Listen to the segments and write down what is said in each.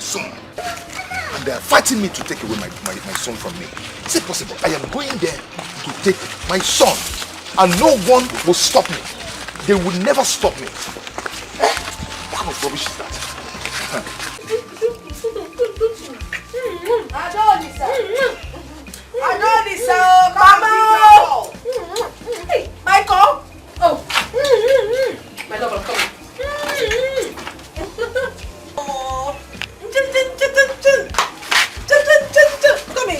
son. And they are fighting me to take away my son from me. Is it possible? I am going there to take my son. And no one will stop me. They will never stop me. What kind of rubbish is that? Adolisa, Mama! Hey, Michael! Oh! My love, I'm coming. Oh! Come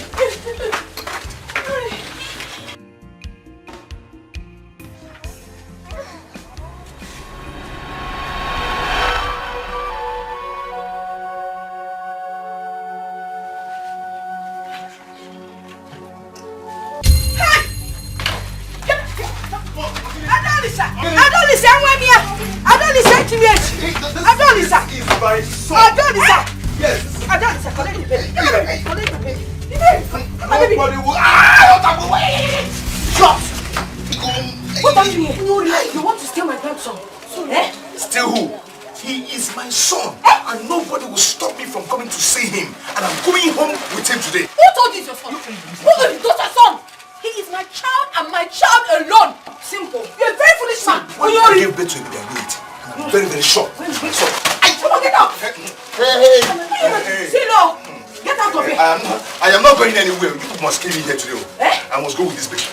here. Yes. Adolisa, collect the baby. Collect the baby. Nobody will. Shut! What are you doing? No, you want to steal my grandson? Eh? Steal who? He is my son. And nobody will stop me from coming to see him. And I'm going home with him today. Who told you it's your son? Who told you it's your son? He is my child and my child alone. Simple. You're a very foolish man. When you give birth to him, they are I'm very, very sure. Come on, get out. Hey. Silo, get out of here. I am not going anywhere. You must kill me here today. I must go with this baby.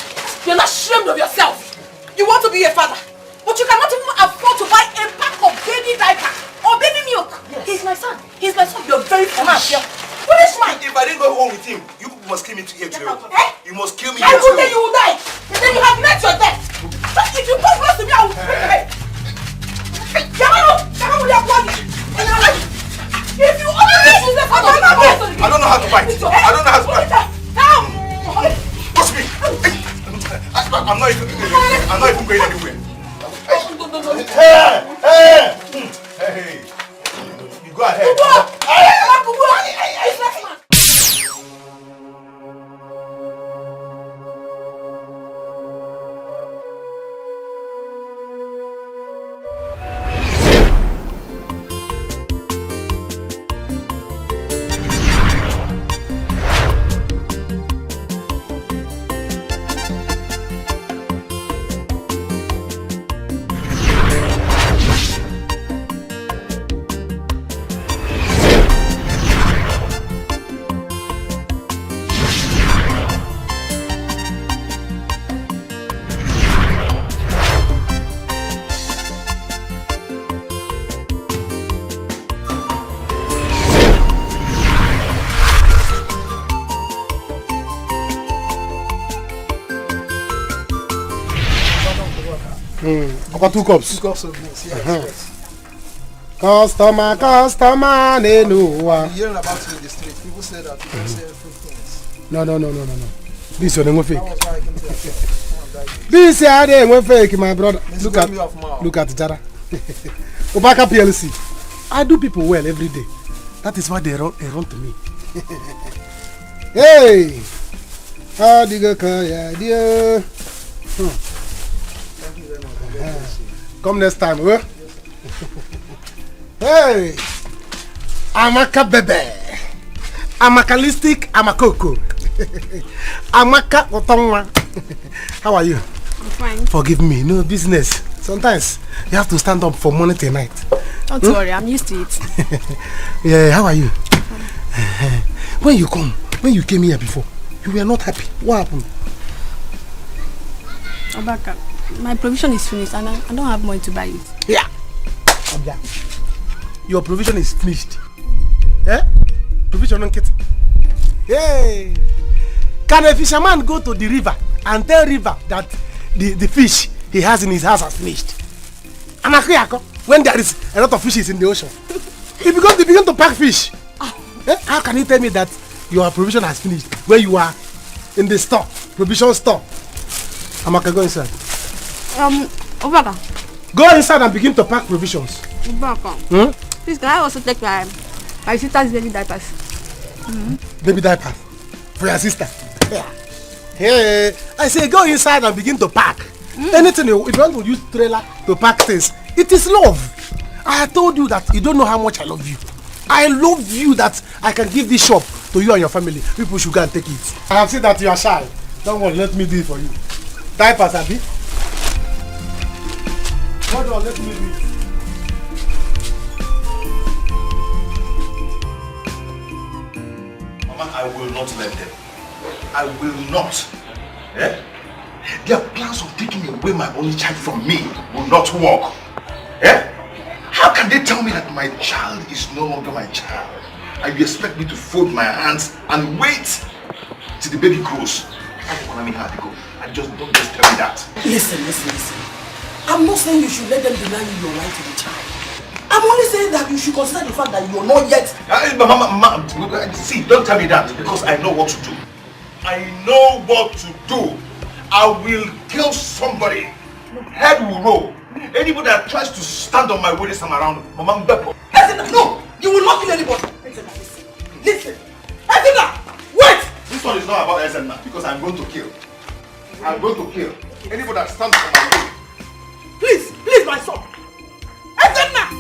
You're not ashamed of yourself. You want to be a father, but you cannot even afford to buy a pack of baby diaper or baby milk. Yes. He's my son. He's my son. You're very foolish. Foolish man. If I didn't go home with him, you must kill me here today. You must kill me here today. Then you will die. And then you have met your death. But if you come close to me, I will break your head. If you only choose the father, I don't know how to fight. I don't know how to fight. Push me. I'm not even going anywhere. Hey. You go ahead. About 2 cups. 2 cups of this, yes. Customer, I'm hearing about you in the street. People say that you can sell food things. No. This one ain't fake. That was why I came here. This ain't fake, my brother. Look at Jara. Obaka PLC. I do people well every day. That is why they run to me. Hey! How do you go? Yeah. Come next time, huh? Hey! Amaka bebe. Amakalistic, Amakoko. Amaka Otongwa. How are you? I'm fine. Forgive me, no business. Sometimes you have to stand up from morning till night. Don't worry, I'm used to it. Yeah, how are you? When you came here before, you were not happy. What happened? Obaka, my provision is finished and I don't have money to buy it. Yeah. Your provision is finished. Eh? Provision on kit. Hey! Can a fisherman go to the river and tell river that the fish he has in his house has finished? When there is a lot of fishes in the ocean, they begin to pack fish. Eh? How can you tell me that your provision has finished when you are in the store, provision store? Amaka, go inside. Obaka. Go inside and begin to pack provisions. Obaka. Please, can I also take my sister's baby diapers? Baby diapers? For your sister? Yeah. Hey, I say go inside and begin to pack. Anything, if you want to use trailer to pack things, it is love. I told you that you don't know how much I love you. I love you that I can give this shop to you and your family. People should go and take it. I have seen that you are shy. Don't worry, let me do it for you. Diapers, Abi. Hold on, let me do it. Mama, I will not let them. I will not. Eh? Their plans of taking away my only child from me will not work. Eh? How can they tell me that my child is no longer my child? And you expect me to fold my hands and wait till the baby grows? I just don't just tell me that. Listen. I'm not saying you should let them deny you your right to the child. I'm only saying that you should consider the fact that you're not yet. Mama, see, don't tell me that because I know what to do. I know what to do. I will kill somebody. Head will roll. Anybody that tries to stand on my way this time around, Mama Mbepo. No, you will not kill anybody. Listen. Ezena, wait. This one is not about Ezena because I'm going to kill. I'm going to kill anybody that stands on my way. Please, my son. Ezena.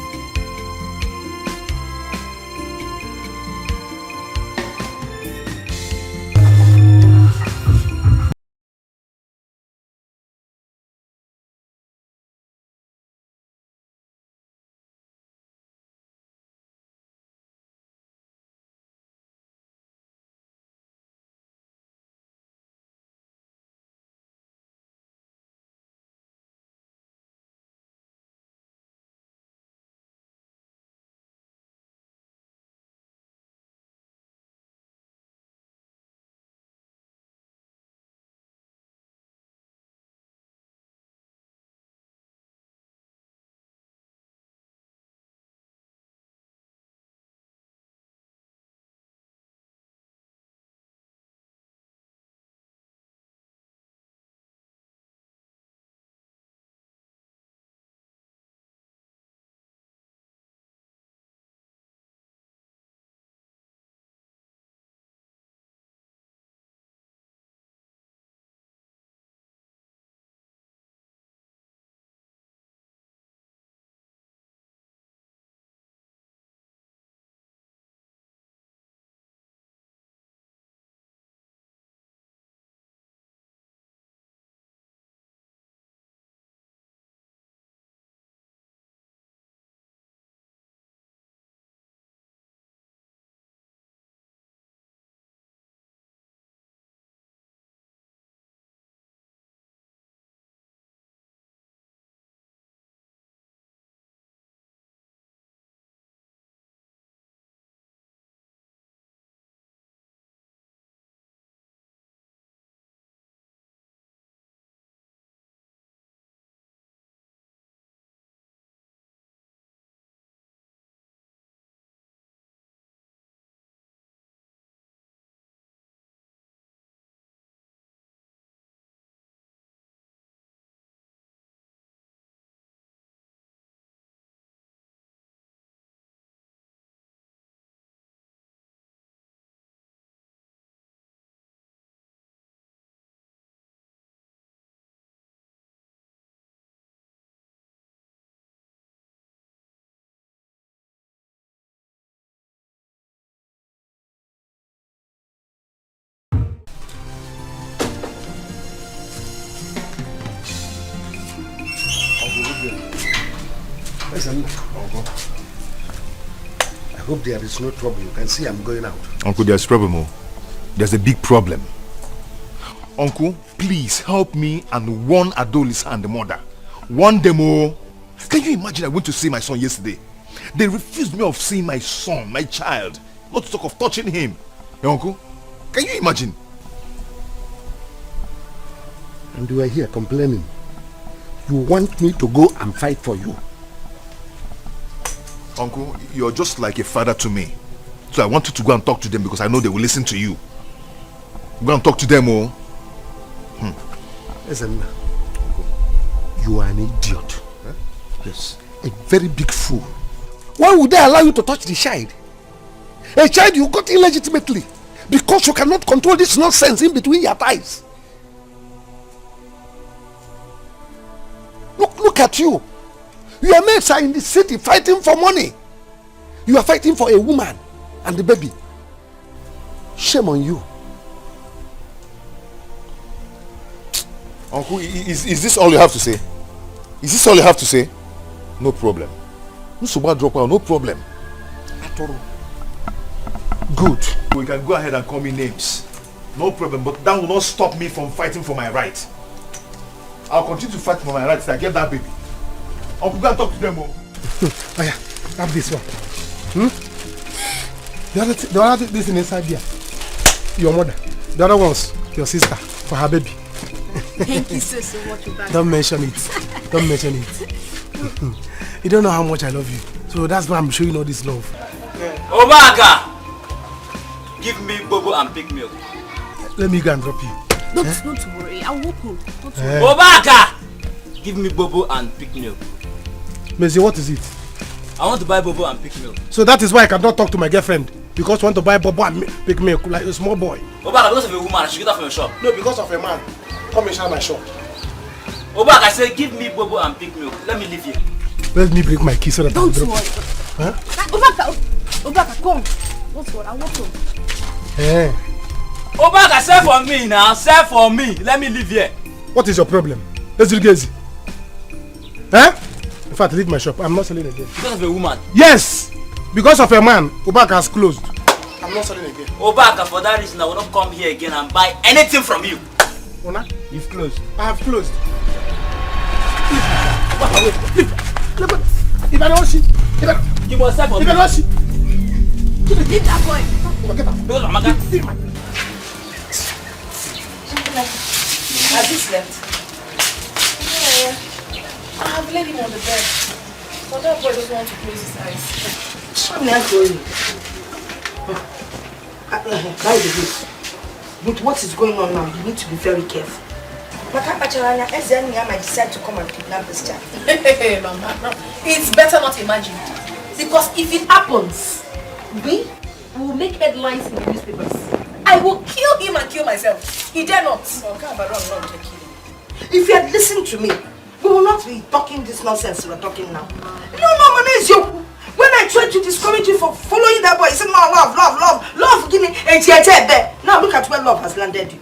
Listen, Uncle. I hope there is no trouble. You can see I'm going out. Uncle, there's problem. Oh. There's a big problem. Uncle, please help me and warn Adolisa and the mother. Warn them all. Can you imagine I went to see my son yesterday? They refused me of seeing my son, my child. Not to talk of touching him. Hey, Uncle, can you imagine? And you are here complaining. You want me to go and fight for you. Uncle, you're just like a father to me. So I want you to go and talk to them because I know they will listen to you. Go and talk to them, oh. Listen, Uncle, you are an idiot. Huh? Yes, a very big fool. Why would they allow you to touch the child? A child you got illegitimately because you cannot control this nonsense in between your thighs. Look at you. Your mates are in the city fighting for money. You are fighting for a woman and the baby. Shame on you. Uncle, is this all you have to say? Is this all you have to say? No problem. No problem. Good. We can go ahead and call me names. No problem, but that will not stop me from fighting for my rights. I'll continue to fight for my rights till I get that baby. Uncle, go and talk to them. Oh yeah, have this one. The other this is inside here. Your mother. The other one's your sister for her baby. Thank you so much for that. Don't mention it. Don't mention it. You don't know how much I love you. So that's why I'm showing all this love. Obaka! Give me bobo and pick milk. Let me go and drop you. Don't worry, I'll walk home. Obaka! Give me bobo and pick milk. Messi, what is it? I want to buy bobo and pick milk. So that is why I cannot talk to my girlfriend. Because I want to buy bobo and pick milk like a small boy. Obaka, because of a woman, I should get that from your shop. No, because of a man. Come inside my shop. Obaka, I said give me bobo and pick milk. Let me leave here. Let me bring my key so that Don't I'll drop worry. Huh? Obaka, come. Don't worry, I'll walk home. Hey. Obaka, sell for me now. Sell for me. Let me live here. What is your problem? Let's do it easy. Huh? In fact, leave my shop. I'm not selling again. Because of a woman? Yes! Because of a man, Obaka has closed. I'm not selling again. Obaka, for that reason, I will not come here again and buy anything from you. Ona? You've closed. I have closed. Leave. If I don't see. You must sell for me. If I don't see. Leave that boy. Get out. Because of Amaka. Has he slept? Yeah. I have laid him on the bed. But that boy doesn't want to close his eyes. With what is going on now, you need to be very careful. Makapacharanya, Ezenia might decide to come and kidnap this child. Hey, Mama. It's better not imagined. Because if it happens, we will make headlines in the newspapers. I will kill him and kill myself. He dare not. If you had listened to me, we will not be talking this nonsense we're talking now. No, is you. When I tried to discourage you for following that boy, you said, no, love, give me a tear. Now look at where love has landed you.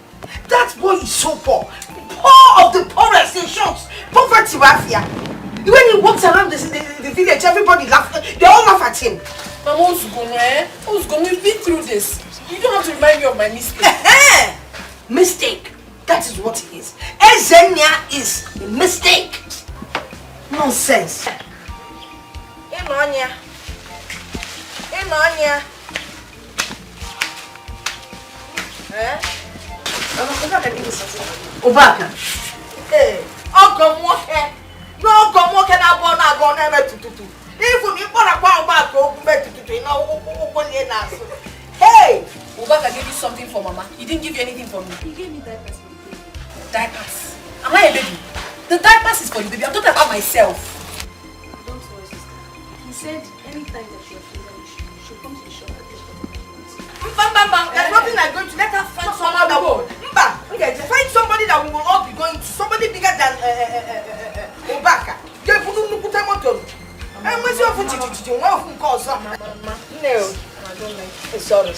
That boy is so poor. Poor of the poorest in short. Poverty mafia. When he walks around the village, everybody laughs. They all laugh at him. Mama, who's going? We've been through this. You don't have to remind me of my mistake. Mistake. That is what it is. Ezenia is a mistake. Nonsense. Inonya. Obaka. Hey. No, come walk and I want to go tutu. If we want to go back to tutu, hey! Obaka gave you something for Mama. He didn't give you anything for me. He gave me diapers. Diapers. Am I a baby? The diapers is for the baby. I'm talking about myself. Don't worry, sister. He said anytime that you're feeling, you should come to the shop and get There's nothing I'm going to let her find someone that will. Find somebody that we will all be going to. Somebody bigger than Obaka. No. I don't like it. Sorry.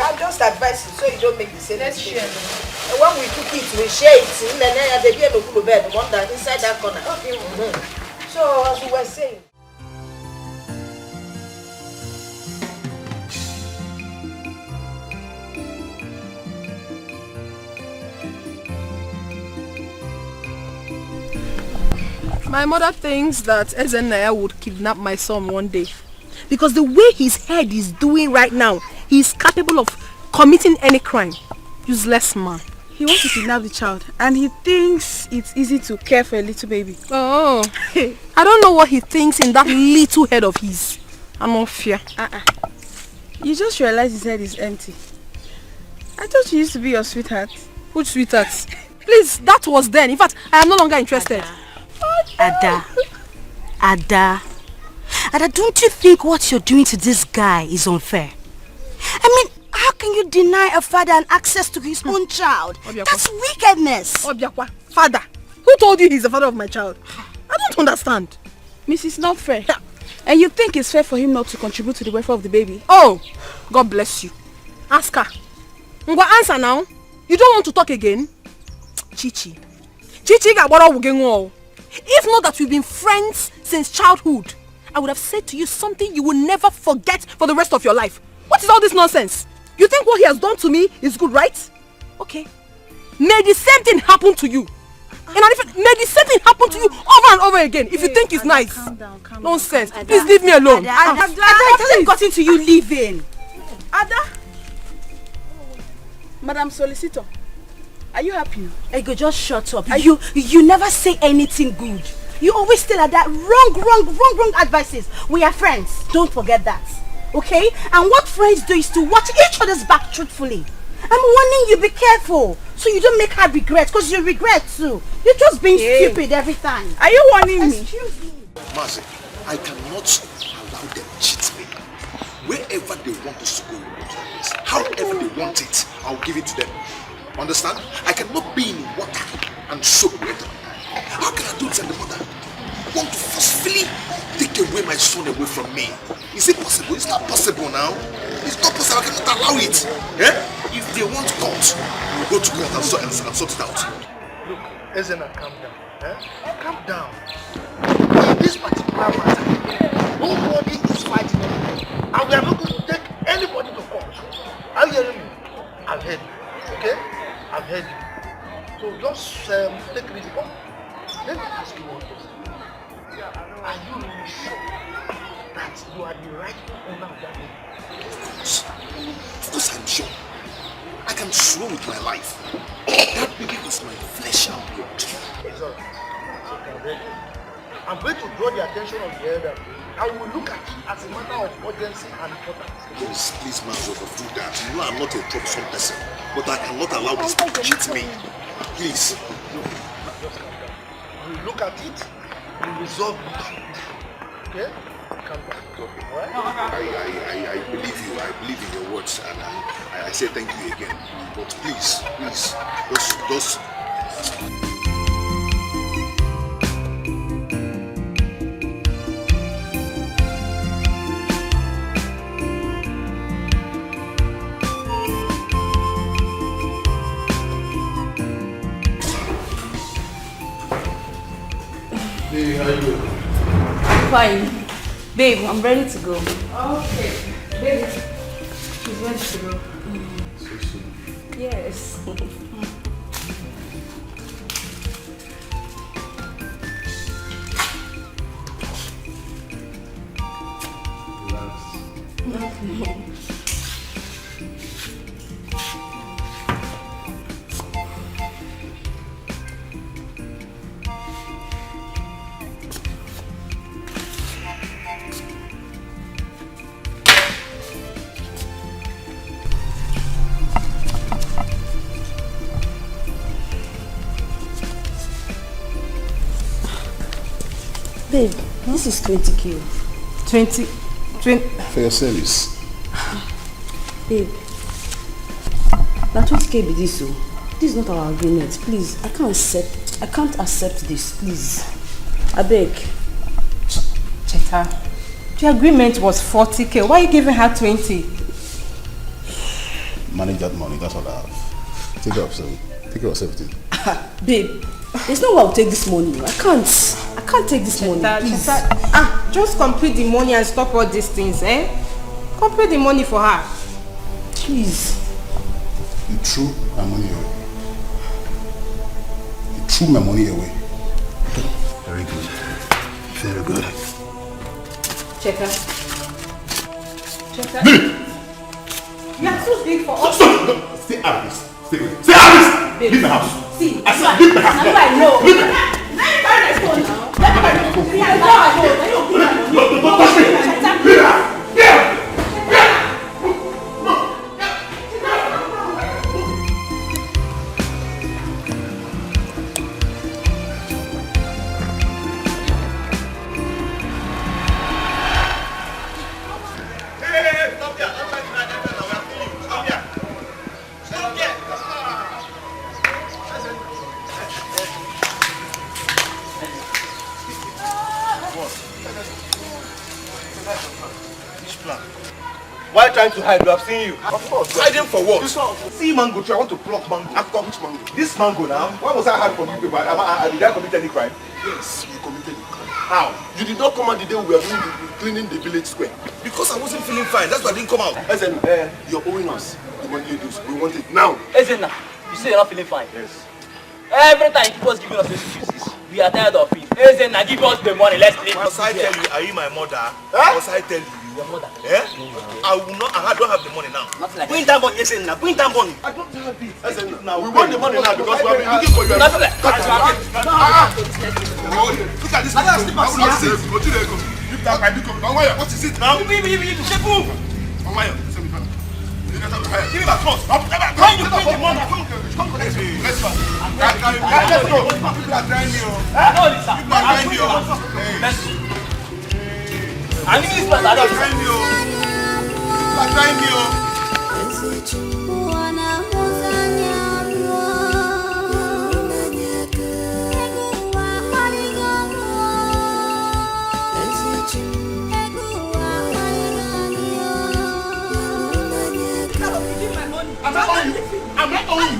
I'm just advising so you don't make the same mistake. And when we cook it, we share it. And then they be able to bed. One that inside that corner. Okay. So as we were saying. My mother thinks that Ezenaya would kidnap my son one day. Because the way his head is doing right now, he's capable of committing any crime. Useless man. He wants to kidnap the child and he thinks it's easy to care for a little baby. Oh, I don't know what he thinks in that little head of his. I'm not fear. You just realize his head is empty. I thought you used to be your sweetheart. Which sweetheart? Please, that was then. In fact, I am no longer interested. Ada, don't you think what you're doing to this guy is unfair? I mean, how can you deny a father an access to his own child? That's wickedness. Obiakwa, father? Who told you he's the father of my child? I don't understand. Mrs. Not fair. And you think it's fair for him not to contribute to the welfare of the baby? Oh, God bless you. Ask her. Ngwa, answer now. You don't want to talk again? Chichi. Chichi got what all. If not that we've been friends since childhood, I would have said to you something you will never forget for the rest of your life. What is all this nonsense? You think what he has done to me is good, right? Okay. May the same thing happen to you. And may the same thing happen to you over and over again if you think it's nice. Calm down. Nonsense. Please leave me alone. Ada, it hasn't gotten to you leaving. Ada? Madam Solicitor, are you happy? Ego, just shut up. You never say anything good. You always tell her that wrong advices. We are friends. Don't forget that. Okay? And what friends do is to watch each other's back truthfully. I'm warning you, be careful. So you don't make her regret, because you regret too. You're just being stupid every time. Are you warning me? Excuse me. Mercy, I cannot allow them cheat me. Wherever they want us to go, we'll go to that place. However they want it, I'll give it to them. Understand? I cannot be in water and soak wet. How can I do it and the mother want to forcefully take away my son away from me? Is it possible? It's not possible now. It's not possible. I cannot allow it. If they want court, we'll go to court and sort it out. Look, Ezena, calm down. Calm down. In this particular matter, nobody is fighting anybody. And we are not going to take anybody to court. Are you hearing me? I've heard you. Okay? I've heard you. So just take it easy. Let me ask you one question. Are you really sure that you are the right owner of that baby? Of course I'm sure. I can swear with my life. That baby is my flesh and blood. Sorry. I'm going to draw the attention of the elder. I will look at it as a matter of urgency and importance. Please, man, do that. You know I'm not a troublesome person, but I cannot allow this to cheat me. Please. Just calm down. We'll look at it, we'll resolve the issue. Okay? Calm down. Alright? I believe you. I believe in your words, and I say thank you again. But please, just. Hey, how you doing? Fine. Babe, I'm ready to go. Okay. Baby, she's ready to go. So soon. Yes. Relax. Babe, this is 20k. 20. For your service. Babe, now 20k be this, so this is not our agreement. Please, I can't accept this, please. I beg. Cheta, the agreement was 40k. Why are you giving her 20? Manage that money, that's all I have. Take care of yourself. Babe, there's no way I'll take this money. I can't take this money, please. Cheta, just complete the money and stop all these things, eh? Complete the money for her. Please. You threw my money away. You threw my money away. Very good. Very good. Cheta. You are too big for us. Stop! Stay out of this. Stay out of this! Leave my house. See, I said leave my house. now I know. Leave my house. Don't touch me! Yeah! Why trying to hide? We have seen you. Of course. Hiding for what? See mango tree. I want to pluck mango. Which mango? This mango now. Why was I hide from you people? Did I commit any crime? Yes, you committed a crime. How? You did not come out the day we were cleaning the village square. Because I wasn't feeling fine. That's why I didn't come out. Listen, you're owing us the money you do. We want it now. Listen now, you say you're not feeling fine. Yes. Every time you keep us giving us excuses, we are tired of it. Listen now, give us the money, let's leave. Must I tell you, are you my mother? Must I tell you? Your mother. Eh? I will not. I don't have the money now. Nothing like Bring that money, listen now. Bring that money. I don't have it. Listen, now we want the money now because we have been looking for you. Nothing like Look at this. Lift that pipe. What is it now? Give me my trust. When you bring the money, come connect me. Let's go. Let's go. People are trying me. No, Lisa. People are trying me. Let's go. I need this place. I don't trying me. People are trying me. I'm not owing you.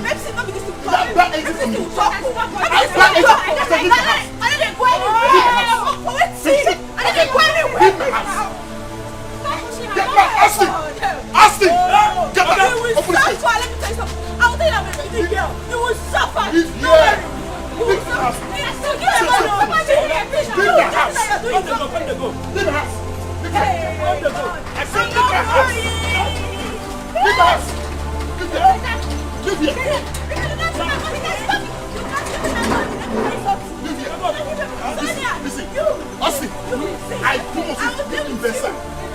I promise you, this investor, I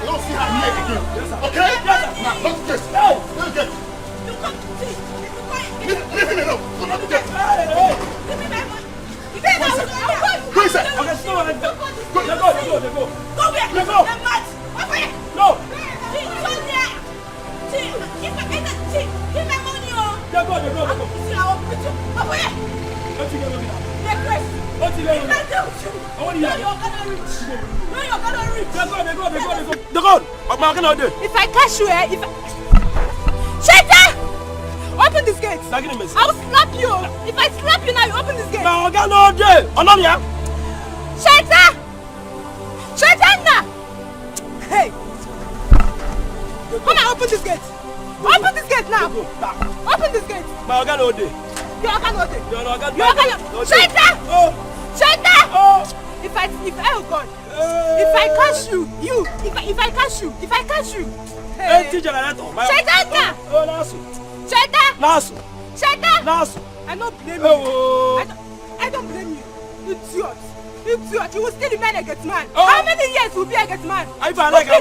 don't see her here again. Okay? Now, let's get. Let's get. Leave him alone. Do not get. Give me my money. Who is that? Okay, go. Go back. Go. No. Give my money. If I catch you, Shaita! Open this gate! I will slap you! If I slap you now, you open this gate! Shaita! Shaita! Hey! Come on, open this gate! Open this gate now! Open this gate! If I catch you, I don't blame you. I don't blame you. Idiot, you will still remain a good man. How many years will be a good man? If I like, I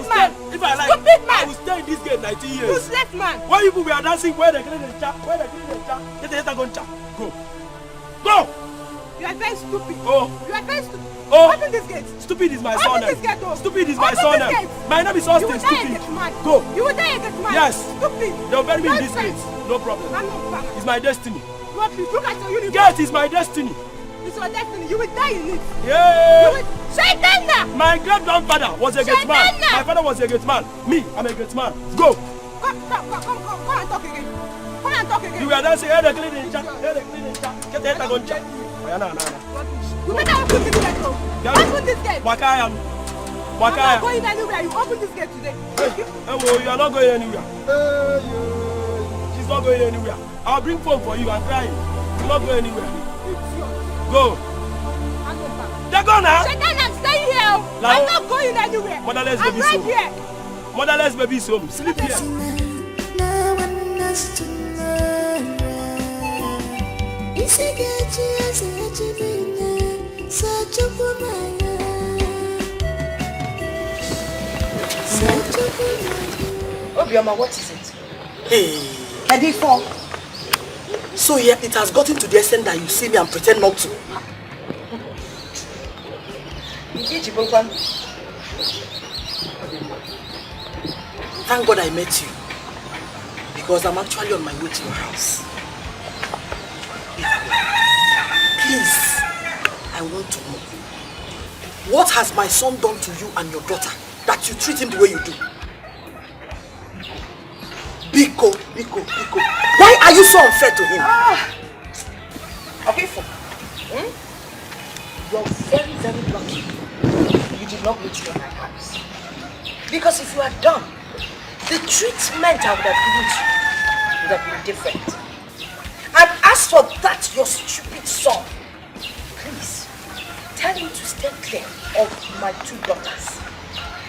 will stay in this gate 19 years. Useless man. Why you people are dancing? Where they clean the chat? Go! You are very stupid. You are very stupid. Open this gate. Stupid is my son. Open this gate. Stupid is my son. My name is Austin. Stupid. Go. You will die a good man. Yes. Stupid. They will bury me in this gate. No problem. I'm not bad. It's my destiny. Look at your uniform. Gate is my destiny. It's your destiny. You will die in it. Yeah. Shaitan! My great grandfather was a great man. My father was a great man. Me, I'm a great man. Go. Come and talk again. Come and talk again. You were dancing. Hey, the cleaning chat. Get the head on chat. You better open this gate, though. Open this gate. Wakaya. I'm not going anywhere. You open this gate today. You are not going anywhere. She's not going anywhere. I'll bring phone for you. I'm crying. You're not going anywhere. Go. They're gone now. Shaitan, I'm staying here. I'm not going anywhere. Motherless I'm baby right home. here. Motherless baby's home. Sleep here. Obioma, what is it? Hey, Ediko. So yeah, it has gotten to the extent that you see me and pretend not to. Thank God I met you, because I'm actually on my way to your house. Please, I want to know, what has my son done to you and your daughter that you treat him the way you do? Biko. Why are you so unfair to him? Okay, you're very, very lucky you did not meet me in my house. Because if you had done, the treatment I would have given to you would have been different. And as for that, your stupid son, please, tell him to stay clear of my 2 daughters.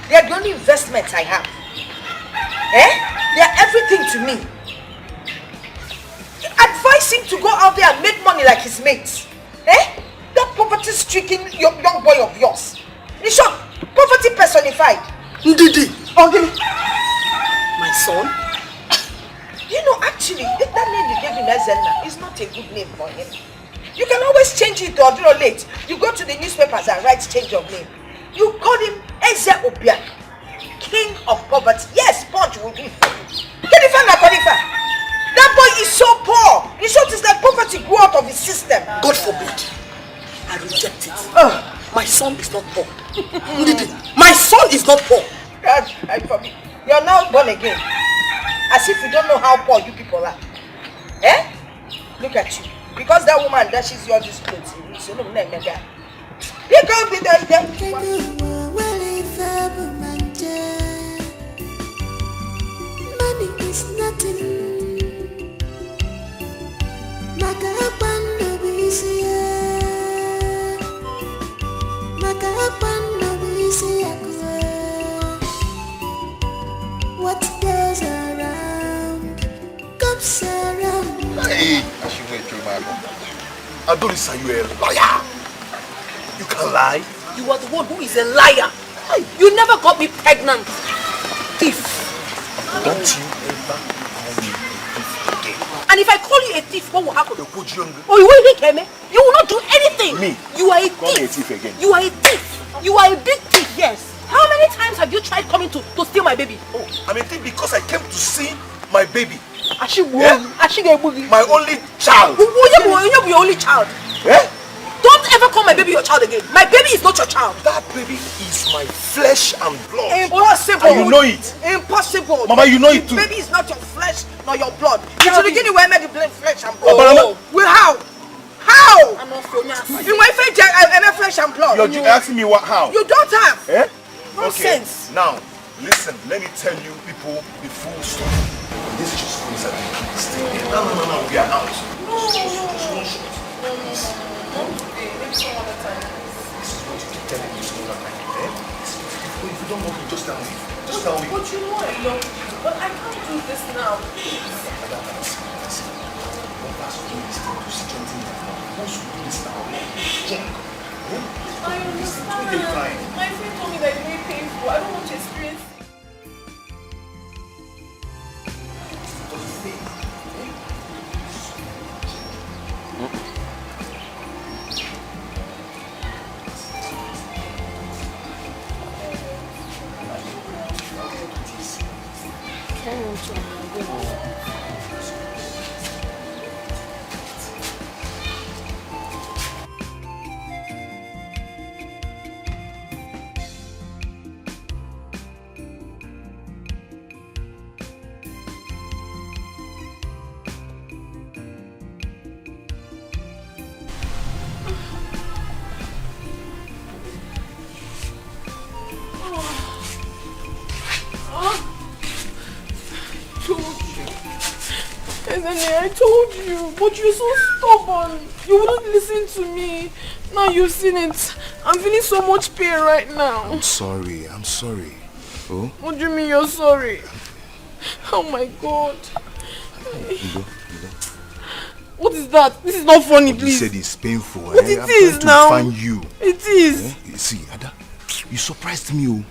They are the only investments I have. They are everything to me. Advise him to go out there and make money like his mates. That poverty-stricken young boy of yours. In short, poverty personified. Ndidi. Okay. My son? You know, actually, that name you gave him, Ezenna, is not a good name for him. You can always change it or do late. You go to the newspapers and write change of name. You call him Eze Obia, king of poverty. Yes, Punch will do it for you. That boy is so poor. In short, it's like poverty grew out of his system. God forbid. I reject it. My son is not poor. My son is not poor. God, I forbid. You're now born again. As if you don't know how poor you people are. Look at you. Because that woman dashes you all these clothes. So no, you can't be there. Money is nothing. What goes around comes around. Hey, I should wait through my mouth. Adolisa, you a liar. You can lie. You are the one who is a liar. You never got me pregnant. Thief. Don't you ever call me a thief again. And if I call you a thief, what will happen? Oh, you will hit me. You will not do anything. Me? You are a thief. Call me a thief again. You are a thief. You are a big thief, yes. How many times have you tried coming to steal my baby? Oh, I'm a thief because I came to see my baby. My only child. You're your only child. Don't ever call my baby your child again. My baby is not your child. That baby is my flesh and blood. Impossible. And you know it. Impossible. Mama, you know it too. Baby is not your flesh nor your blood. It's the beginning where I made the blame flesh and blood. Well, how? How? I'm not in my flesh, I'm a flesh and blood. You're asking me what? How? You don't have. Nonsense. Okay. Now, listen. Let me tell you people the full story. This just means that we stay here. No. We are out. No. Maybe some other time. This is what you keep telling me some other time. If you don't want me, just tell me. Just tell me. But you know I love you. But I can't do this now. Listen. One person doing this thing to see something like that. Once you do this now, junk. I understand. My friend told me that it's very painful. I don't want to experience it. I told you, but you're so stubborn. You wouldn't listen to me. Now you've seen it. I'm feeling so much pain right now. I'm sorry. Oh? What do you mean you're sorry? Oh my God. Edo. What is that? This is not funny, please. You said it's painful. But it is now. I'm trying to find you. It is. See, Ada, you surprised me.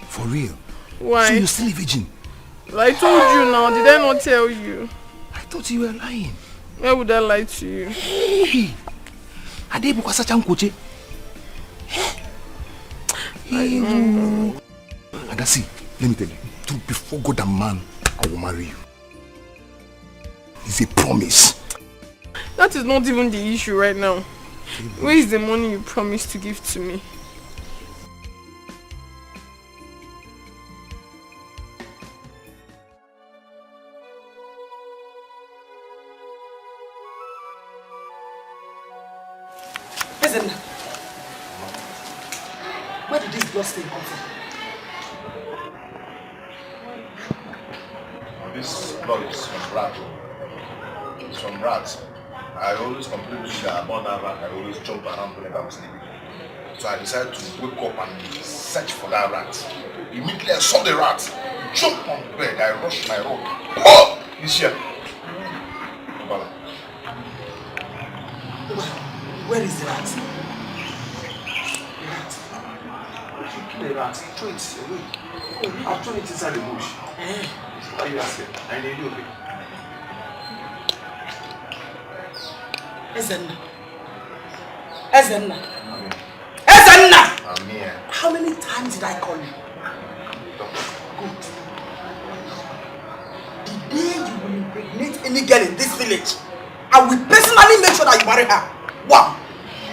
For real. Why? So you're still a virgin. I told you now. Did I not tell you? I thought you were lying. Why would I lie to you? Hey, Adebu kwa sacha nkoche. Ada, see, let me tell you. Before God and man, I will marry you. It's a promise. That is not even the issue right now. Where is the money you promised to give to me? Ezenna, where did this blood stain come from? This blood is from rat. It's from rats. I always complain to you that about that rat. I always jump around whenever I'm sleeping. So I decided to wake up and search for that rat. Immediately I saw the rat. Jump on the bed. I rushed my robe. Oh! This here. Where is the rat? The rat. Throw it away. I'll throw it inside the bush. Why are you asking? I need you. Ezenna. Ezenna. Ezenna! I'm here. How many times did I call you? Good. The day you will impregnate any girl in this village, I will personally make sure that you marry her. Wow!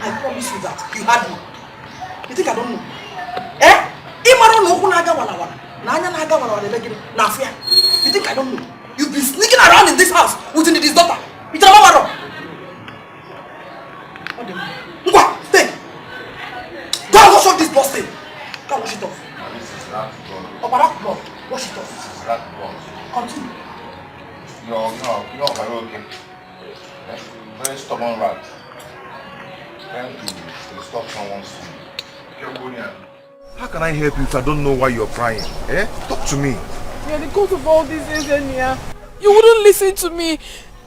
I promise you that. You had me. You think I don't know? Eh? You think I don't know? You've been sneaking around in this house with this daughter. It's a mama. Stay. Go and wash off this blood stain. Go and wash it off. This is rat blood. Oh, but that blood. Wash it off. This is rat blood. Continue. You're okay. Very stubborn rat. Trying to stop someone's food. How can I help you if I don't know why you're crying? Eh? Talk to me. Yeah, the cause of all this is you wouldn't listen to me.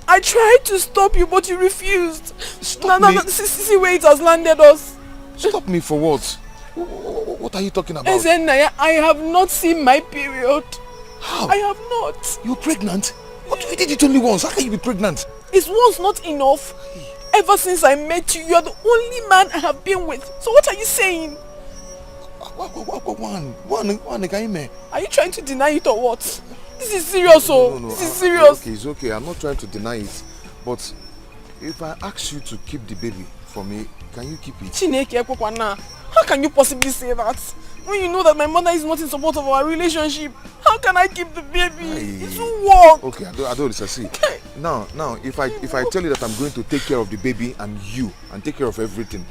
I tried to stop you, but you refused. Stop me. See where it has landed us. Stop me for what? What are you talking about? Ezenna, I have not seen my period. How? I have not. You're pregnant? What? You did it only once. How can you be pregnant? Is once not enough? Ever since I met you, you're the only man I have been with. So what are you saying? One again. Are you trying to deny it or what? This is serious, No. This is serious. It's okay. I'm not trying to deny it. But if I ask you to keep the baby for me, can you keep it? Chineke, how can you possibly say that? When you know that my mother is not in support of our relationship, how can I keep the baby? It won't work. Okay, I don't see. Now, if I tell you that I'm going to take care of the baby and you and take care of everything,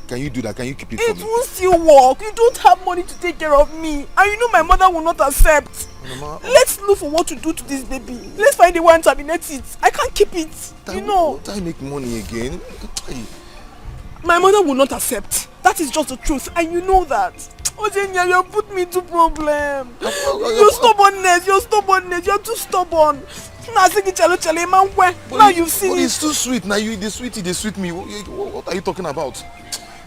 can you do that? Can you keep it for me? It will still work. You don't have money to take care of me. And you know my mother will not accept. Mama, let's look for what to do to this baby. Let's find a way to terminate it. I can't keep it. You know. Won't I make money again? My mother will not accept. That is just the truth. And you know that. Ojenya, you put me into problem. Your stubbornness. You're too stubborn. Now you've seen it. It's too sweet. Now you the sweet me. What are you talking about?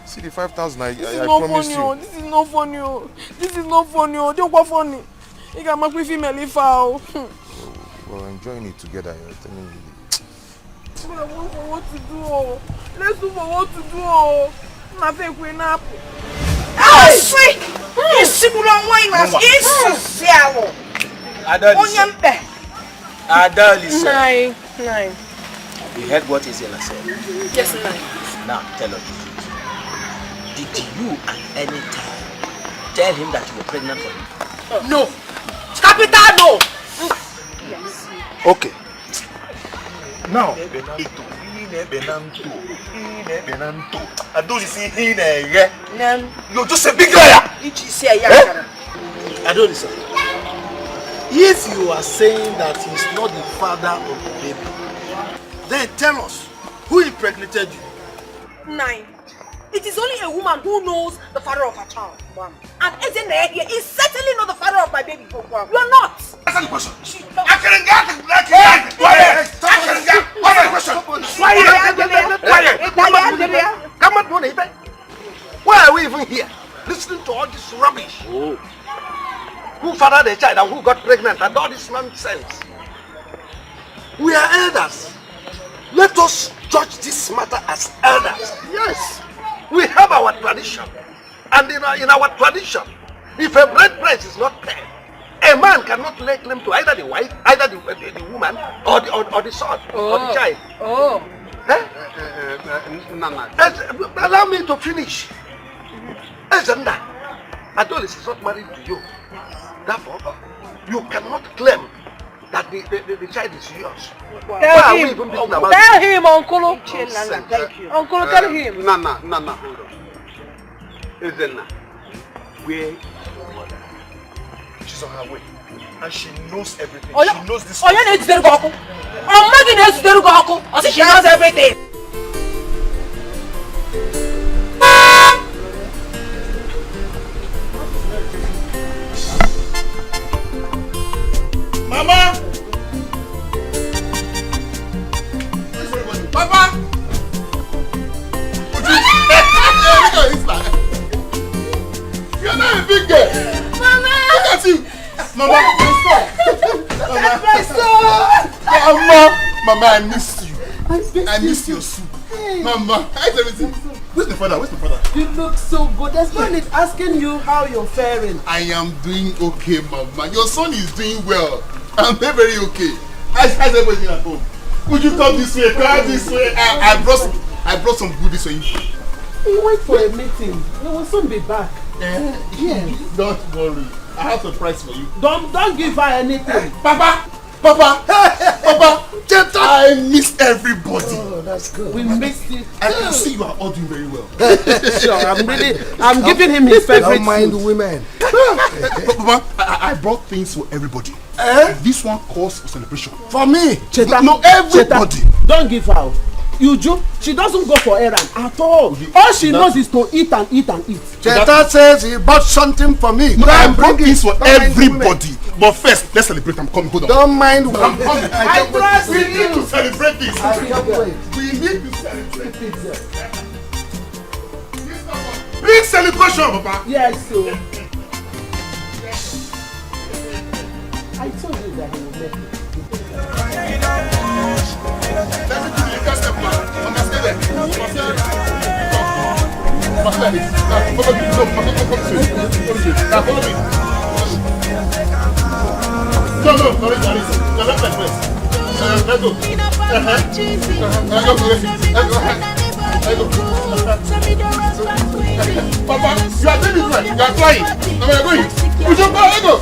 See the 5,000 I promised you. This is not funny. Don't go funny. You can make me female foul. We're enjoying it together. You're telling me. I want for what to do. Let's do for what to do. Nothing queen up. Ah, sweet. It's similar wine as it's so. Adolescent. Nine. You heard what Ezenna said? Yes, 9. Now, tell us. Did you at any time tell him that you were pregnant for him? No. Capital no. Yes. Okay. Now, you're just a big liar. Adolescent. If you are saying that he's not the father of the baby, then tell us who impregnated you. 9. It is only a woman who knows the father of her child. And Ezenna here is certainly not the father of my baby. You are not. Answer the question. Why are we even here? Listening to all this rubbish. Oh. Who fathered the child and who got pregnant and all this nonsense? We are elders. Let us judge this matter as elders. Yes. We have our tradition. And in our tradition, if a bride price is not paid, a man cannot lay claim to either the wife, either the woman, or the son, or the child. Oh. Allow me to finish. Ezenna, Adolis is not married to you. Therefore, you cannot claim that the child is yours. Tell him, Uncle. Thank you. Uncle, tell him. Nana, hold on. Ezenna, where is your mother? She's on her way. And she knows everything. Oh, she knows this. Oh, you need to go. I'm not going to go. I say she knows everything. Mama! Papa! You're not a big girl! Mama! Look at you! Mama, my son! Mama, I missed you. I missed your soup. Mama, how's everything? Where's the father? You look so good. There's no need asking you how you're faring. I am doing okay, Mama. Your son is doing well. I'm very, very okay. How's everything at home? Would you come this way? Come this way. I brought some goodies for you. We went for a meeting. We will soon be back. Yes. Don't worry. I have a surprise for you. Don't give her anything. Papa! I miss everybody. Oh, that's good. We missed it. I can see you are all doing very well. Sure, I'm giving him his favorite. Don't mind the women. Papa, I brought things for everybody. This one calls for celebration. For me? Cheta, no, everybody. Cheta, don't give her. Uju, she doesn't go for errand at all. All she knows is to eat and eat and eat. Cheta says he bought something for me. No, I brought things for everybody. But first, let's celebrate. I'm coming. Hold on. Don't mind. I'm coming. I trust we need to celebrate this. I can't wait. We need to celebrate this. Big celebration, Papa. Yes, so. I told you that he would make it. Papa, you are doing it right. You are flying. Now we are going. Push up, let go.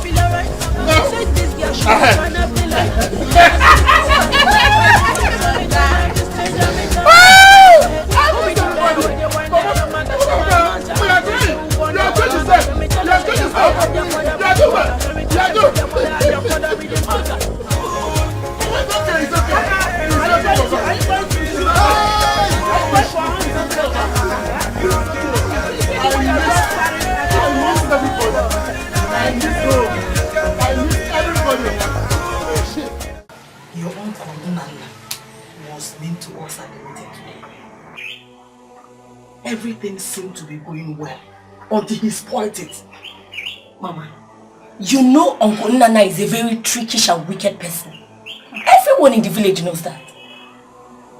Your uncle Nana was mean to us at the meeting today. Everything seemed to be going well until he spoiled it. Mama, you know Uncle Nana is a very trickish and wicked person. Everyone in the village knows that.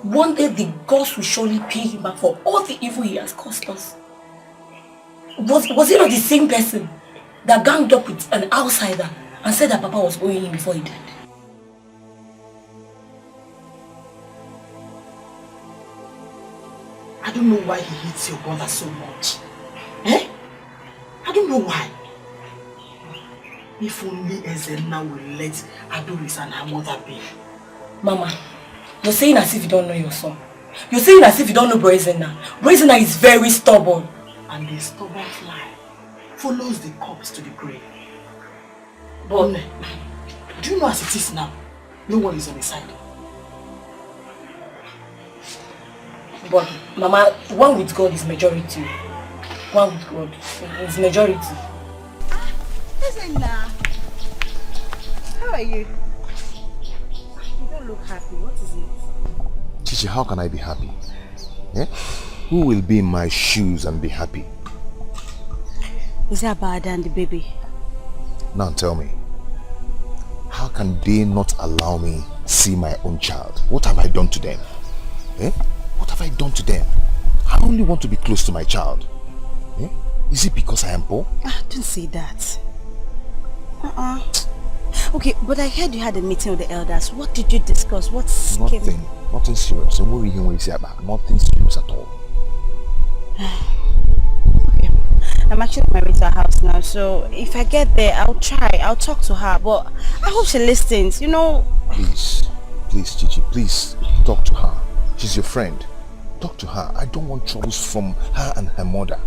One day the gods will surely pay him back for all the evil he has caused us. Was he not the same person that ganged up with an outsider and said that Papa was owing him before he died? I don't know why he hates your brother so much. Eh? I don't know why. If only Ezenna will let Adoris and her mother be. Mama, you're saying as if you don't know your son. You're saying as if you don't know Ezenna. Ezenna is very stubborn. And the stubborn fly follows the corpse to the grave. But do you know as it is now? No one is on his side. But Mama, one with God is majority. One with God is majority. Ezenna, how are you? You don't look happy. What is it? Chichi, how can I be happy? Eh? Who will be in my shoes and be happy? Is that Bada and the baby? Now tell me, how can they not allow me see my own child? What have I done to them? Eh? What have I done to them? I only want to be close to my child. Eh? Is it because I am poor? Don't say that. Okay, but I heard you had a meeting with the elders. What did you discuss? What's nothing? Nothing serious. So what you say about? Nothing serious at all. Okay. I'm actually on my way to her house now, so if I get there, I'll talk to her, but I hope she listens, you know. Please, Chichi, please talk to her. She's your friend. Talk to her. I don't want troubles from her and her mother.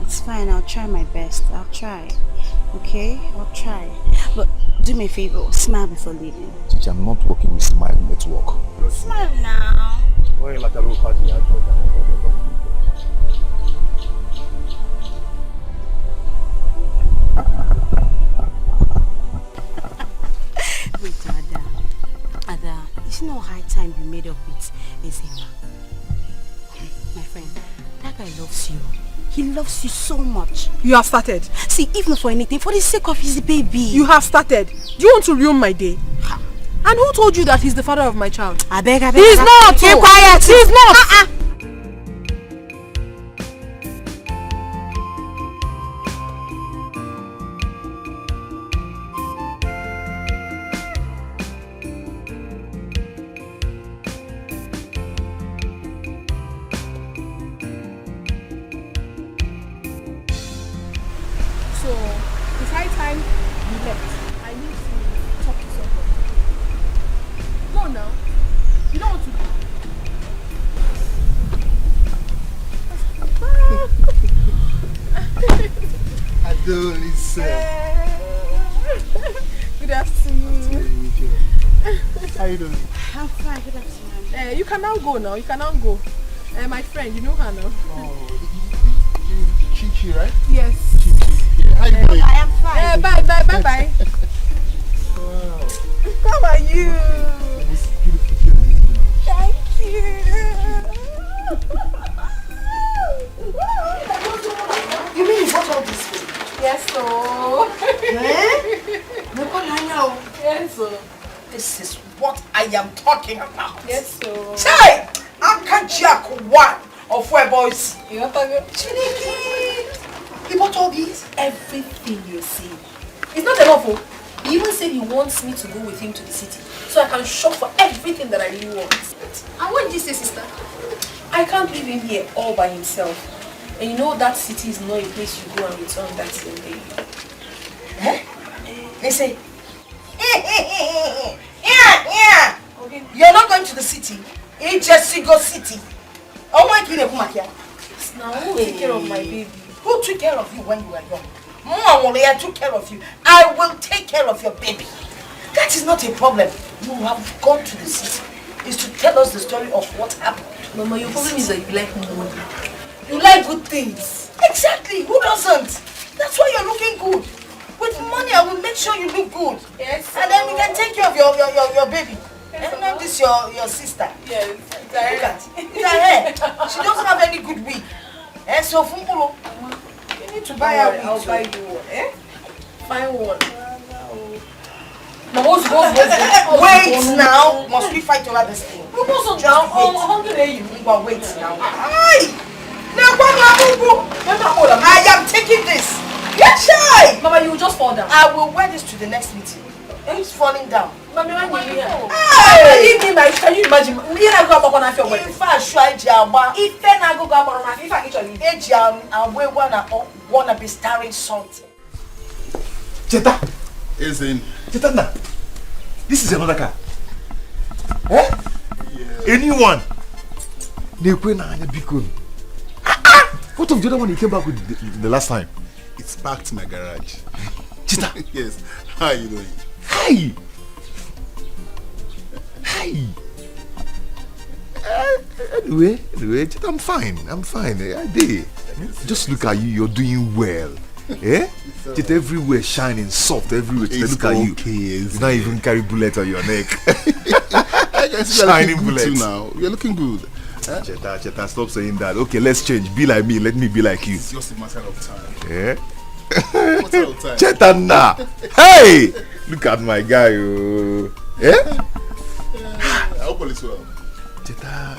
It's fine, I'll try my best. I'll try. Okay? I'll try. But do me a favor, smile before leaving. Chichi, I'm not working with Smile Network. Smile now. Wait till I Ada, it's no high time you made up with Ezema. My friend, that guy loves you. He loves you so much. You have started. See, if not for anything, for the sake of his baby. You have started. Do you want to ruin my day? And who told you that he's the father of my child? I beg. He's not! Keep quiet! He's not! So, it's high time you left. I need to talk to someone. Go now. You don't want to Adonis. Good afternoon. How you doing? I'm fine, good afternoon. You can now go now. You can now go. My friend, you know her now. Oh, Chichi, right? Yes. How you doing? I am fine. Bye. Wow. How are you? This beautiful girl. Thank you. You mean you bought all this food? Yes, so. Yes, so. This is what I am talking about. Yes, so. Chai! Uncle Jack one of where boys. You want to go? Chiniki! He bought all these? Everything you see. It's not enough. Oh. He even said he wants me to go with him to the city so I can shop for everything that I really want. And what did you say, sister? I can't leave him here all by himself. And you know that city is not a place you go and return that same day. They say, yeah. Okay. You're not going to the city. It's just go city. Oh my goodness, now who will take care of my baby? Who took care of you when you were young? Mama took care of you. I will take care of your baby. That is not a problem. You have gone to the city. Is to tell us the story of what happened. Mama, your problem is that you like money. You like good things. Exactly. Who doesn't? That's why you're looking good. With money, I will make sure you look good. Yes. And then we can take care of your baby. Yes, and not this your sister. Yes. Look at her. She doesn't have any good wig. So Fumpulo, you need to buy her wig. I'll buy you one. Fine one. Wait now. Must we fight over this thing? Wait now. I am taking this. Get shy. Mama, you will just fall down. I will wear this to the next meeting. It's falling down. Mama, when you here? Hey! Can you imagine? You not go back on after wedding. If I try Jamba, if then I go back on after, if I get you, I will wanna be starring something. Cheta. Is in. Cheta na. This is another car. Yeah. Anyone? What of the other one you came back with the last time? It's parked in my garage. Chita. Yes. How are you doing? Hi. Anyway, Chita, I'm fine. I did. Just look at you. You're doing well. Eh? Just everywhere shining, soft everywhere. Look at you. You don't even carry bullet on your neck. Shining bullet now. You're looking good. Cheta, stop saying that. Okay, let's change. Be like me. Let me be like you. It's just a matter of time. Yeah. Matter of time. Cheta na. Hey, look at my guy. Yeah. I hope all is well. Cheta,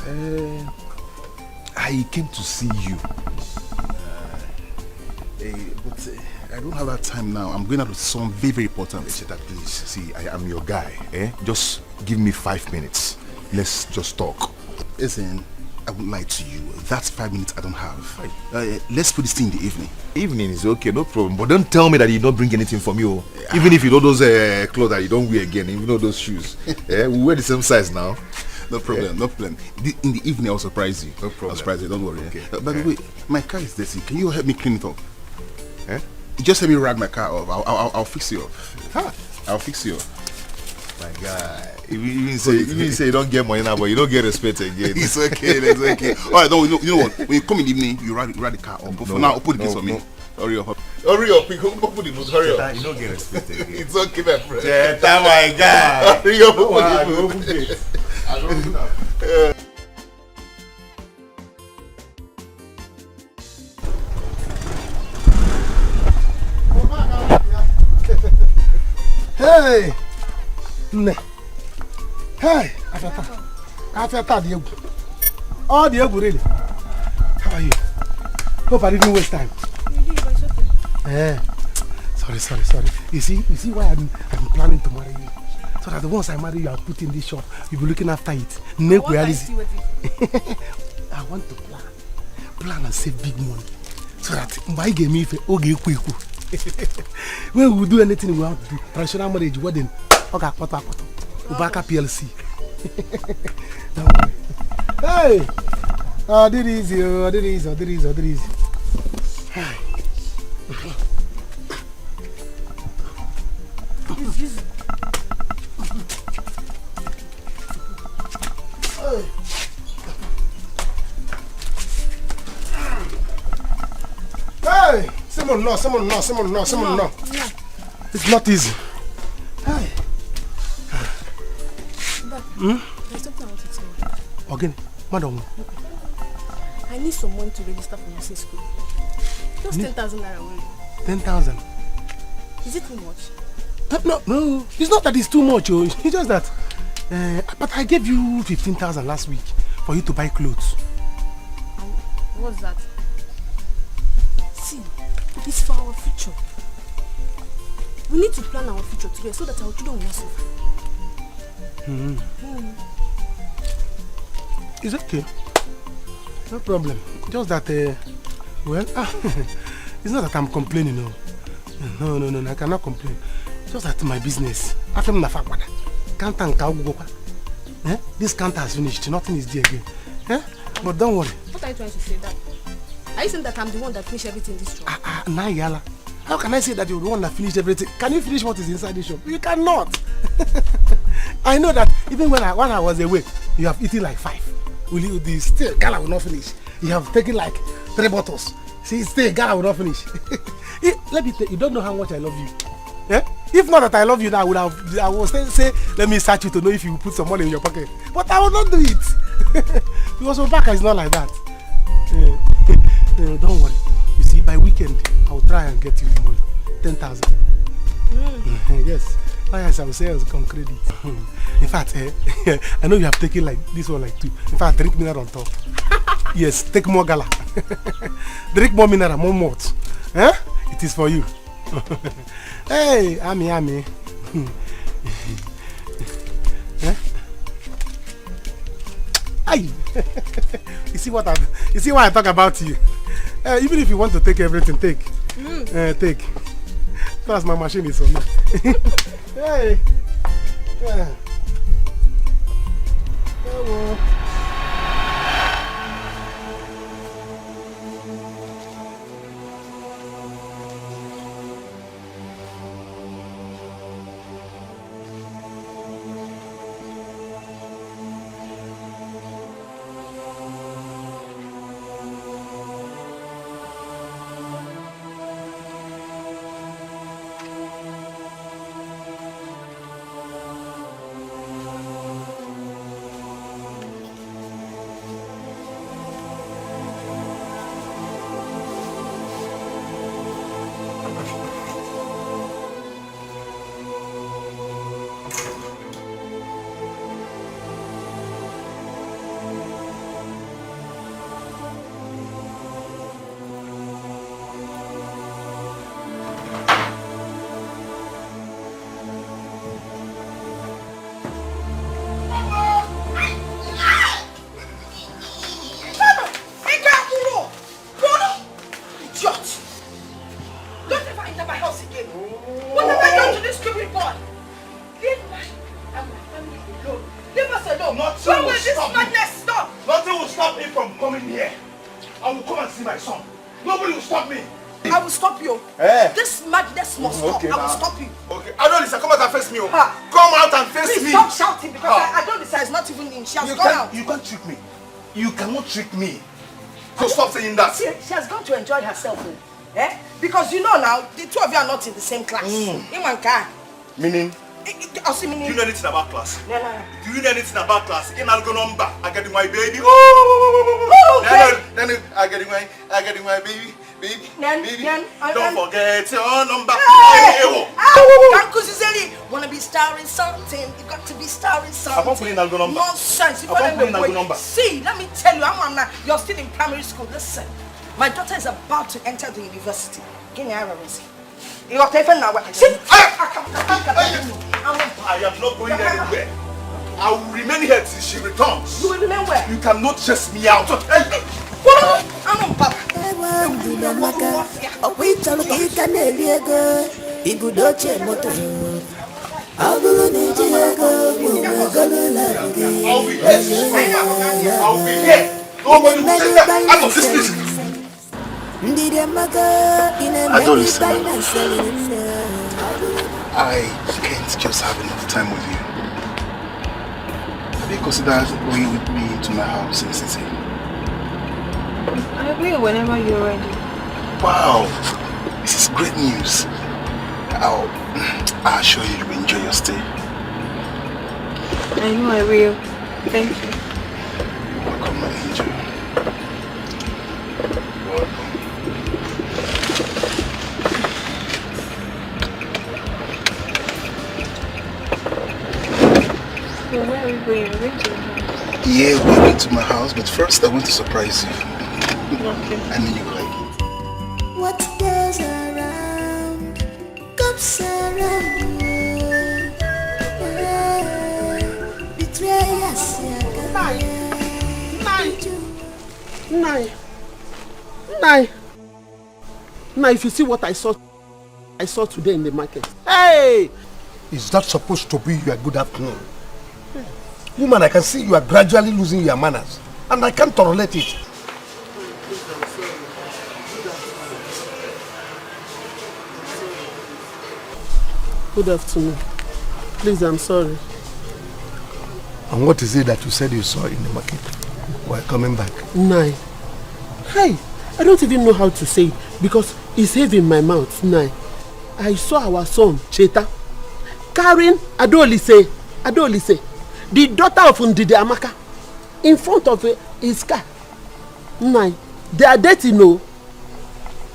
I came to see you. But I don't have that time now. I'm going out with someone very, very important. Cheta, please. See, I am your guy. Just give me 5 minutes. Let's just talk. Listen, I won't lie to you. That's 5 minutes I don't have. Let's put this thing in the evening. Evening is okay, no problem. But don't tell me that you don't bring anything from you. Even if you know those clothes that you don't wear again, even though those shoes. We wear the same size now. No problem, no problem. In the evening I'll surprise you. No problem. I'll surprise you, don't worry. Okay. By the way, my car is dirty. Can you help me clean it up? Just help me rag my car off. I'll fix you up. I'll fix you up. My guy. Even say you don't get money now, but you don't get respect again. It's okay. Alright, you know what? When you come in the evening, you ride the car up. But for now, open the case for me. Hurry up. Hurry up, we can open the boot. Hurry up. You don't get respect again. It's okay, my friend. Cheta, my guy. Hurry up, open the boot. I don't do that. Hey! Hey! After the egg. Oh, the egg really. How are you? Hope I didn't waste time. Sorry. You see why I'm planning to marry you. So that the once I marry you, I'll put in this shop. You'll be looking after it. I want to plan and save big money. So that my game if quick. When we do anything we want to do, traditional marriage, wedding, okay, Ubaka PLC. Don't worry. Hey! Did easy. Hey. Hey! Someone no. It's not easy. Hey. But there's something I want to tell you. Again, madam. I need some money to register for nursing school. Just 10,000 naira only. 10,000. Is it too much? No. It's not that it's too much. It's just that. But I gave you 15,000 last week for you to buy clothes. What's that? See, it's for our future. We need to plan our future together so that our children will not suffer. It's okay. No problem. Just that, it's not that I'm complaining, no. No, I cannot complain. Just that my business. This counter has finished. Nothing is there again. But don't worry. What are you trying to say, Dad? Are you saying that I'm the one that finished everything in this shop? Nayala. How can I say that you're the one that finished everything? Can you finish what is inside the shop? You cannot. I know that even when I was away, you have eaten like 5. Will you? The still gala will not finish. You have taken like 3 bottles. See, still gala will not finish. Let me tell you, don't know how much I love you. If not that I love you, now I would say, let me search you to know if you put some money in your pocket. But I will not do it. Because Obaka is not like that. Don't worry. You see, by weekend, I will try and get you the money. 10,000. Yes. Yes, I will say on credit. In fact, I know you have taken like this one like 2. In fact, drink mineral on top. Yes, take more gala. Drink more mineral, more malt. It is for you. Hey, Ami. Aye. You see why I talk about you? Even if you want to take everything, take. Take. Plus my machine is on me. Hey. Hello. in here. I will come and see my son. Nobody will stop me. I will stop you. Eh? This madness must stop. Okay, I will stop you. Okay. Adolisa, come out and face me. Come out and face Please me. stop shouting because Adolisa is not even in. She has gone out. You can't trick me. You cannot trick me. So stop saying that. She has gone to enjoy herself. Eh? Because you know now, the two of you are not in the same class. In one car. Meaning? Do you know anything about class? No. Do you know anything about class? In Algo number, I get my baby. Then I get my baby. Baby. Don't forget your number. Wanna be starring something? You got to be starring something. I'm putting Algo number. Nonsense. See, let me tell you, you're still in primary school. Listen, my daughter is about to enter the university. Give me a reason. You are taking now. See, I am not going anywhere. I will remain here till she returns. You will remain where? You cannot chase me out. I'll be here. Nobody will take that out of this place. Adolisa, I can't just have enough time with you. Have you considered going with me to my house in the city? I will whenever you're ready. Wow, this is great news. I assure you will enjoy your stay. I know I will. Thank you. Welcome, my angel. Welcome. So where are we going? We're going to your house. Yeah, we're going to my house, but first I want to surprise you. Okay. I know you like it. What goes around comes around. Betray us, Now, if you see what I saw today in the market. Hey! Is that supposed to be your good afternoon? Woman, I can see you are gradually losing your manners, and I can't tolerate it. Good afternoon. Please, I'm sorry. And what is it that you said you saw in the market while coming back? Nai. Hey, I don't even know how to say it because it's heavy in my mouth. Nai. I saw our son, Cheta, carrying Adolise, the daughter of Ndidi Amaka, in front of his car. Nai, they are dating, no?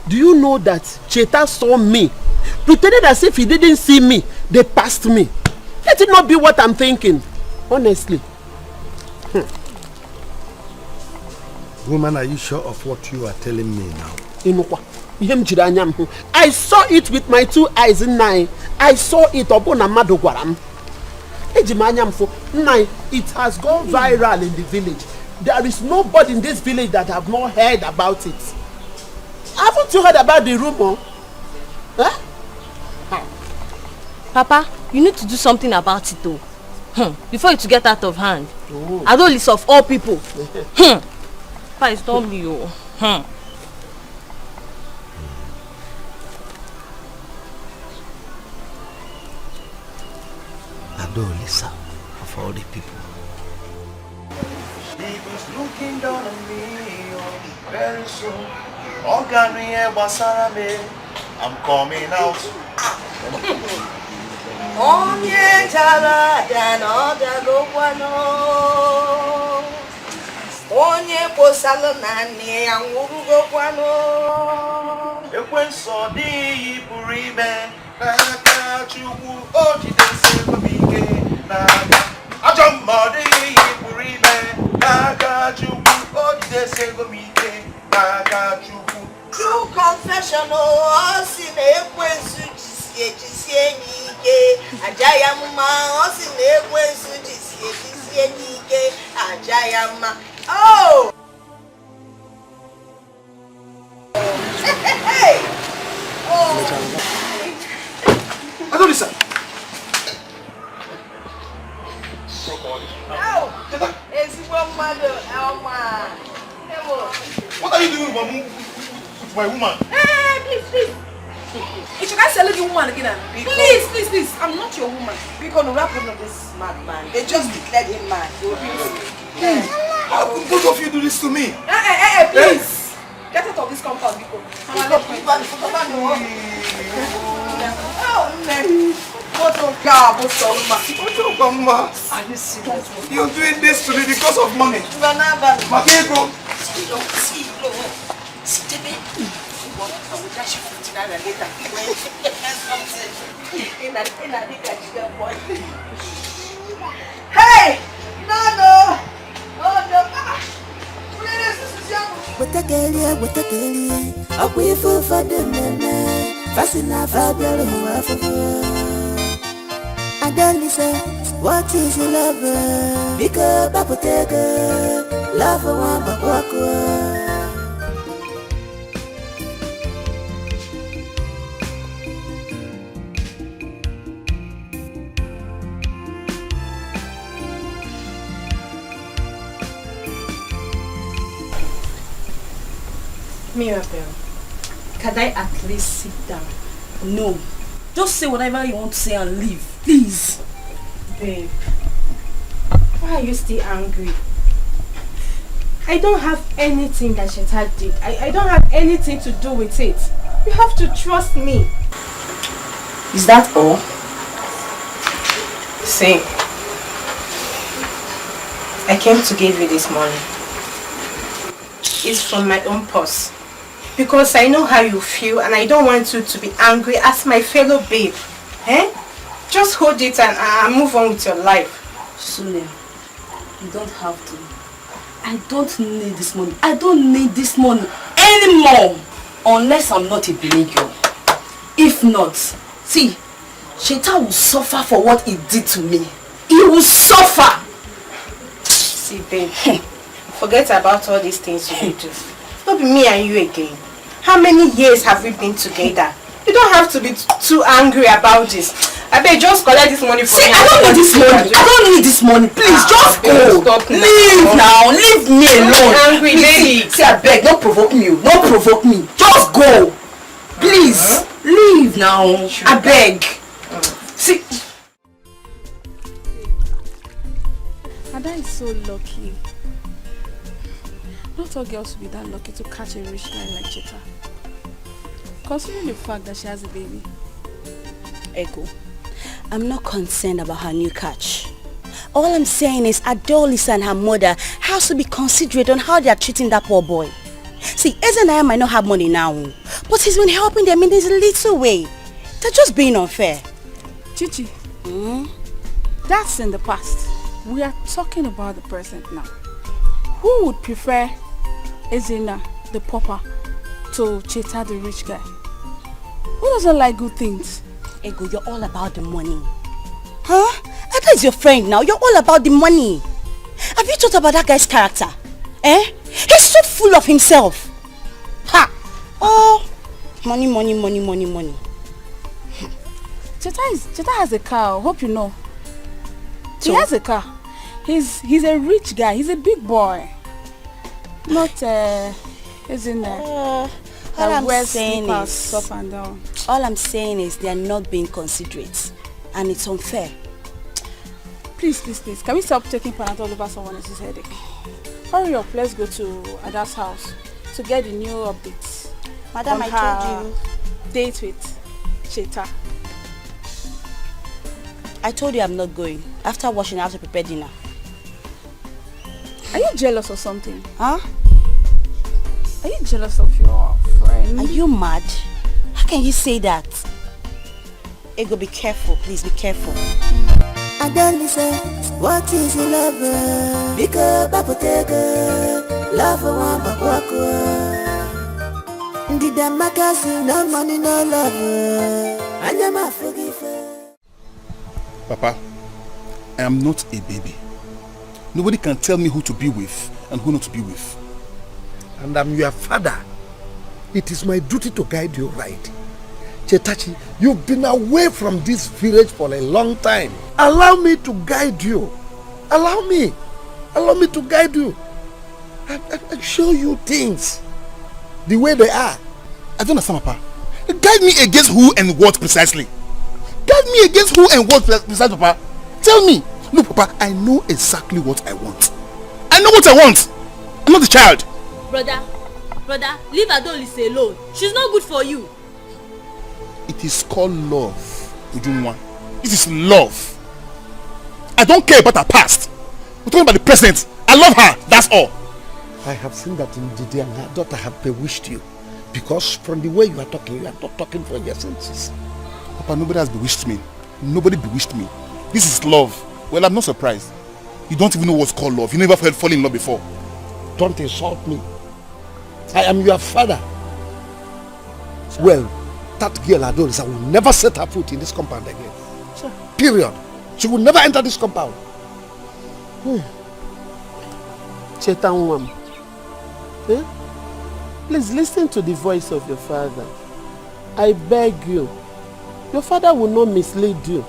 Do you know that Cheta saw me, pretended as if he didn't see me, they passed me? Let it not be what I'm thinking, honestly. Woman, are you sure of what you are telling me now? I saw it with my two eyes. I saw it upon Amado Guaram. It has gone viral in the village. There is nobody in this village that have not heard about it. Haven't you heard about the rumor? Huh? Papa, you need to do something about it though. Before it to get out of hand. Oh. I don't listen of all people. Papa, it's not me. Adolisa, of all the people. He was looking down on me very soon. I'm coming out. Onye jara dano dago kwano. Onye posalo nani angurugo kwano. Ekwenso di purime naka chukwu ojidese komike naka. Ajamadi purime naka chukwu ojidese komike naka chukwu. True confession o si na ekwensu jisie nike ajayama o si na ekwensu jisie nike ajayama. Oh! Hey! Oh! Adolisa! Oh! Ezigbo mmadụ Elma. Emo. What are you doing with my woman? Hey, please. If you guys are looking woman again, please, I'm not your woman. Because no rap on this madman. They just declared him mad. Please, how could both of you do this to me? Please. Get out of this compound, Biko. You're doing this to me because of money. Makeko. Hey! No. With the girl, I wait for the man. Fast enough, I'll be I don't listen. What is your lover? Because I protect her. Love for one, but walk. Mirabelle, can I at least sit down? No. Just say whatever you want to say and leave, please. Babe, why are you still angry? I don't have anything that Sheta did. I don't have anything to do with it. You have to trust me. Is that all? See, I came to give you this money. It's from my own purse. Because I know how you feel and I don't want you to be angry as my fellow babe. Eh? Just hold it and move on with your life. Sule, you don't have to. I don't need this money. I don't need this money anymore. Unless I'm not a believer. If not, see, Sheta will suffer for what he did to me. He will suffer. See, babe, forget about all these things you do. Not be me and you again. How many years have we been together? You don't have to be too angry about this. I bet just collect this money from me. I don't need this money. I don't need this money. Please, just go. Leave now. Leave me alone. Angry lady. See, I beg, don't provoke me. Don't provoke me. Just go. Please, leave now. I beg. See. Ada is so lucky. Not all girls will be that lucky to catch a rich guy like Cheta. Considering the fact that she has a baby. Echo, I'm not concerned about her new catch. All I'm saying is Adolisa and her mother has to be considerate on how they are treating that poor boy. See, Eze and I might not have money now, but he's been helping them in this little way. They're just being unfair. Chichi, that's in the past. We are talking about the present now. Who would prefer Ezena, the pauper, to Cheta, the rich guy? Who doesn't like good things? Ego, you're all about the money. Huh? That is your friend now. You're all about the money. Have you thought about that guy's character? Eh? He's so full of himself. Ha! Oh, money. Cheta has a car. Hope you know. So? He has a car. He's a rich guy. He's a big boy. Not isn't all I'm saying is up and down. All I'm saying is they are not being considerate, and it's unfair. Please. Can we stop taking Panadol over someone else's headache? Hurry up. Let's go to Ada's house to get the new updates. Madam, I told you. Date with Cheta. I told you I'm not going. After washing, I have to prepare dinner. Are you jealous or something? Huh? Are you jealous of your friend? Are you mad? How can you say that? Ego, be careful. Please be careful. I don't listen. What is your lover? Because I protect her. Love for one, but walk away. Did that magazine, no money, no love. I never forgive her. Papa, I am not a baby. Nobody can tell me who to be with and who not to be with. And I'm your father. It is my duty to guide you right. Chetachi, you've been away from this village for a long time. Allow me to guide you. Allow me to guide you. And show you things. the way they are. I don't understand, Papa. Guide me against who and what precisely? Guide me against who and what precisely, Papa? Tell me. Look, Papa, I know exactly what I want. I know what I want. I'm not a child. Brother, leave Adolise alone. She's not good for you. It is called love, Ujunwa. This is love. I don't care about her past. We're talking about the present. I love her, that's all. I have seen that in Didi and her daughter have bewitched you. Because from the way you are not talking from your senses. Papa, nobody has bewitched me. Nobody bewitched me. This is love. Well, I'm not surprised. You don't even know what's called love. You never felt falling in love before. Don't insult me. I am your father. Well, that girl Adolisa will never set her foot in this compound again. Sure. Period. She will never enter this compound. Chetanwam. Please listen to the voice of your father. I beg you. Your father will not mislead you.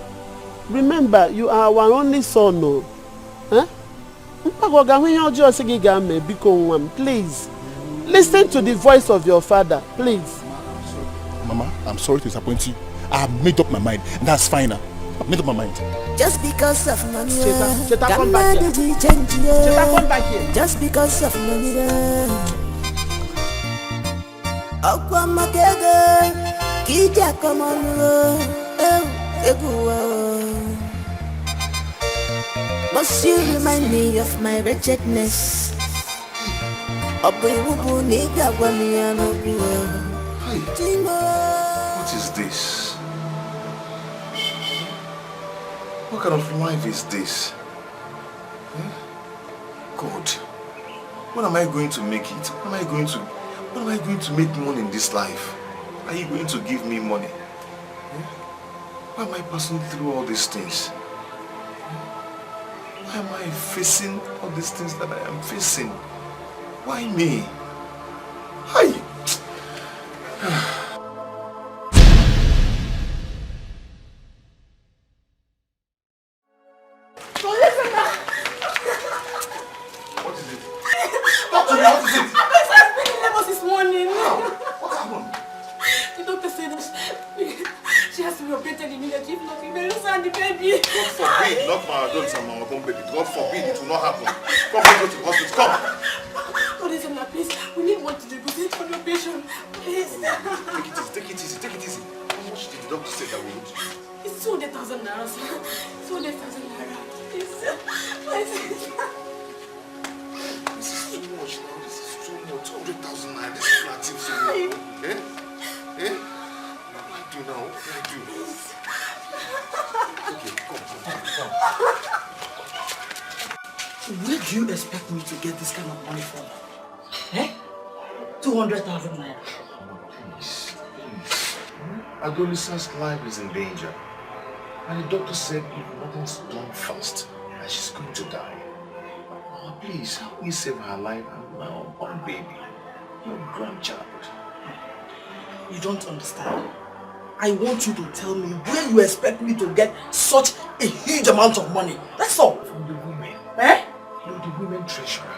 Remember, you are our only son. No? Please. Listen to the voice of your father, please. Mama, I'm sorry to disappoint you. I have made up my mind, and that's fine. I've made up my mind. Just because of money, Cheta, come back here. Cheta, come back here. Just because of money, Aqua Makega, Kija, come on, must you remind me of my wretchedness? What is this? What kind of life is this? God, when am I going to make it? When am I going to make money in this life? Are you going to give me money? Why am I passing through all these things? Why am I facing all these things that I am facing? Why me? Hi. What is it? Talk to me, what is it? My son's been in labor this morning. What happened? The doctor said that she has to be operated immediately. If not, we may lose her and the baby. God forbid, not my adults and my own baby. God forbid it will not happen. Come, go to the hospital, come. What is on that, please? We need one to negotiate for the operation. Please. Take it easy. How much did the doctor say that we would? It's 200,000 naira, sir. 200,000 naira. Please. This is too much now. This is too much. 200,000 naira. This is relative to me. What do I do now? What do I do? Okay, come. Where do you expect me to get this kind of money from? 200,000 naira. Please. Adolisa's life is in danger. And the doctor said if nothing's done fast, that she's going to die. Oh, please, help me save her life and my unborn baby, your grandchild. You don't understand. I want you to tell me where you expect me to get such a huge amount of money. That's all. From the women. You're the women treasurer.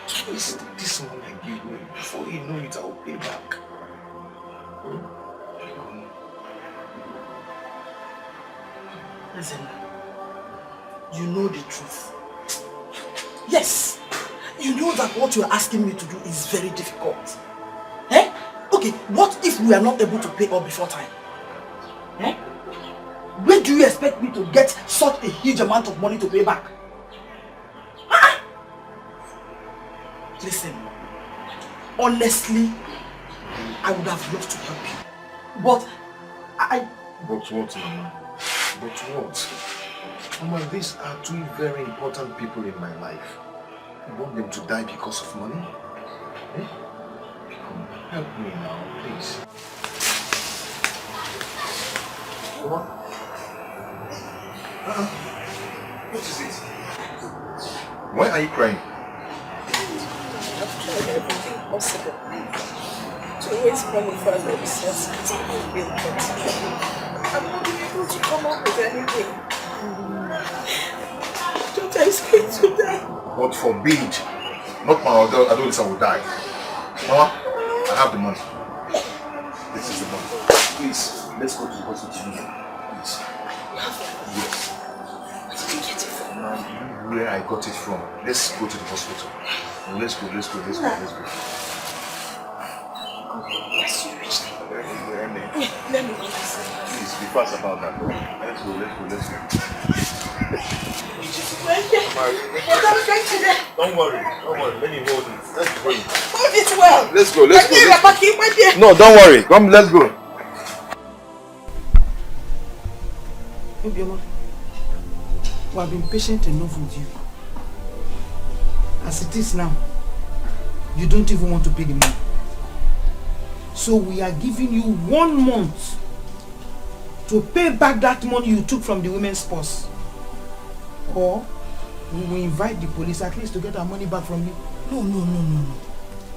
Please, this money I give me, before you know it, I'll pay back. Listen, you know the truth. Yes, you know that what you're asking me to do is very difficult. Okay, what if we are not able to pay up before time? Where do you expect me to get such a huge amount of money to pay back? Listen, honestly, I would have loved to help you. But But what, Mama? But what? Mama, these are two very important people in my life. You want them to die because of money? Come, help me now, please. Come on. What is it? Why are you crying? I've tried everything possible to raise money for an obsessed bill, but I'm not able to come up with anything. Daughter is going to die. God forbid. Not my Adolisa will die. Mama, I have the money. This is the money. Please, let's go to the hospital. Please. Yes. Where did you get it from? Where I got it from. Let's go to the hospital. Let's go. Yes, you reached it. Let me go. Please, be fast about that. Let's go. Don't worry. Let me hold it. Let's go. Hold it well. Let's go. No, don't worry. Come, let's go. Obioma, we have been patient enough with you. As it is now, you don't even want to pay the money. So we are giving you 1 month to pay back that money you took from the women's purse. Or we will invite the police at least to get our money back from you. No.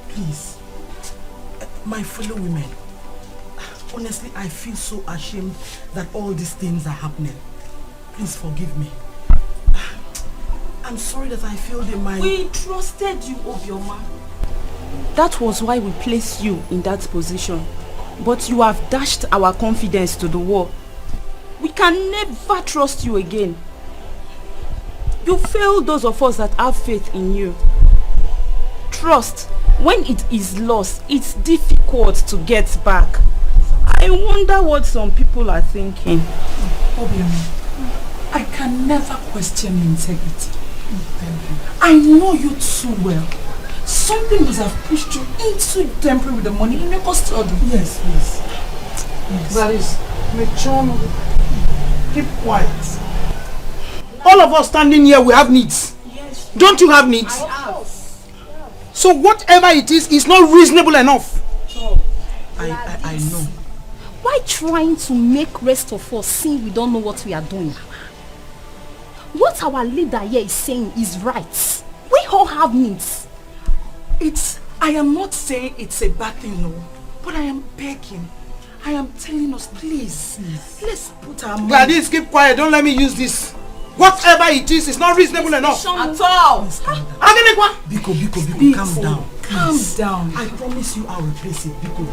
Please. My fellow women, honestly, I feel so ashamed that all these things are happening. Please forgive me. I'm sorry that I feel they might... We trusted you, Obioma. That was why we placed you in that position. But you have dashed our confidence to the wall. We can never trust you again. You failed those of us that have faith in you. Trust, when it is lost, it's difficult to get back. I wonder what some people are thinking. Obioma, I can never question your integrity. I know you too well. Something must have pushed you into temporary with the money in your custody. Yes. That is, Mechon, keep quiet. All of us standing here, we have needs. Yes. Don't you have needs? I have. So whatever it is not reasonable enough. I know. Why trying to make rest of us see we don't know what we are doing? What our leader here is saying is right. We all have needs. I am not saying it's a bad thing, no. But I am begging. I am telling us, please. Let's put our money... Gladys, keep quiet. Don't let me use this. Whatever it is not reasonable enough. At all. Biko, calm down. Calm down. I promise you I'll replace it, Biko.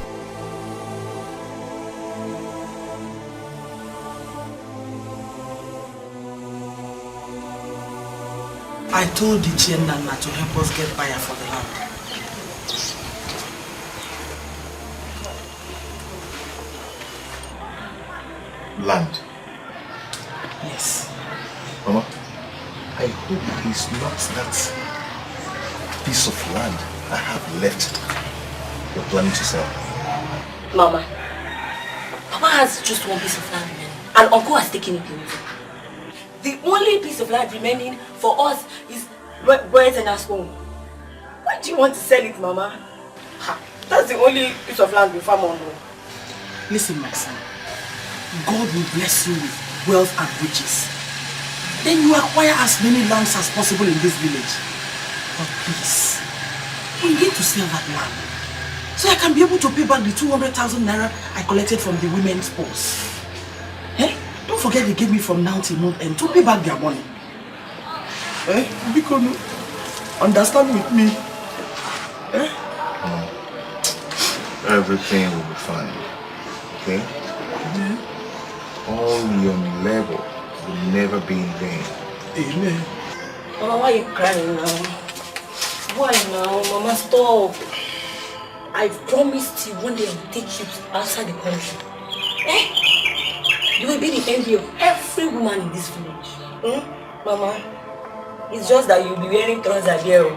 I told the Nana to help us get buyer for the land. Land? Yes. Mama, I hope it is not that piece of land I have left you're planning to sell. Mama, Papa has just 1 piece of land remaining, and Uncle has taken it away. The only piece of land remaining for us is Bread and our home. Why do you want to sell it, Mama? That's the only piece of land we farm on. Listen, my son. God will bless you with wealth and riches. Then you acquire as many lands as possible in this village. But please, we need to sell that land so I can be able to pay back the 200,000 naira I collected from the women's purse. Don't forget they gave me from now till month end to pay back their money. Because understand with me. Everything will be fine. Okay? All your labor will never be in vain. Amen. Mama, why are you crying now? Why now? Mama, stop. I promised you one day I will take you outside the country. You will be the envy of every woman in this village. Mama, it's just that you'll be wearing trousers here.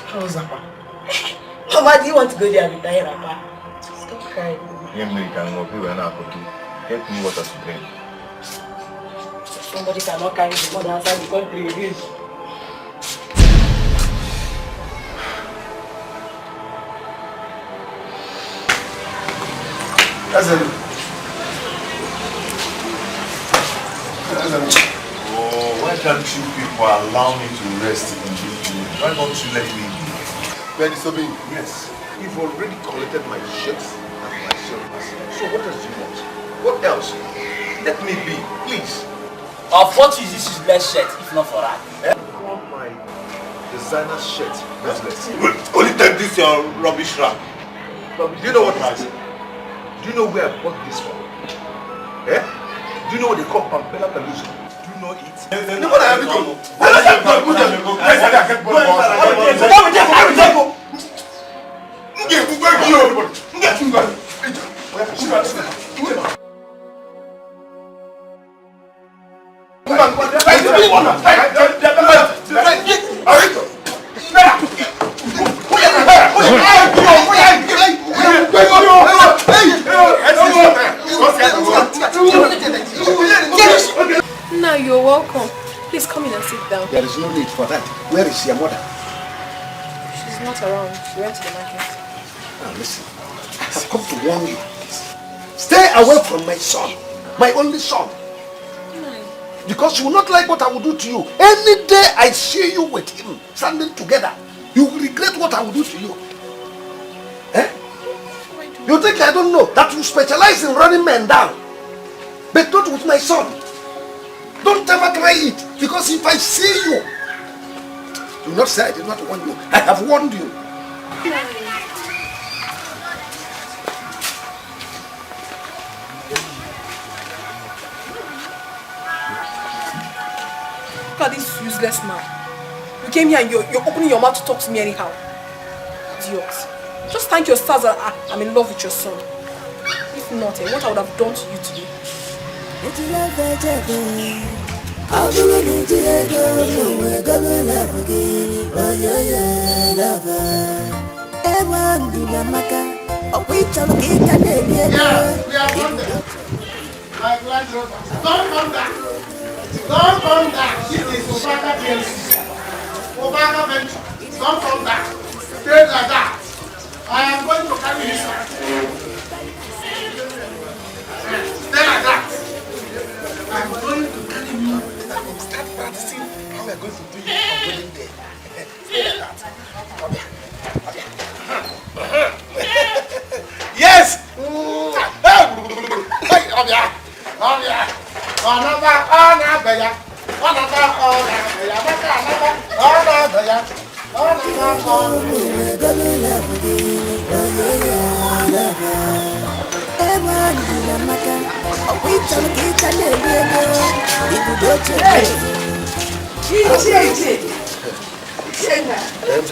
Trousers, Papa? Mama, do you want to go there and retire, Papa? Stop crying. Help me water to drink. Somebody cannot carry the mother outside the country again. Oh, why can't you people allow me to rest in this village? Why don't you let me be? Very Sobi. Yes. You've already collected my shirts and my silvers. So what else do you want? What else? Let me be, please. Of what is this useless shirt if not for that? I want my designer shirt. Useless. this your rubbish rack? Do you know what it is? Do you know where I bought this from? Eh? Do you know what they call Pampella Peluso? Do you know it? No, what I have to go. Now you're welcome. Please come in and sit down. There is no need for that. Where is your mother? She's not around. She went to the market. Now listen, I've come to warn you. Stay away from my son, my only son. Because you will not like what I will do to you. Any day I see you with him standing together, you will regret what I will do to you. Eh? You think I don't know that you specialize in running men down, but not with my son. Don't ever try it, because if I see you, do not say I did not warn you. I have warned you. Look at this useless man. You came here and you're opening your mouth to talk to me anyhow. Idiot. Just thank your stars that I'm in love with your son. If not, what I would have done to you today. I'll do it we're gonna love again. Oh yeah, lover. Everyone do the maka. Oh, we shall get a day. We are on there. Like Land Rover. Don't come back. Don't come back. This is Obaka PLC. Obaka Venture. Don't come back. Stay like that. I am going to carry this one. Stay like that. I am going to carry you. I will start practicing how we are going to do it on wedding day. Stay like that. Okay. Yes!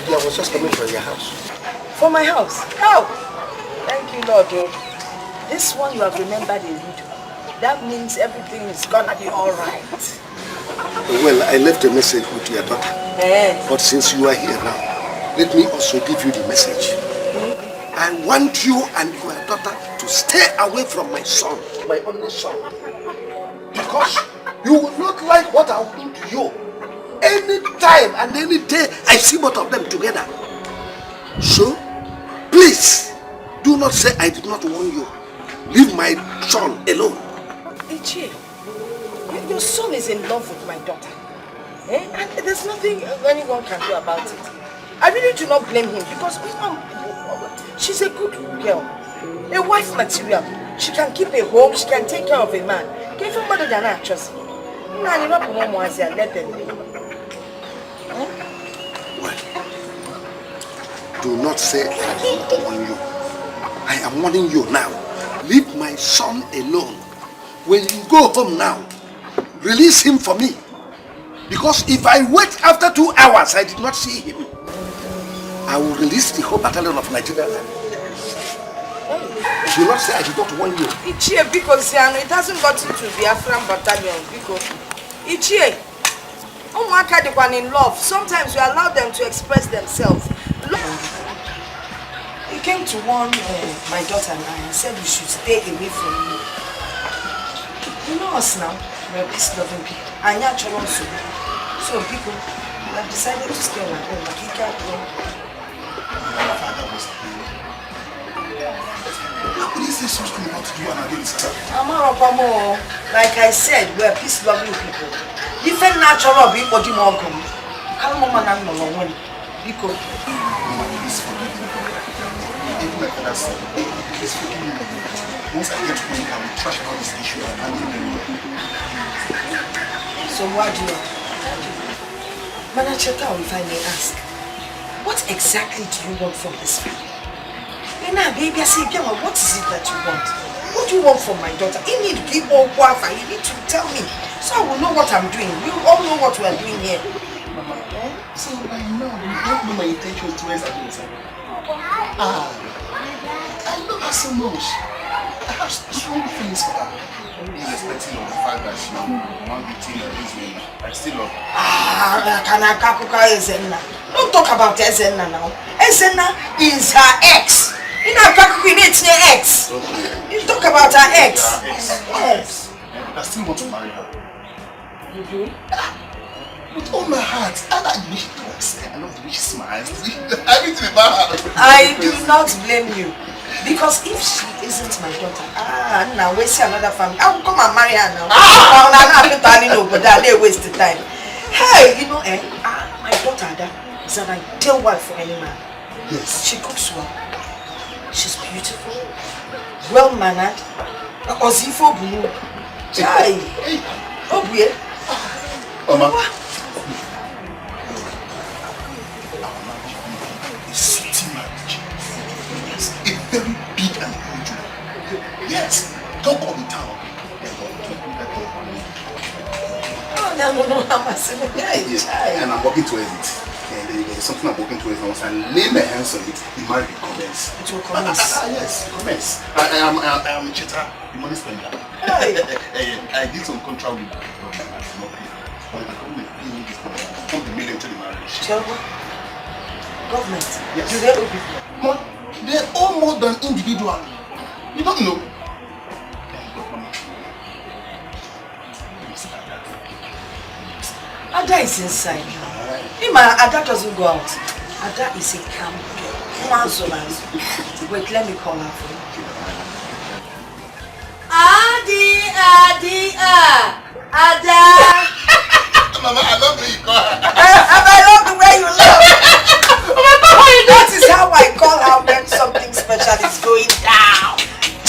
I was just coming from your house. For my house? How? Thank you, Lord. This one you have remembered a little. That means everything is gonna be alright. Well, I left a message with your daughter. Yes. But since you are here now, let me also give you the message. I want you and your daughter to stay away from my son, my only son. Because you will not like what I will do to you. Any time and any day I see both of them together. So, please, do not say I did not warn you. Leave my son alone. Ichi, your son is in love with my daughter. And there's nothing anyone can do about it. I really do not blame him because she's a good girl. A wife material. She can keep a home, she can take care of a man. Give her mother than actress. Let them be. Do not say I did not warn you. I am warning you now. Leave my son alone. When you go home now, release him for me. Because if I wait after 2 hours, I did not see him, I will release the whole battalion of Nigeria. Do not say I did not warn you. Ichie, because it hasn't gotten to the Afghan battalion. Because Ichie, in love, sometimes we allow them to express themselves. He came to warn my daughter and I and said we should stay away from you. You know us now, we're peace-loving people. And you're so people have decided to stay on our own, like he can't go. What is this supposed to be about to do and against her? Like I said, we're peace-loving people. Different natural people do more come. I don't know what I'm going to because please forgive me. Even like that, please forgive me. Once I get home, I will trash out this issue and handle it anyway. So what do you? Man, I check out if I may ask. What exactly do you want from this family? Now, baby, I say, what is it that you want? What do you want from my daughter? You need people wafa. You need to tell me, so I will know what I'm doing. We all know what we are doing here. Mama, so by now you don't know my intentions towards Adonis. I love her so much. I have strong feelings for her. Irrespective of the fact that she won't be teen this way, I still love her. Don't talk about Ezenna now. Ezenna is her ex. You know, it's her ex. You talk about her ex. Yes. I still want to marry her. You do? With all my heart. I like the way she talks. I love the way she smiles. Everything about her. I do not blame you. Because if she isn't my daughter, now we see another family. I will come and marry her now. I'm not telling you, but they waste the time. Hey, you know, my daughter Ada is an ideal wife for any man. Yes. She cooks well. She's beautiful, well-mannered. Ozifo Bunu. Chai. Obuye. Mama. A city marriage. Yes. A very big and huge one. Yes. Talk of the town. No, I'm assuming. Yes. And I'm working towards it. And there's something I'm working towards. Once I lay my hands on it, the marriage will commence. It will commence? Yes, commence. I am a cheater, the money spender. I did some contract with the put the million to the marriage. Government? Yes. Do they owe people? They owe more than individual. You don't know. Ada is inside. Ada doesn't go out. Ada is a calm girl. Wait, let me call her for you. Ada. Mama, I love the way you call her. I love the way you love. That is how I call her when something special is going down.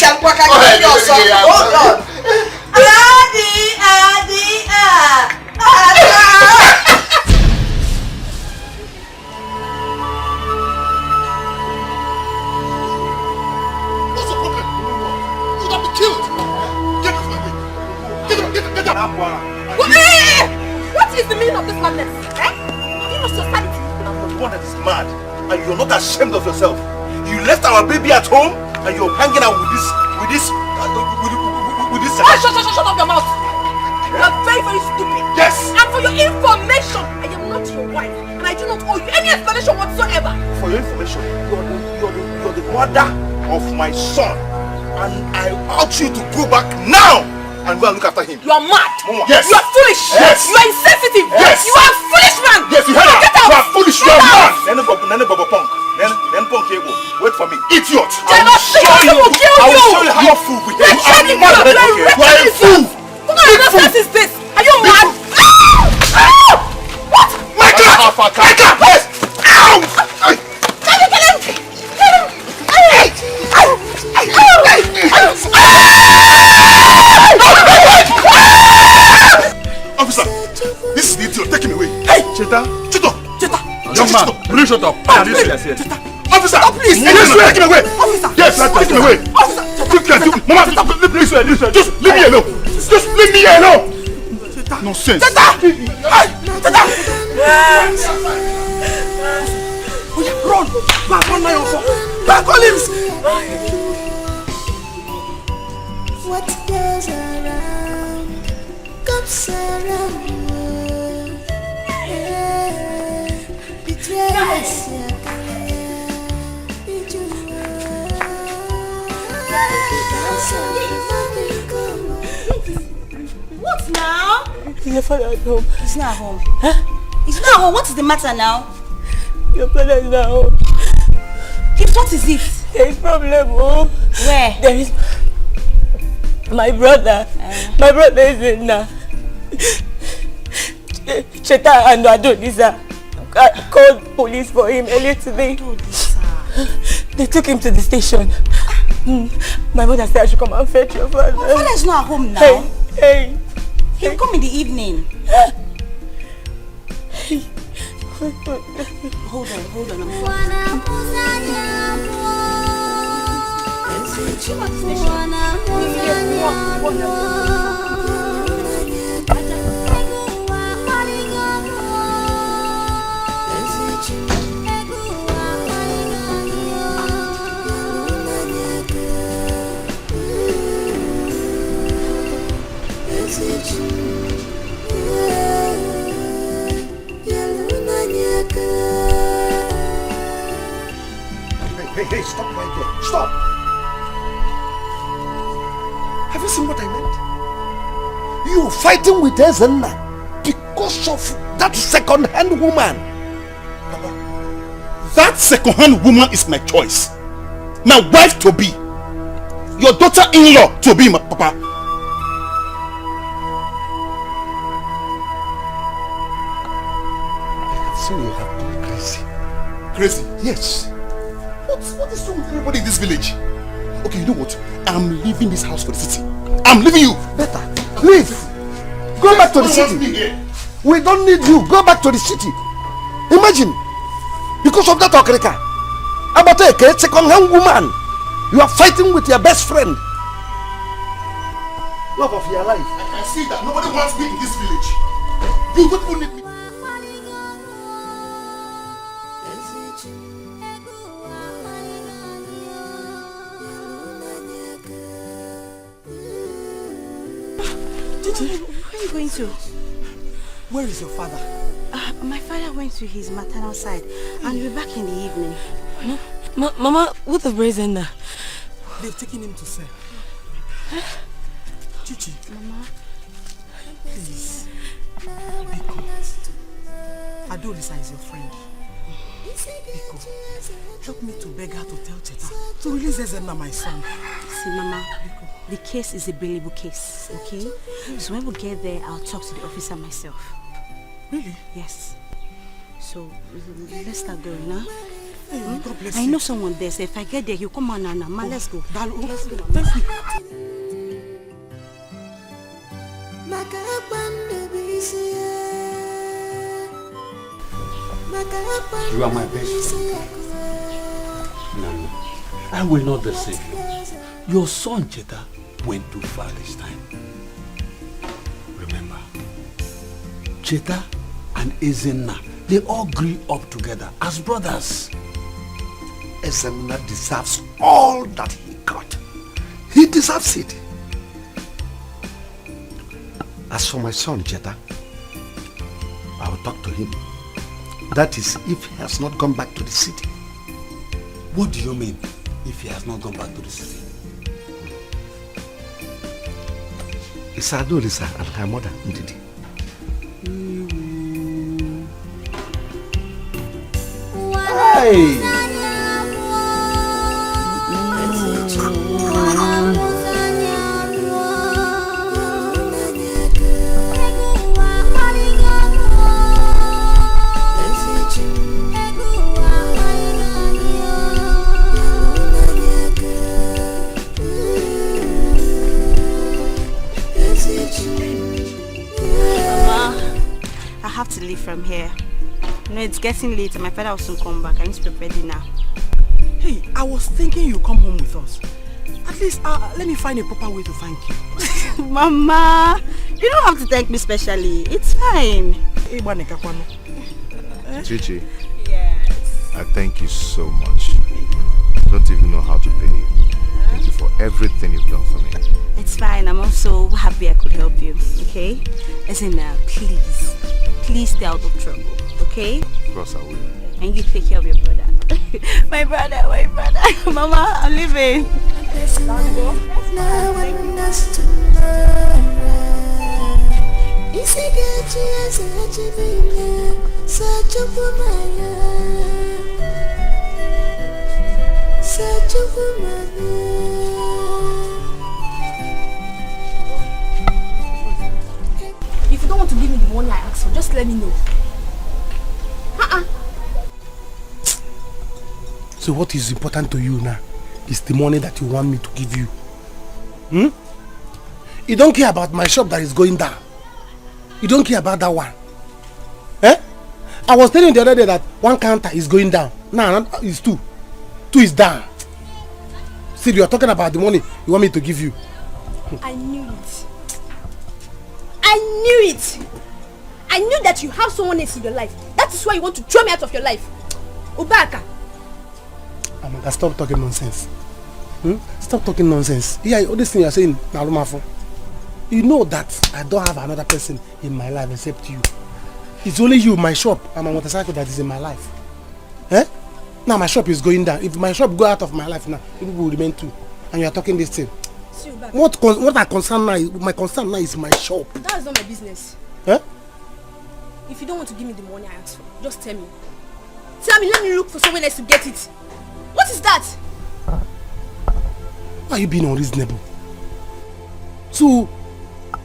Hold on. What's the problem? You should have been killed. Get off my way. Get up. What is the meaning of this madness? You know society. I'm the one that is mad, and you're not ashamed of yourself. You left our baby at home, and you're hanging out with this. Shut up your mouth. You are very, very stupid. Yes. And for your information, I am not your wife, and I do not owe you any explanation whatsoever. For your information, you're the mother of my son, and I urge you to go back now and go and look after him. You are mad. Yes. You are foolish. Yes. You are insensitive. Yes. You are a foolish man. Yes, you heard Get her. out. You are foolish. You are mad. Then Bobo Punk. Then Punk Ego. Wait for me. Idiot. I will show you how fool we are. You are mad. You are a fool. What kind of nonsense is this? Are you mad? What? Michael! Yes! Ow! Can you kill him? Kill him! Officer, this is the idiot. Take him away. Hey! Cheta! Young man, will you shut up? Officer! Please! Take him away! Officer! Yes, take him away! Officer! Mama, this way. Just leave me alone! Just leave me alone! Nonsense! Run! Back on my own. Back on him! What goes around comes around. What now? Your father at home. He's not at home. Huh? He's not at home. What is the matter now? Your father is not home. Gift, what is it? There is problem, home. Where? There is my brother. My brother is in now. Cheta and Adonisa called police for him earlier today. They took him to the station. My mother said I should come and fetch your father. My father is not at home now. Hey. He'll come in the evening. Hold on. Hey, stop right there. Stop! Have you seen what I meant? You fighting with Ezenna because of that second-hand woman. Papa, that second-hand woman is my choice. Now, wife to be. Your daughter-in-law to be, my papa. I have seen you have gone crazy. Crazy? Yes. What is wrong with everybody in this village? Okay, you know what? I'm leaving this house for the city. I'm leaving you. Better. Leave. Go back to the city. We don't need you. Go back to the city. Imagine. Because of that okrika. About a second-hand woman. You are fighting with your best friend. Love of your life. I can see that nobody wants me in this village. You don't even need me. Where are you going to? Where is your father? My father went to his maternal side and will be back in the evening. Mama, what the brazen? They've taken him to sell. Chichi. Mama. Please. Biko. Adolisa is your friend. Biko. Help me to beg her to tell Cheta to release Ezenna, my son. See, Mama. Biko. The case is a bailable case, okay? So when we get there, I'll talk to the officer myself. Really? Yes. So, let's start going, huh? Hey, God bless I you. know someone there, so if I get there, he'll come on, Nana. Ma, let's go. Let's go, Mama. Thank you. You are my best friend. No, I will not deceive you. Your son Cheta went too far this time. Remember, Cheta and Ezenna, they all grew up together as brothers. Ezenna deserves all that he got. He deserves it. As for my son Cheta, I will talk to him. That is, if he has not gone back to the city. What do you mean, if he has not gone back to the city? It's Adolisa and her mother, Ndidi. Hey! I have to leave from here. You know, it's getting late and my father will soon come back. I need to prepare dinner. Hey, I was thinking you come home with us. At least, let me find a proper way to thank you. Mama, you don't have to thank me specially. It's fine. Chichi. Yes. I thank you so much. I don't even know how to pay you. Thank you for everything you've done for me. It's fine. I'm also happy I could help you. Okay? As in, please stay out of trouble. Okay? Of course I will. And you take care of your brother. my brother. Mama, I'm leaving. If you don't want to give me the money I asked for, just let me know. So what is important to you now is the money that you want me to give you. You don't care about my shop that is going down. You don't care about that one. I was telling you the other day that one counter is going down. Now it's 2. 2 is down. See, you are talking about the money you want me to give you. I knew it. I knew it. I knew that you have someone else in your life. That is why you want to throw me out of your life. Ubaka. Amaka, stop talking nonsense. Stop talking nonsense. Yeah, all this thing you are saying, you know that I don't have another person in my life except you. It's only you, my shop, and my motorcycle that is in my life. Eh? Now my shop is going down. If my shop go out of my life now, people will remain too. And you are talking this thing. What I concern now, my concern now is my shop. That is not my business. Eh? If you don't want to give me the money I asked for, just tell me. Tell me, let me look for someone else to get it. What is that? Why are you being unreasonable? So,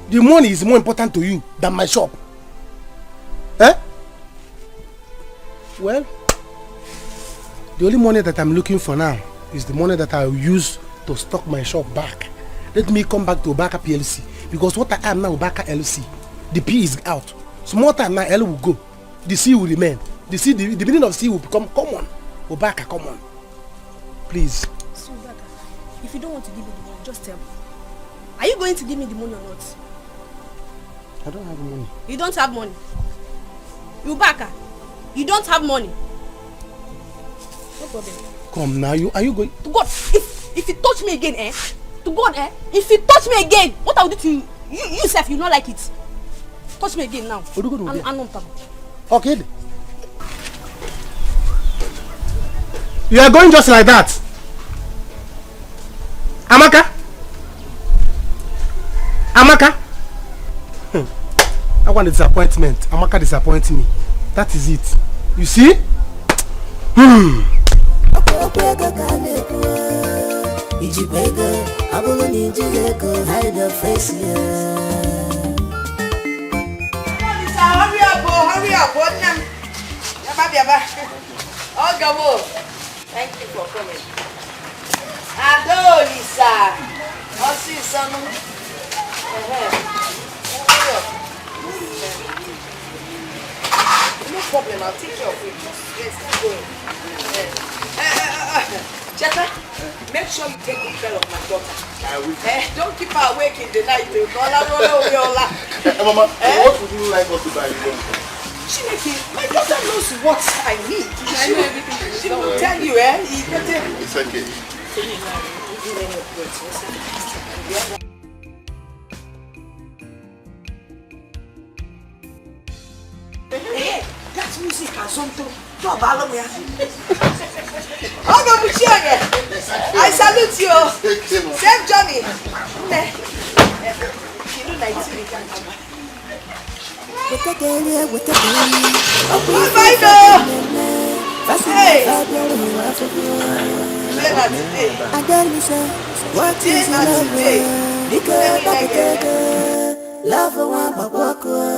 the money is more important to you than my shop. Eh? Well, the only money that I'm looking for now is the money that I will use to stock my shop back. Let me come back to Obaka PLC. Because what I am now, Obaka LC, the P is out. Small time now, L will go. The C will remain. The meaning of C will become common. Obaka, come on. Please. See, Obaka, if you don't want to give me the money, just tell me. Are you going to give me the money or not? I don't have money. You don't have money. Ubaka, you don't have money. No problem. Come now, are you going? To God, if you touch me again, To God, if you touch me again, what I will do to you? You self, you not like it. Touch me again now. I'm not. Okay. You are going just like that. Amaka? I want a disappointment. Amaka disappoints me. That is it. You see? Hurry up, Thank you for coming. Adolisa. No problem, I'll take care of it. Yes, keep going. Jetta, make sure you take good care of my daughter. Don't keep her awake in the night. Mama, what would you like us to buy? My daughter knows what I need. I know everything. She will tell you, It's okay. That music has something to about me. I salute you. Save Johnny. You know Nigeria. What is love? Because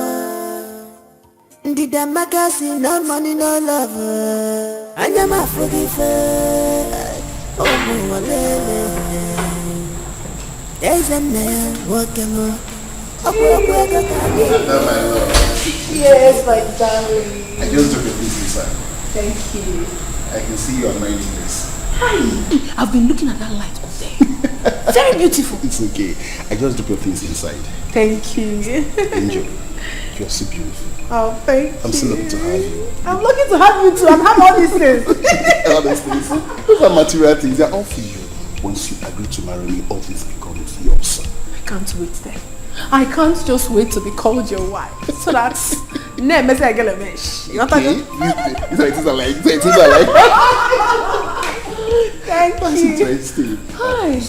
love did the magazine, no money, no love. I never forgive her. Oh, there's a man walking on. Yes, my darling. I just took a piece inside. Thank you. I can see you are minding this. Hi. I've been looking at that light all day. Very beautiful. It's okay. I just took your things inside. Thank you. Angel, you're so beautiful. Oh, thank you. I'm so lucky to have you. I'm lucky to have you too. I'm having all these things. All these things. Those are material things. They're all for you. Once you agree to marry me, all this becomes yours. I can't wait then. I can't just wait to be called your wife. So that's name is like a mesh. You want to Thank you. Interesting. Hi.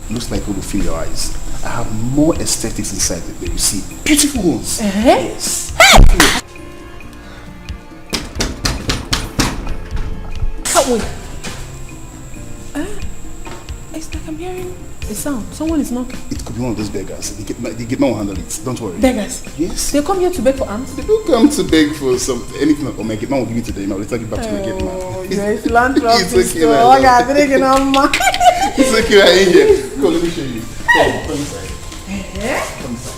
Looks like you will feel your eyes. I have more aesthetics inside that you see. Beautiful ones. Yes. Hey! Can't wait. It's like I'm hearing a sound. Someone is knocking. It could be one of those beggars. The gate man will handle it. Don't worry. Beggars? Yes. They come here to beg for alms? They don't come to beg for anything. Or my gate man will give it to them. I'll return it back to my gate man. Oh, you're a philanthropist. It's okay. It's okay. I ain't here. Come, let me show you. Come inside. Come inside.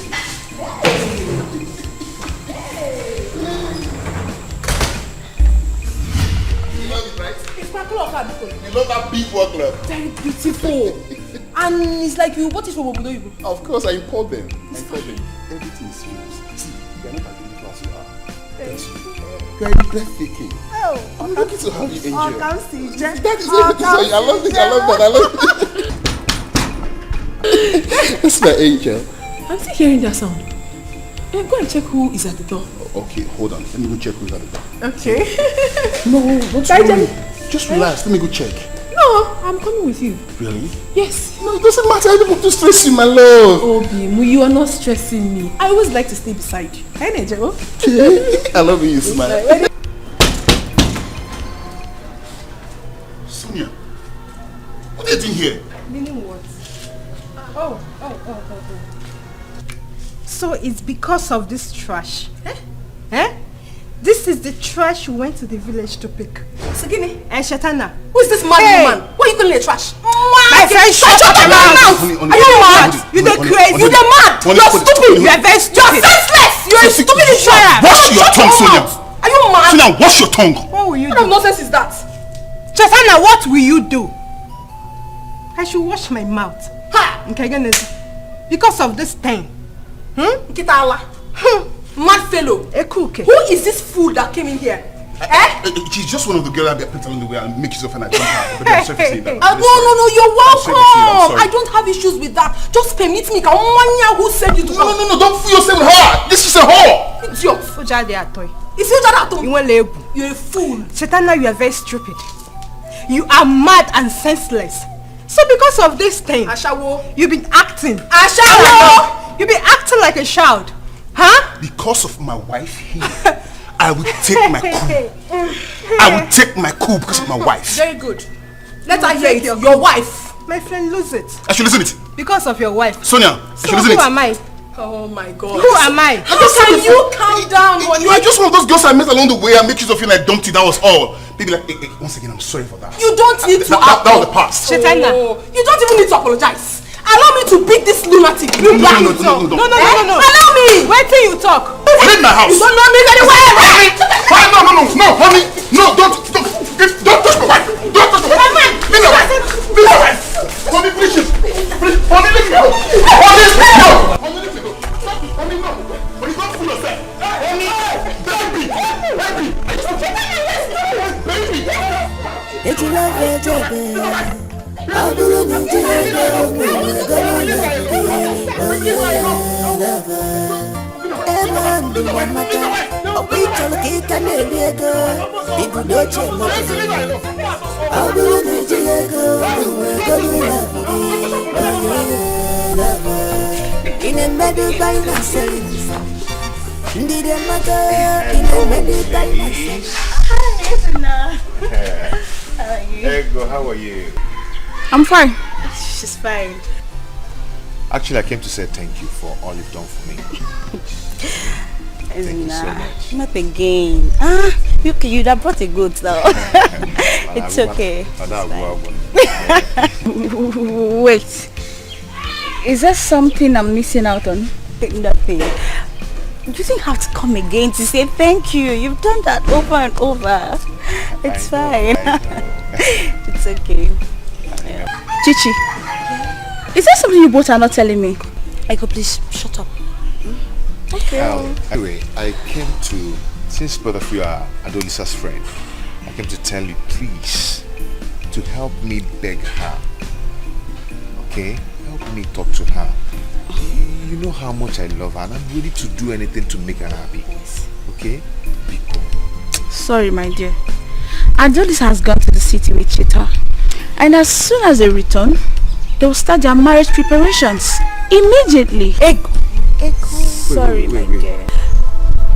You know that B4 club? Very beautiful. And it's like you bought it from Obodo Ibu. Of course, I import them. Everything is yours. See, you're not as beautiful as you are. Yes. You're breathtaking. Oh. I'm lucky to have you, Angel. Oh, can't see. That is everything. I love it. I love that. That's my angel. I'm still hearing that sound. Go and check who is at the door. Okay, hold on. Let me go check who's at the door. Okay. No, don't worry. Just relax. Let me go check. No, I'm coming with you. Really? Yes. No, it doesn't matter. I don't want to stress you, my love. Oh, Bimu, you are not stressing me. I always like to stay beside you. Hey, Nejero. I love you, smile. Sonia, what are you doing here? Meaning what? Oh. So it's because of this trash. Eh? This is the trash you went to the village to pick. Sagini. And Shatana. Who is this mad woman? Why are you calling her trash? My friend, shut up your mouth! Are you mad? You the crazy. You the mad. You're stupid. You're very stupid. You're senseless. You're a stupid insurer. Wash your tongue, Sonia. Are you mad? Sonia, wash your tongue. What will you do? What kind of nonsense is that? Shatana, what will you do? I should wash my mouth. Ha! Okay, because of this thing. Kitala. Mad fellow. Ekuke. Who is this fool that came in here? She's just one of the girls that picked along the way and make use of her. No, you're welcome. I don't have issues with that. Just permit me. Who said you to come? No, don't fool yourself with her. This is a whore. Idiot. You're a fool. Shatana, you are very stupid. You are mad and senseless. So because of this thing, Ashawo, you've been acting. Ashawo! You've been acting like a child. Huh? Because of my wife here, I will take my coup. I will take my coup because of my wife. Very good. Let her hear it. Your wife. My friend, lose it. I should listen it. Because of your wife. Sonia, I should listen it. Who am I? Oh my God. Who am I? How can you calm down? You are just one of those girls I met along the way and make use of you and I dumped you. That was all. Baby, like, hey, once again, I'm sorry for that. You don't need to. That was the past. Shatana. You don't even need to apologize. Allow me to beat this lunatic. No. Allow me. Wait till you talk. Leave my house. You don't know me very well. No, honey. No, don't touch my wife. Don't touch my wife. Leave my wife. Honey, please. Honey, leave me alone. Honey, no. Honey, leave me alone. Honey, no. But you don't fool yourself. Honey, baby. It's love, I believe in Ego, how are you? I'm fine. She's fine. Actually, I came to say thank you for all you've done for me. Thank you so much. Not again. You'd have brought a goat now. It's okay. Wait. Is there something I'm missing out on? Nothing. You didn't have to come again to say thank you. You've done that over and over. It's fine. It's okay. Chichi, is there something you both are not telling me? Eiko, please shut up. Okay. Anyway, I came to, since both of you are Adolisa's friend, I came to tell you, please, to help me beg her. Okay? Help me talk to her. You know how much I love her and I'm ready to do anything to make her happy. Okay? Sorry, my dear. Adolisa has gone to the city with Chita. And as soon as they return, they will start their marriage preparations. Immediately. Eiko. Sorry, my dear.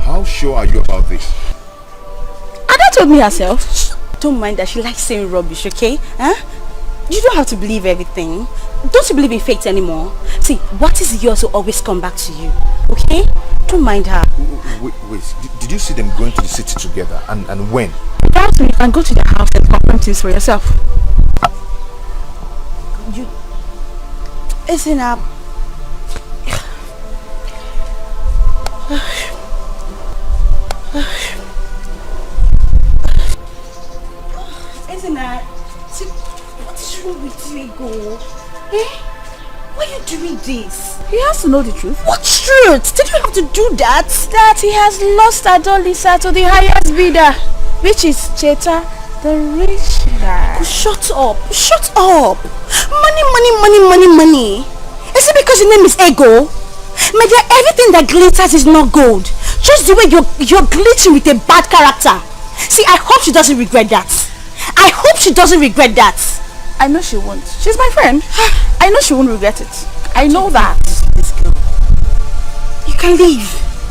How sure are you about this? Ada told me herself. Don't mind that she likes saying rubbish, okay? Huh? You don't have to believe everything. Don't you believe in fate anymore? See, what is yours will always come back to you, okay? Don't mind her. Wait. Did you see them going to the city together? And when? Perhaps you can go to their house and confirm things for yourself. You... Isn't up. Isn't that? See, what is wrong with you, Ego? Eh? Why are you doing this? He has to know the truth. What truth? Did you have to do that? That he has lost Adolisa to the highest bidder, which is Cheta, the rich guy. Shut up. Shut up. Money. Is it because your name is Ego? My dear, everything that glitters is not gold. Just the way you're glitching with a bad character. See, I hope she doesn't regret that. I hope she doesn't regret that. I know she won't. She's my friend. I know she won't regret it. I know that. This girl. You can leave.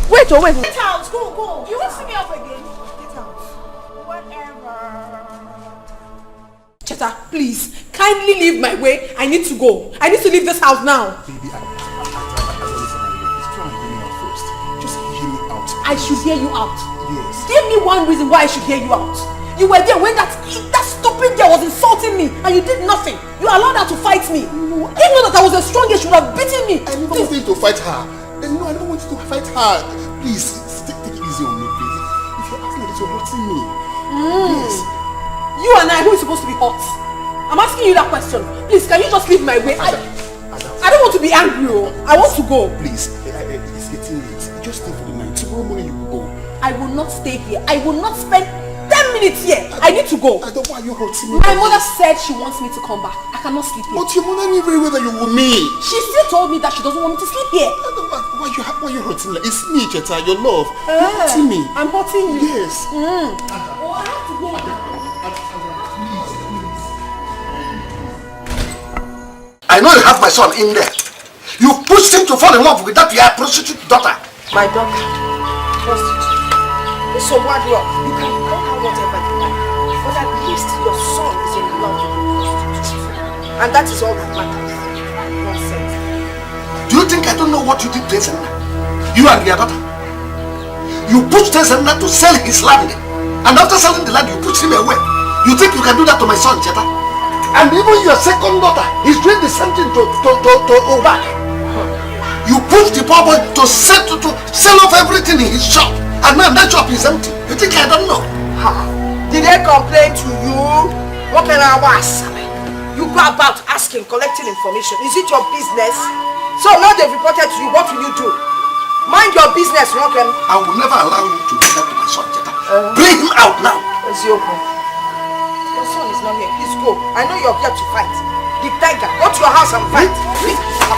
Wait. Get out. Go. You won't see me up again. Get out. Whatever. Cheta, please, kindly leave my way. I need to go. I need to leave this house now. Baby, I try and hear me out first. Just hear me out. I should hear you out. Yes. Give me one reason why I should hear you out. You were there when that stupid girl was insulting me and you did nothing. You allowed her to fight me. No, if not that I was the strongest, you would have beaten me. I never wanted to fight her. No, I don't want you to fight her. Please, take it easy on me, please. If you're asking this, you're hurting me. Yes. You and I, who is supposed to be hot? I'm asking you that question. Please, can you just leave my way? I don't want to be angry. I want to go. Please, it's getting late. Just stay for the night. Tomorrow morning you will go. I will not stay here. I will not spend 10 minutes here. I need to go. I don't want you hurting me. My mother said she wants me to come back. I cannot sleep here. But your mother knew very well that you were me. She still told me that she doesn't want me to sleep here. Why you hurting me? It's me, Cheta, your love. You're hurting me. I'm hurting you. Yes. Oh, I have to go. I know you have my son in there. You pushed him to fall in love with that your prostitute daughter. My daughter, prostitute. So what you can call her whatever you like, but at least your son is in love with a prostitute, and that is all that matters. Nonsense. Do you think I don't know what you did to Ezenna? You and your daughter. You pushed Ezenna to sell his land, and after selling the land, you pushed him away. You think you can do that to my son, Cheta? And even your second daughter is doing the same thing to Obak. You pushed the poor boy to sell off everything in his shop, and now that shop is empty. You think I don't know? Did they complain to you? What can I ask? You go about asking, collecting information. Is it your business? So now they've reported to you. What will you do? Mind your business, Rokem. I will never allow you to do that to my son, Cheta. Bring him out now. Your son is not here. Please go. I know you're here to fight. The tiger, go to your house and fight. Please. Go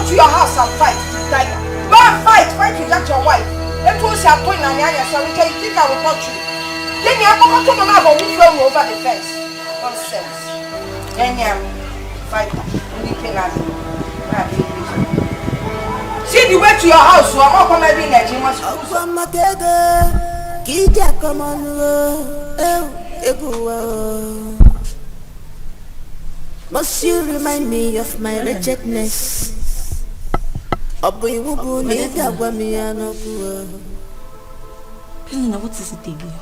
to your house and fight. Tiger. Go and fight. Fight with that your wife. Let me see I'm going and you think I will touch you. Then you have to come over the fence. Nonsense. Then you fight. See the way to your house, so I'm not coming in there. Must you remind me of my wretchedness? Elena, what is it again?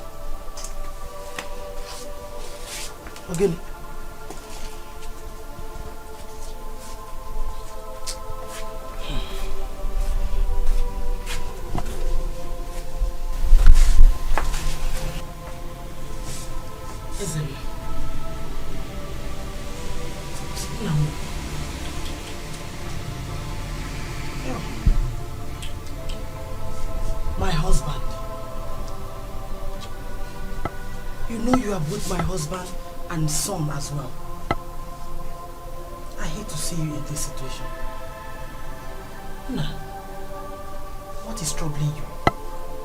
Again. My husband. You know you are both my husband and son as well. I hate to see you in this situation. Nah. What is troubling you?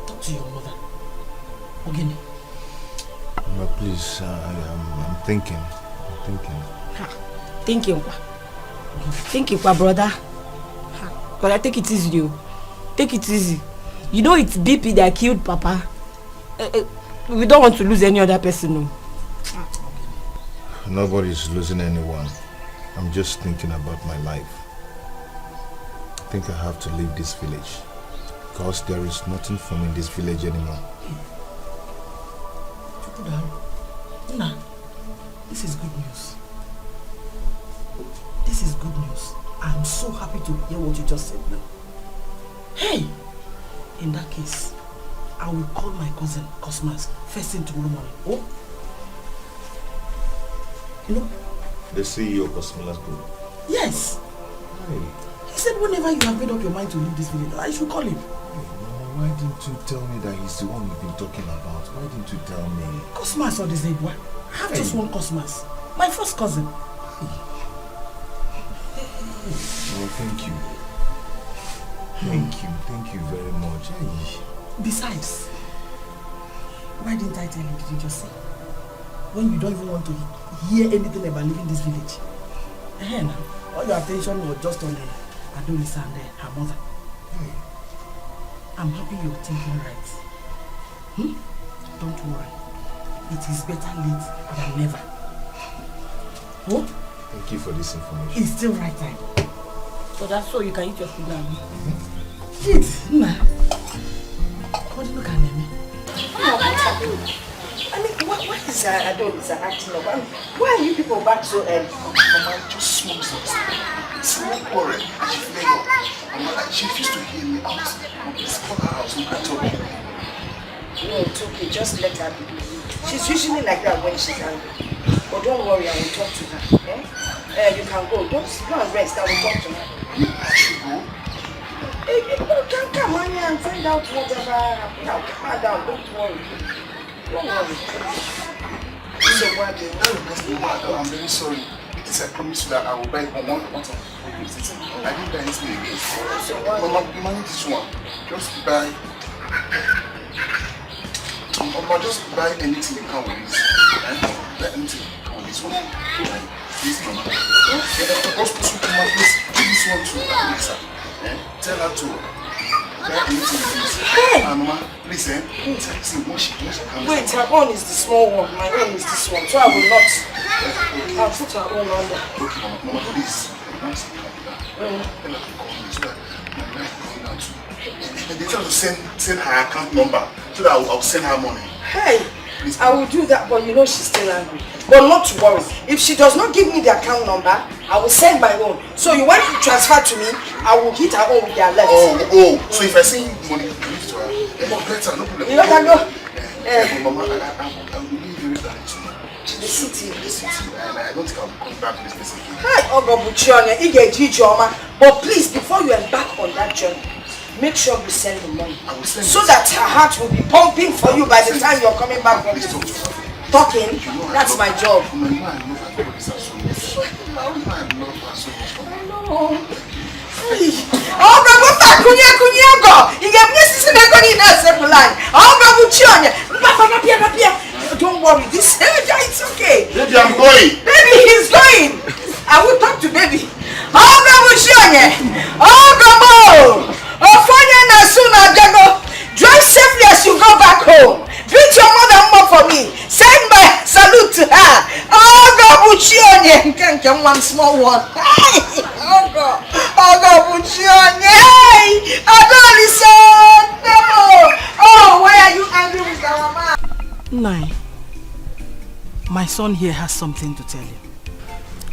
Talk to your mother. Ogini. No, please, I'm thinking. Thinking what, brother? Brother, take it easy, you. Take it easy. You know it's BP that killed Papa. We don't want to lose any other person, no. Nobody's losing anyone. I'm just thinking about my life. I think I have to leave this village because there is nothing for me in this village anymore. Nah, this is good news. This is good news. I'm so happy to hear what you just said now. Hey! In that case, I will call my cousin Cosmas first thing tomorrow morning. Oh? You know? The CEO of Cosmas Group? Yes! Hey. He said whenever you have made up your mind to leave this village, I should call him. Why didn't you tell me that he's the one we've been talking about? Why didn't you tell me? Cosmas or the Zebua? I have just one Cosmas. My first cousin. Oh, thank you. Thank you very much. Besides, why didn't I tell you? Did you just say? When you don't even want to hear anything about leaving this village. All your attention was just on Adolisa and her mother. I'm happy you're thinking right. Don't worry. It is better late than never. Oh? Thank you for this information. It's still right time. So that's so you can eat your food now. Eat, Nah. What do you look at me? I mean, why is Adolisa acting up? Why are you people back so early? Mama, just small things. Small quarrel. She flavor. Mama, she refused to hear me out. Please call her house. We can talk. No, it's okay. Just let her be. She's usually like that when she's angry. But don't worry, I will talk to her. You can go. Don't go and rest. I will talk to her. I should go? You can come on here and find out whatever happened. Now, calm down. Don't worry. Don't worry. So what do you I'm very sorry. Because I promised you that I will buy one of the I didn't buy anything again. So what? Mama, manage this one. Just buy. Mama, just buy anything you can with this. Buy anything you can with this one. Please, Mama. Just put Mama, please give this one to Alexa. Tell her to buy anything with this. Mama, please, see what she does. Wait, her own is the small one. My own is this one. So I will not. I'll put her own under. Okay, Mama, please. Tell her to call me so that my wife is going out too. And they tell her to send her account number so that I'll send her money. Hey, please, I will do that, but you know she's still angry. But not to worry. If she does not give me the account number, I will send my own. So you want to transfer to me, I will hit her own with their left. So if I send money, you give it to her. Better, no problem. You know that go? Mama, I will be very glad to you. The city. And I don't think I'll come back to this place again. Hi, but please, before you embark on that journey, make sure you send the money. I will send so that her heart will be pumping for you by the time you're coming back from talking. That's my job. I love her so much. Don't worry, this it's okay. Baby, I'm going. Baby, he's going. I will talk to baby. Drive safely as you go back home. Greet your mother more for me. Send my salute to her. One small one. Oh, why are you angry with our mama? Nai, my son here has something to tell you.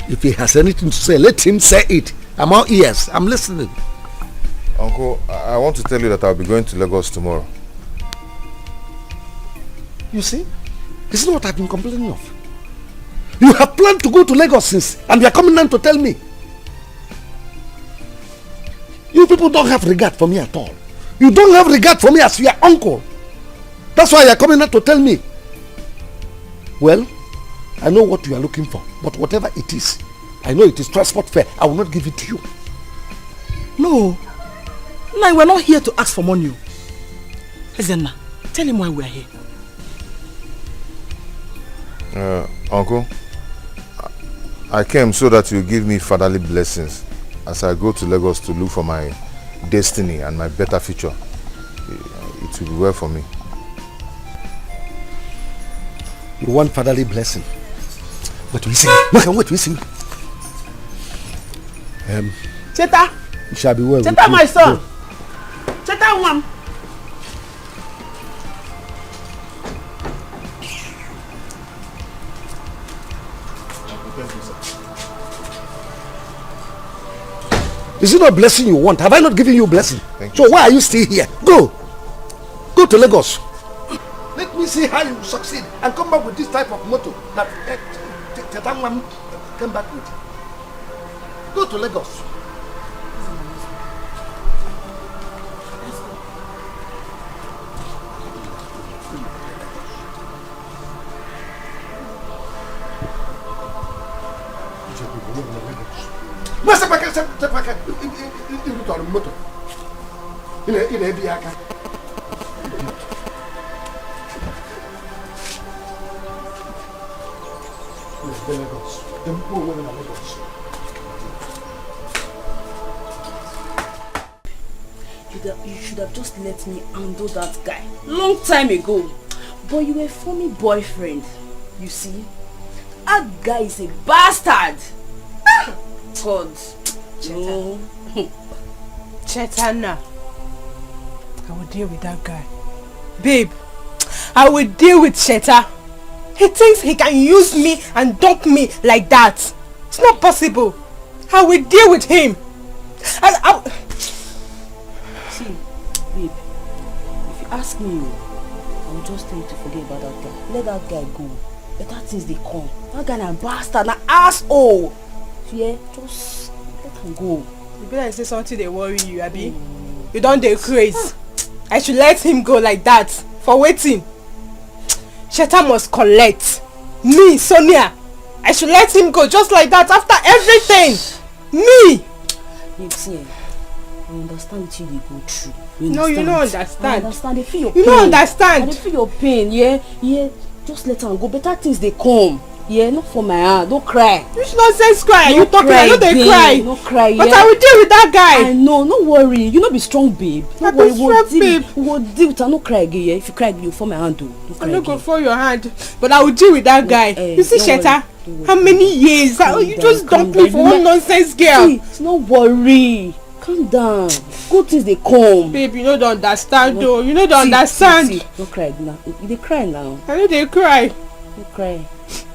If he has anything to say, let him say it. I'm all ears. I'm listening. Uncle, I want to tell you that I'll be going to Lagos tomorrow. You see? This is what I've been complaining of. You have planned to go to Lagos since, and you are coming down to tell me. You people don't have regard for me at all. You don't have regard for me as your uncle. That's why you are coming down to tell me. Well, I know what you are looking for, but whatever it is, I know it is transport fare. I will not give it to you. No. No, we're not here to ask for money. Ezenna, tell him why we are here. Uncle, I came so that you give me fatherly blessings as I go to Lagos to look for my destiny and my better future. It will be well for me. You want fatherly blessing? But listen, wait, listen. Cheta! You shall be well. Cheta, my son! Go. Cheta, one! Is it not blessing you want? Have I not given you a blessing? So why are you still here? Go to Lagos. Let me see how you succeed and come back with this type of motto that Tetangman came back with. Go to Lagos. You should have just let me handle that guy long time ago. But you were a funny boyfriend. You see, that guy is a bastard. God. No. Chetana, I will deal with that guy. Babe, I will deal with Cheta. He thinks he can use me and dump me like that. It's not possible. I will deal with him. See, babe, if you ask me, I will just tell you to forget about that guy. Let that guy go. Better things they come. That guy is a bastard, an asshole. Yeah, just let him go. You be like say something they worry you, Abi. You don't dey craze. I should let him go like that. For waiting. Cheta must collect. Me, Sonia. I should let him go just like that after everything. Me. You see, I understand what you go through. No, you don't understand. I understand. They feel your pain. You don't understand. They feel your pain. Yeah. Just let him go. Better things they come. Yeah, not for my hand. Don't cry. You should not say cry. You talking. I know they cry. No cry. Yeah. But I will deal with that guy. I know. No worry. You not be strong, babe. I be strong, babe. We'll deal with her. No cry again. Yeah. If you cry again, you fall my hand. I'm not gonna fall your hand. But I will deal with that guy. You see, Cheta. How many years? You just dumped me for one nonsense girl. See, no worry. Calm down. Good things they come. Babe, you know don't understand though. You know don't understand. See. Don't cry now. They cry now. I know they cry. Don't cry.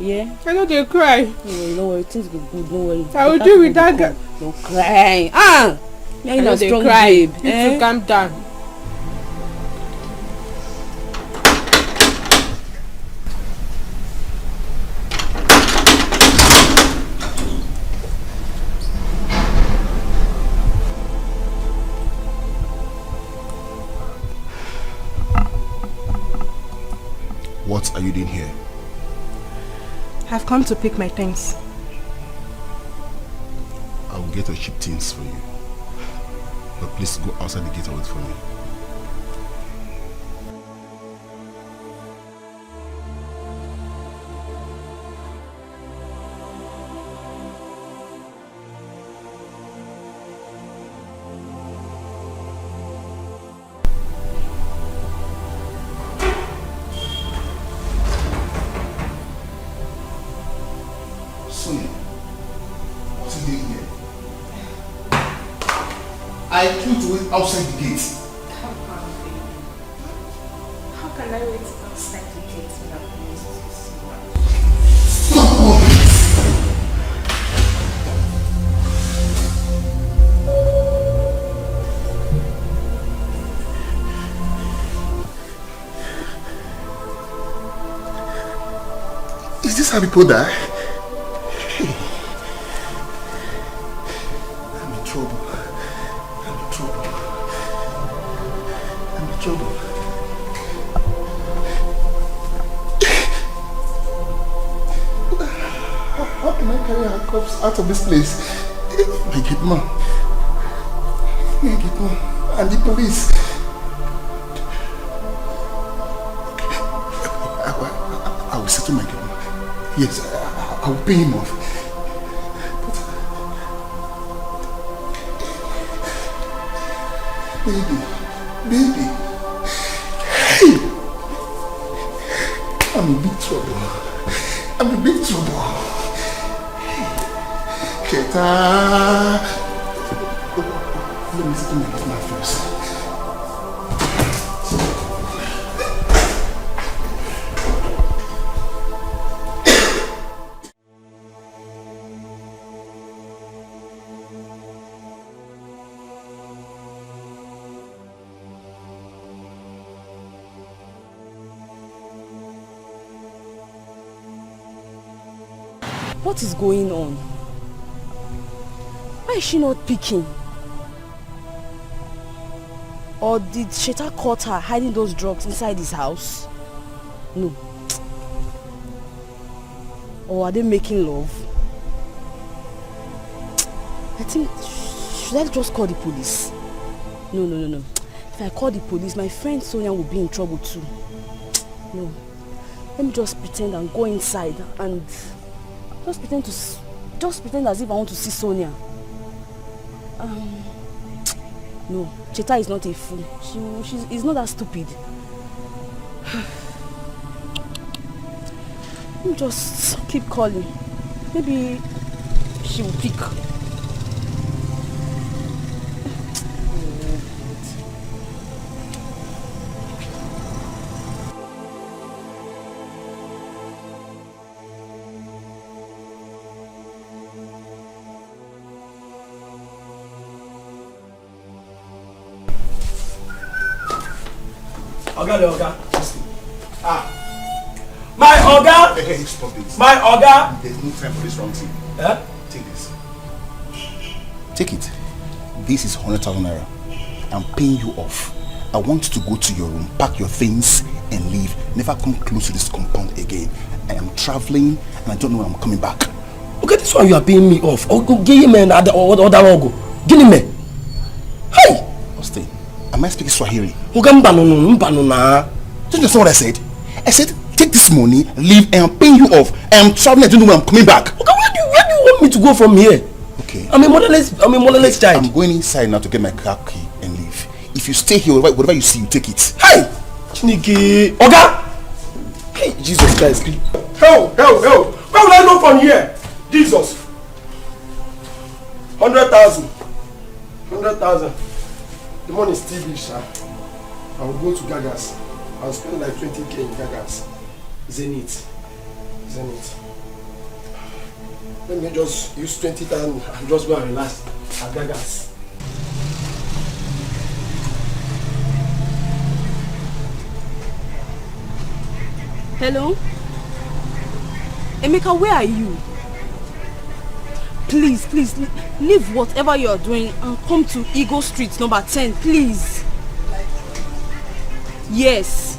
Yeah. I know they cry. No worry. Things go good. Don't worry. I will deal with that guy. Don't cry. I know they cry. You to calm down. What are you doing here? I've come to pick my things. I will get your cheap things for you. But please go outside the gate and wait for me. I told you to wait outside the gate. Come on, baby. How can I wait outside the gate without Is this how people die? I'm in trouble. How can I carry our corpse out of this place? My gate man. And the police. I will settle my gate man. Yes, I will pay him off. Baby. Hey! I'm in big trouble. Cheta! Let me sit in my first. What is going on? Why is she not picking? Or did Sheta caught her hiding those drugs inside his house? No. Or are they making love? I think, should I just call the police? No. If I call the police, my friend Sonia will be in trouble too. No. Let me just pretend and go inside and just pretend as if I want to see Sonia. No, Cheta is not a fool. She's not that stupid. Let me just keep calling. Maybe she will pick. Oga. My Oga! Hey, stop this. My Oga! There's no time for this wrong thing. Take this. Take it. This is 100,000 naira. I'm paying you off. I want you to go to your room, pack your things, and leave. Never come close to this compound again. I am traveling, and I don't know when I'm coming back. Okay, this one you are paying me off. Oh, go give him another go. Give him me. Hey! Austin, am I speaking Swahili? Don't you understand what I said? I said, take this money, leave, and I'm paying you off. I am traveling, I don't know when I'm coming back. Okay, where do you want me to go from here? Okay. I'm a motherless child. I'm going inside now to get my car key and leave. If you stay here, whatever you see, you take it. Hey! Chiniki! Oga! Hey, Jesus Christ. Help! Where will I go from here? Jesus! 100,000. The money is still big, sir. I will go to Gagas. I'll spend like 20k in Gagas. Zenith. Let me just use 20,000 and just go and relax at Gagas. Hello? Emeka, where are you? Please, leave whatever you are doing and come to Eagle Street number 10, please. Yes.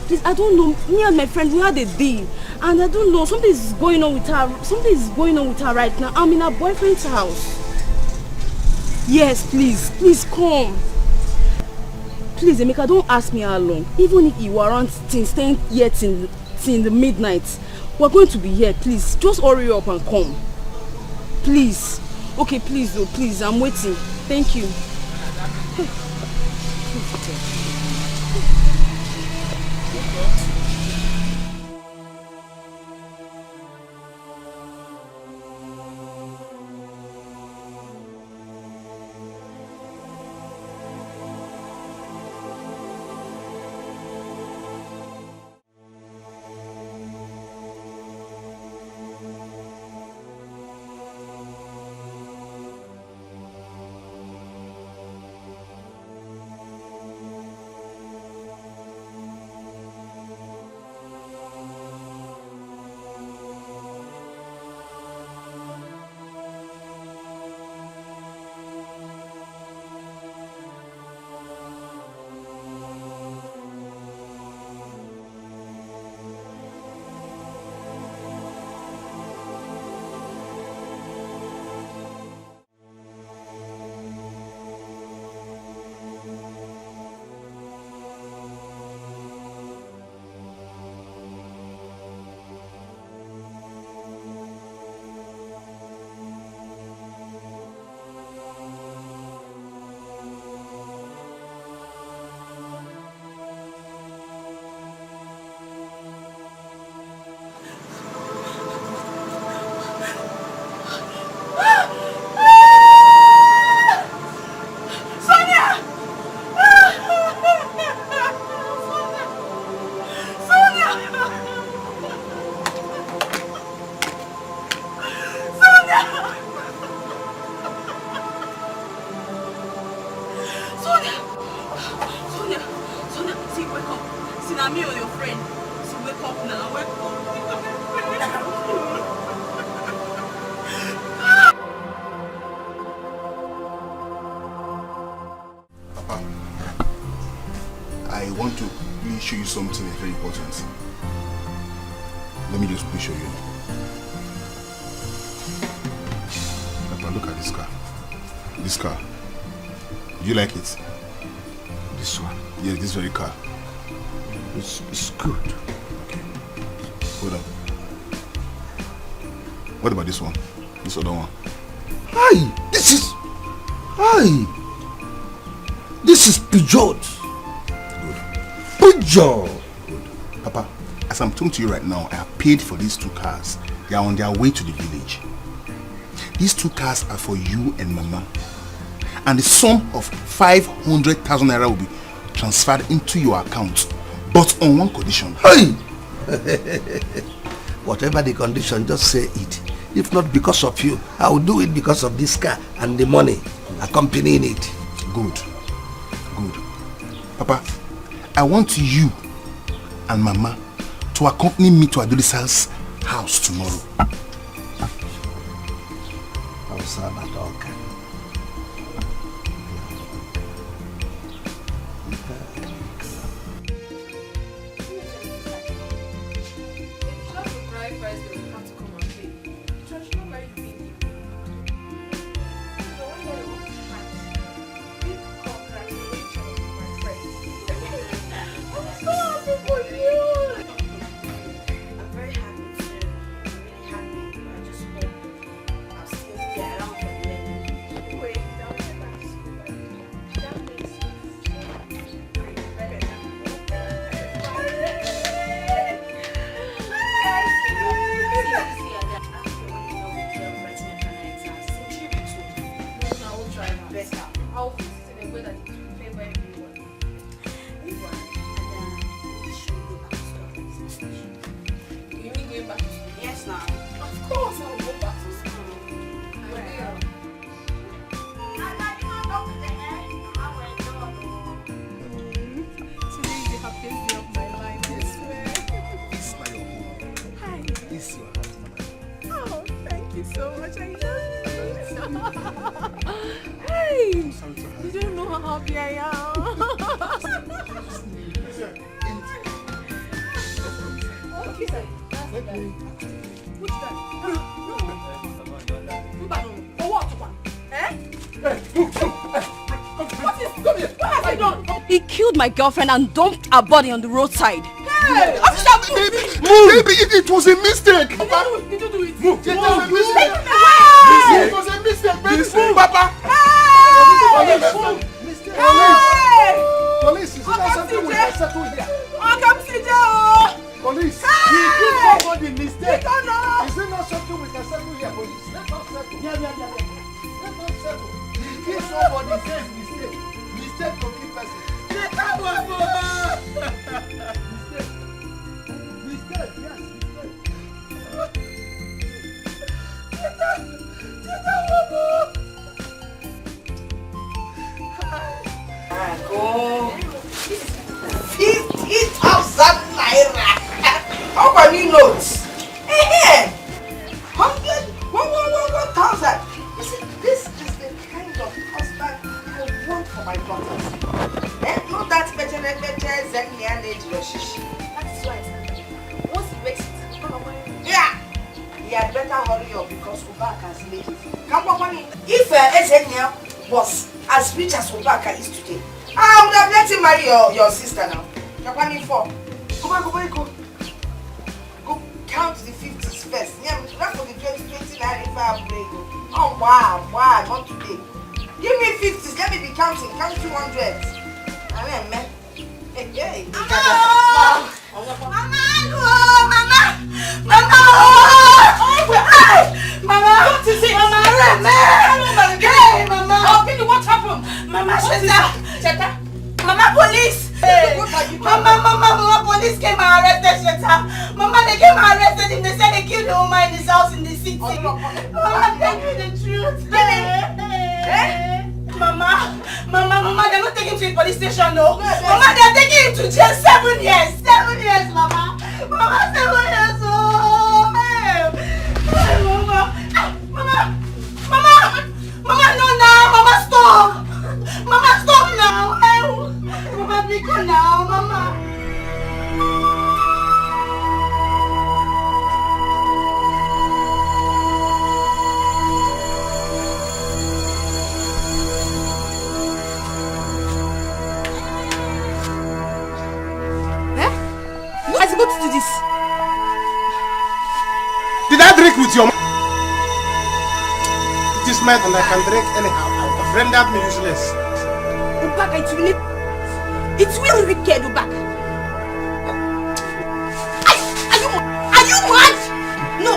Please, I don't know. Me and my friend, we had a deal. And I don't know, something is going on with her right now. I'm in her boyfriend's house. Yes, please come. Please, Emeka, don't ask me how long. Even if you aren't staying here till the midnight, we're going to be here. Please, just hurry up and come. Please. Okay, please, I'm waiting. Thank you. Me or your friend. So wake up now. Wake up. I want to really show you something very important. Let me just please show you. Papa, look at this car. This car. Do you like it? This one? Yeah, this very car. It's good. Okay. Hold on. What about this one? This other one? Hi! This is... Hi! This is Peugeot. Good. Peugeot! Good. Papa, as I'm talking to you right now, I have paid for these 2 cars. They are on their way to the village. These 2 cars are for you and Mama. And the sum of 500,000 naira will be transferred into your account. But on one condition. Hey! Whatever the condition, just say it. If not because of you, I will do it because of this car and the money accompanying it. Good. Good. Papa, I want you and Mama to accompany me to Adolisa's house tomorrow. He killed my girlfriend and dumped her body on the roadside. Hey! Baby, it was a mistake. Did you do it? Move. It was a mistake. It was a mistake, baby. Papa. Police, is that something we can settle here? Police, he did somebody mistake. Is it not something we can settle here, police? Let us settle. Let us settle. He did somebody says mistake. Mistake to keep person. Mistake, yes, Go 50,000 naira. How many notes? 100, 1,000. You see, this is the kind of husband I want for my daughters. Not that better Zenian age. That's why once he makes it, yeah, he had better hurry up because Obaka has made it. If Zenia was as rich as Obaka is today, I would have let him marry your sister now. Go count the 50s first. Yeah, not for the 2020 Heartbreak. Oh wow, not today. Give me 50s, let me be counting. Count 200s. Mama! What is it? Mama! Hey, Mama! Oh, Billy, what happened? Mama, Sheta! Mama, police! Hey. Mama, police came and arrested Sheta. Mama, they came and arrested him. They said they killed the woman in his house in the city. Mama, tell me the truth. Mama, they're not taking him to the police station, no. Mama, they're taking him to jail 7 years. 7 years, Mama. Mama, 7 years. Oh, hey, Mama, no, now. Mama, stop. Mama, stop now. Hey, Mama, be cool now. supposed to do this? Did I drink with your mouth? It is mine and I can drink anyhow. I've rendered me useless. Ubaka, it will wicked, Ubaka. Are you mad? No.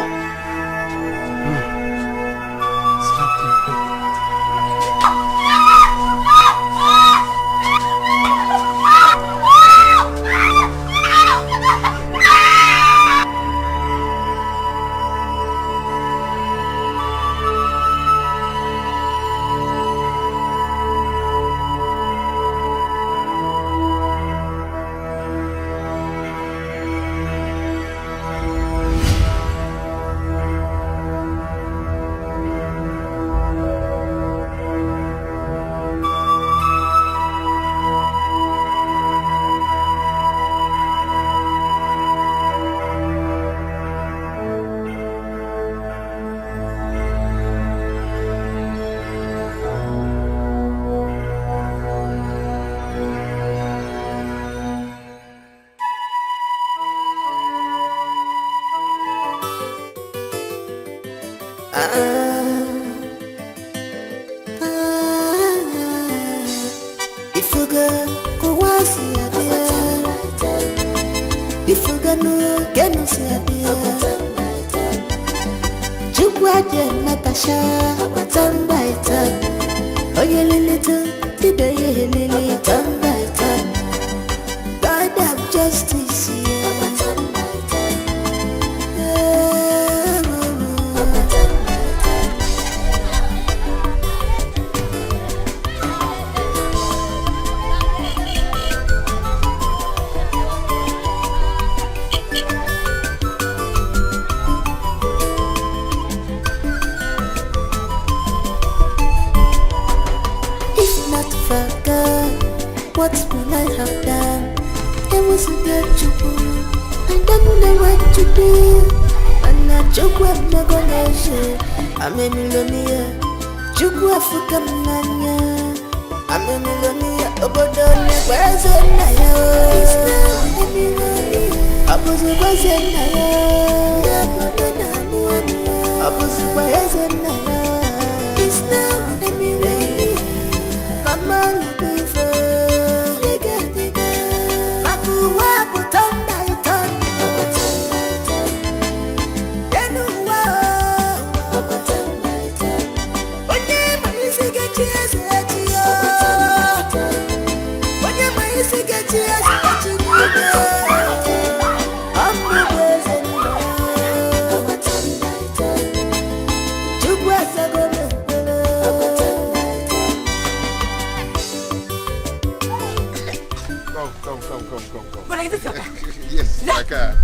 Yes, Dikeh.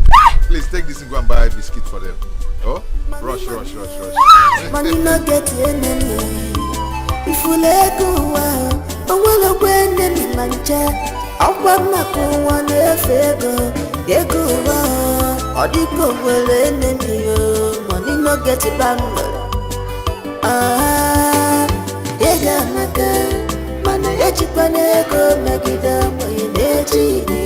Please take this and go and buy a biscuit for them. Oh, rush. Money not get enemy. If you let go, I will go enemy mancha. I want my go one fego. They go or the go well enemy. Money not get a bundle. They got my girl. Mana echipanego megida moyenechi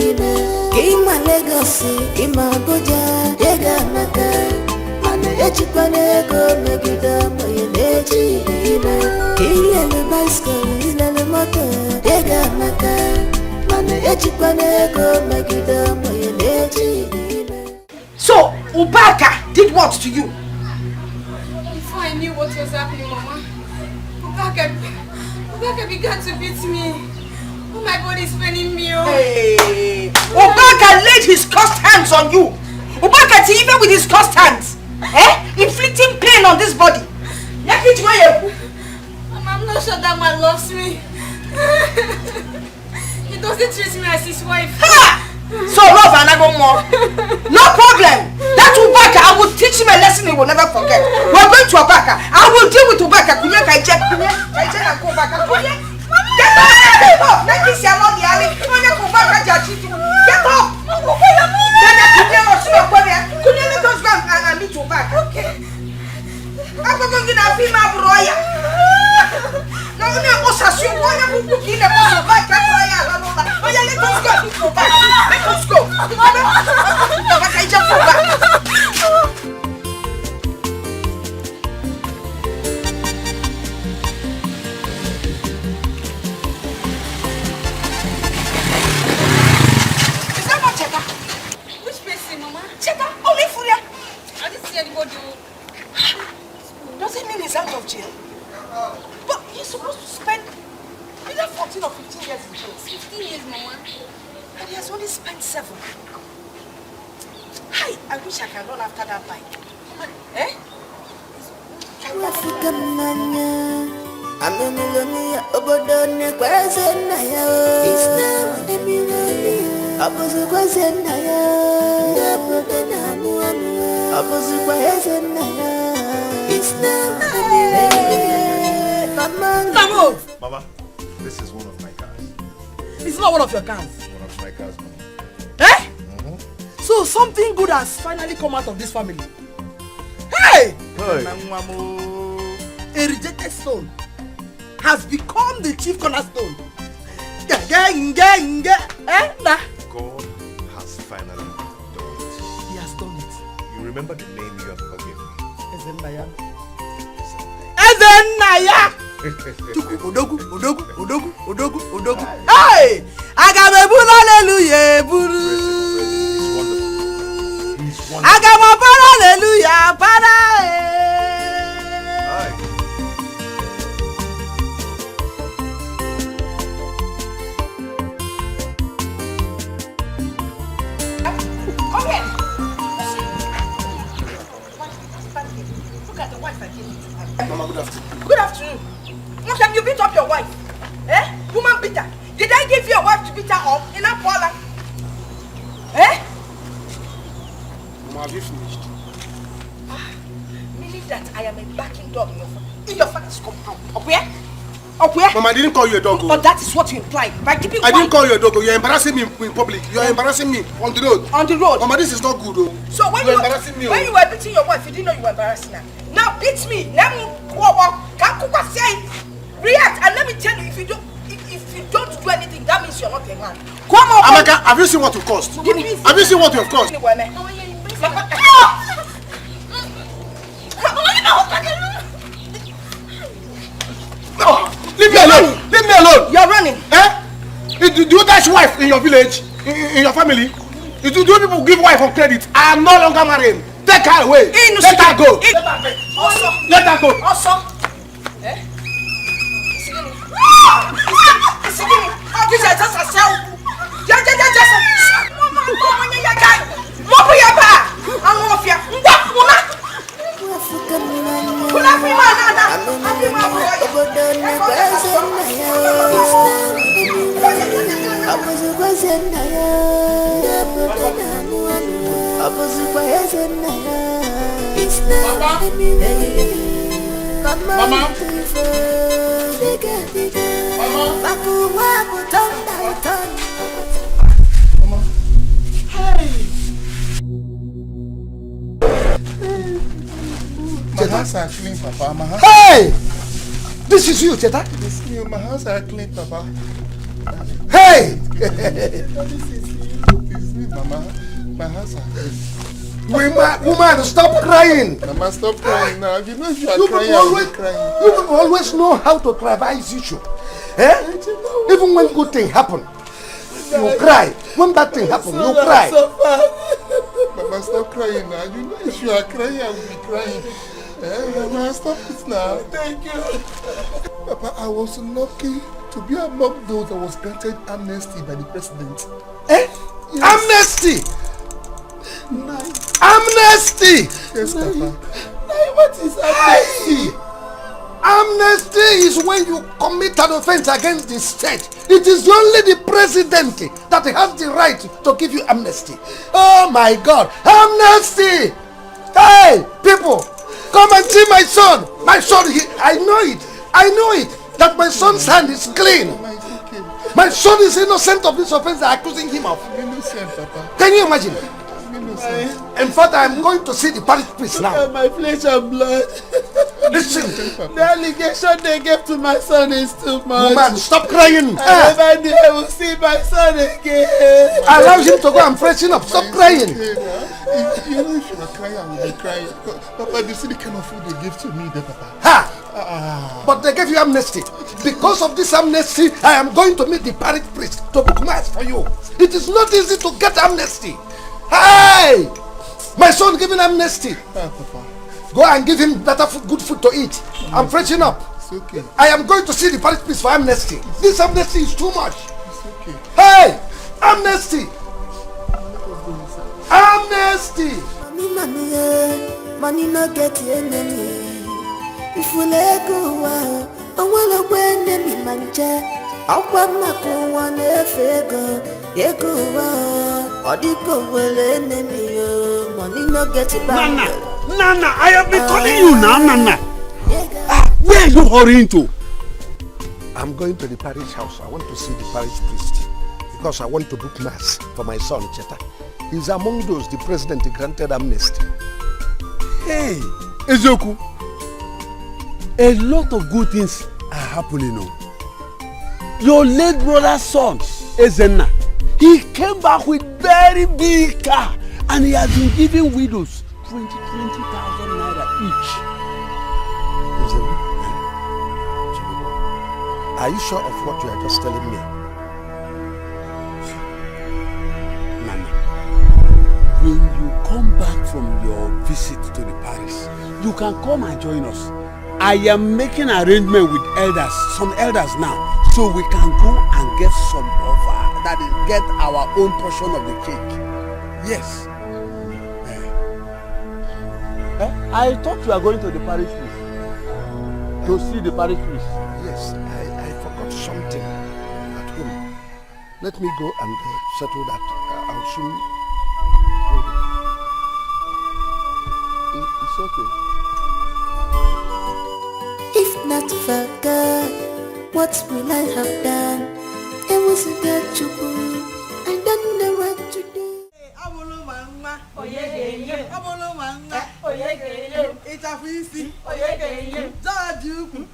ime. Ima legacy, ima goja, yega naka. Mana echipanego megida moyenechi ime. Ile le bicycle, ile le motor, yega naka. Mana echipanego megida moyenechi ime. So, Ubaka did what to you? Before I knew what was happening, Mama, Ubaka began to beat me. Oh, my body is paining me. Hey. Ubaka laid his cursed hands on you. Ubaka, even with his cursed hands, inflicting pain on this body. I'm not sure that man loves me. He doesn't treat me as his wife. Ha! So love and I go more. No problem. That Ubaka, I will teach him a lesson he will never forget. We're going to Ubaka. I will deal with Ubaka. Get up. Let me see along the alley. Get up. Let us go and meet Ubaka. Okay. I'm going to be my brother. No, let us go. Let us go. 5, Mama. And he has only spent 7. Hi, I wish I can run after that bike. Eh? Mama, this is one of my cars. It's not one of your cars. One of my cars, Mama. Eh? So something good has finally come out of this family. Hey! A rejected stone has become the chief cornerstone. Eh? Nah. God has finally done it. He has done it. You remember the name you have forgiven me? Ezenaya. Ezenaya! Odogu. Hey! Agamebulu hallelujah, buru. Agamabara hallelujah, para. Come here. Look at the wife I gave you. Mama, good afternoon. Good afternoon. How come you beat up your wife? Eh? Woman beater. Did I give your wife to beat her up in a parlor? Eh? Mama, have you finished? Meaning that I am a backing dog in your father's compound. Up where? Up where? Mama, I didn't call you a dog. But that is what you imply. By keeping I didn't call you a dog. You're embarrassing me in public. You're embarrassing me on the road. On the road? Mama, this is not good, though. So when you're embarrassing me. When you were beating your wife, you didn't know you were embarrassing her. Now beat me. React and let me tell you, if you don't do anything, that means you're not a man. Come on. Amaka, have you seen what you cost? Have you seen what you have cost? Leave me alone! Leave me alone! You're running. Eh? Do you dash wife in your village? In your family? Do you people give wife on credit? I am no longer married. Take her away. Let her go. Let her go. Also. Eh? This is just a cell. Just Mama. My hands are clean, Papa. My hands. Hey! This is you, Cheta. It's me. My hands are clean, Papa. Hey! This is me, Mama. My hands are clean. Woman, stop crying. Mama, stop crying now. You know if you are crying, you people always know how to cry. Why is issue? Eh? Even when good thing happen, you cry. When bad thing happen, you cry. Mama, stop crying now. You know if you are crying, I will be crying. Mama, stop it now. Thank you. Papa, I was lucky to be among those that was granted amnesty by the president. Eh? Yes. Amnesty! Amnesty! Yes, Papa. What is amnesty? Amnesty is when you commit an offense against the state. It is only the president that has the right to give you amnesty. Oh my God! Amnesty! Hey, people, come and see my son. My son, I know it. I know it. That my son's hand is clean. My son is innocent of this offense they are accusing him of. Innocent, Papa. Can you imagine? In fact, I am going to see the parish priest now. My flesh and blood. Listen. The allegation they gave to my son is too much. Woman, stop crying. I never knew I will see my son again. Allow him to go and freshen up. Stop crying. You know if you are crying, I will be crying. Papa, do you see the kind of food they give to me there, Papa? Ha! But they gave you amnesty. Because of this amnesty, I am going to meet the parish priest to book mass for you. It is not easy to get amnesty. Hey! My son giving amnesty. Papa. Go and give him better food, good food to eat. I'm freshening up. It's okay. I am going to see the parish priest for amnesty. This amnesty is too much. It's Okay. Hey! Amnesty! Amnesty! Money no get enemy. If we let go, I wanna win enemy manja. I want my go one efego. Ego Odiko will enemy. Money no get it back. Nana, I have been calling you now, Nana. Where are you hurrying to? I'm going to the parish house. I want to see the parish priest because I want to book mass for my son Cheta. He's among those the president granted amnesty. Hey, Ezoku, a lot of good things are happening now. Your late brother's son, Ezenna, he came back with very big car and he has been giving widows 20,000 naira each. Are you sure of what you are just telling me? Nana, when you come back from your visit to the parish, you can come and join us. I am making arrangement with elders, some elders now, so we can go and get some offer, that is, get our own portion of the cake. Yes. I thought you are going to the parish priest. To see the parish priest. Yes, I forgot something at home. Let me go and settle that. I'll soon. It's okay. If not for God, what will I have done? It was a good trouble. I don't know what to do. It's a free seat. George, you.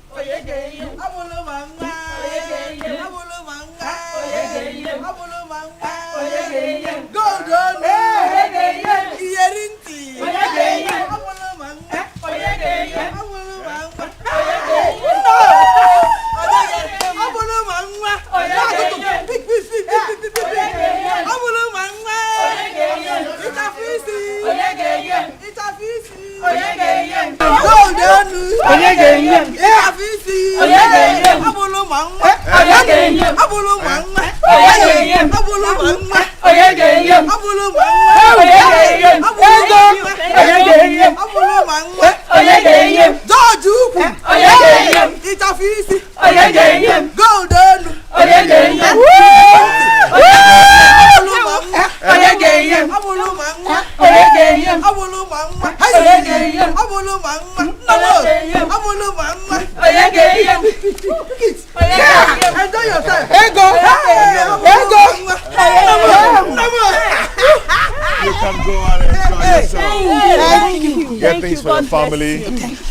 Family,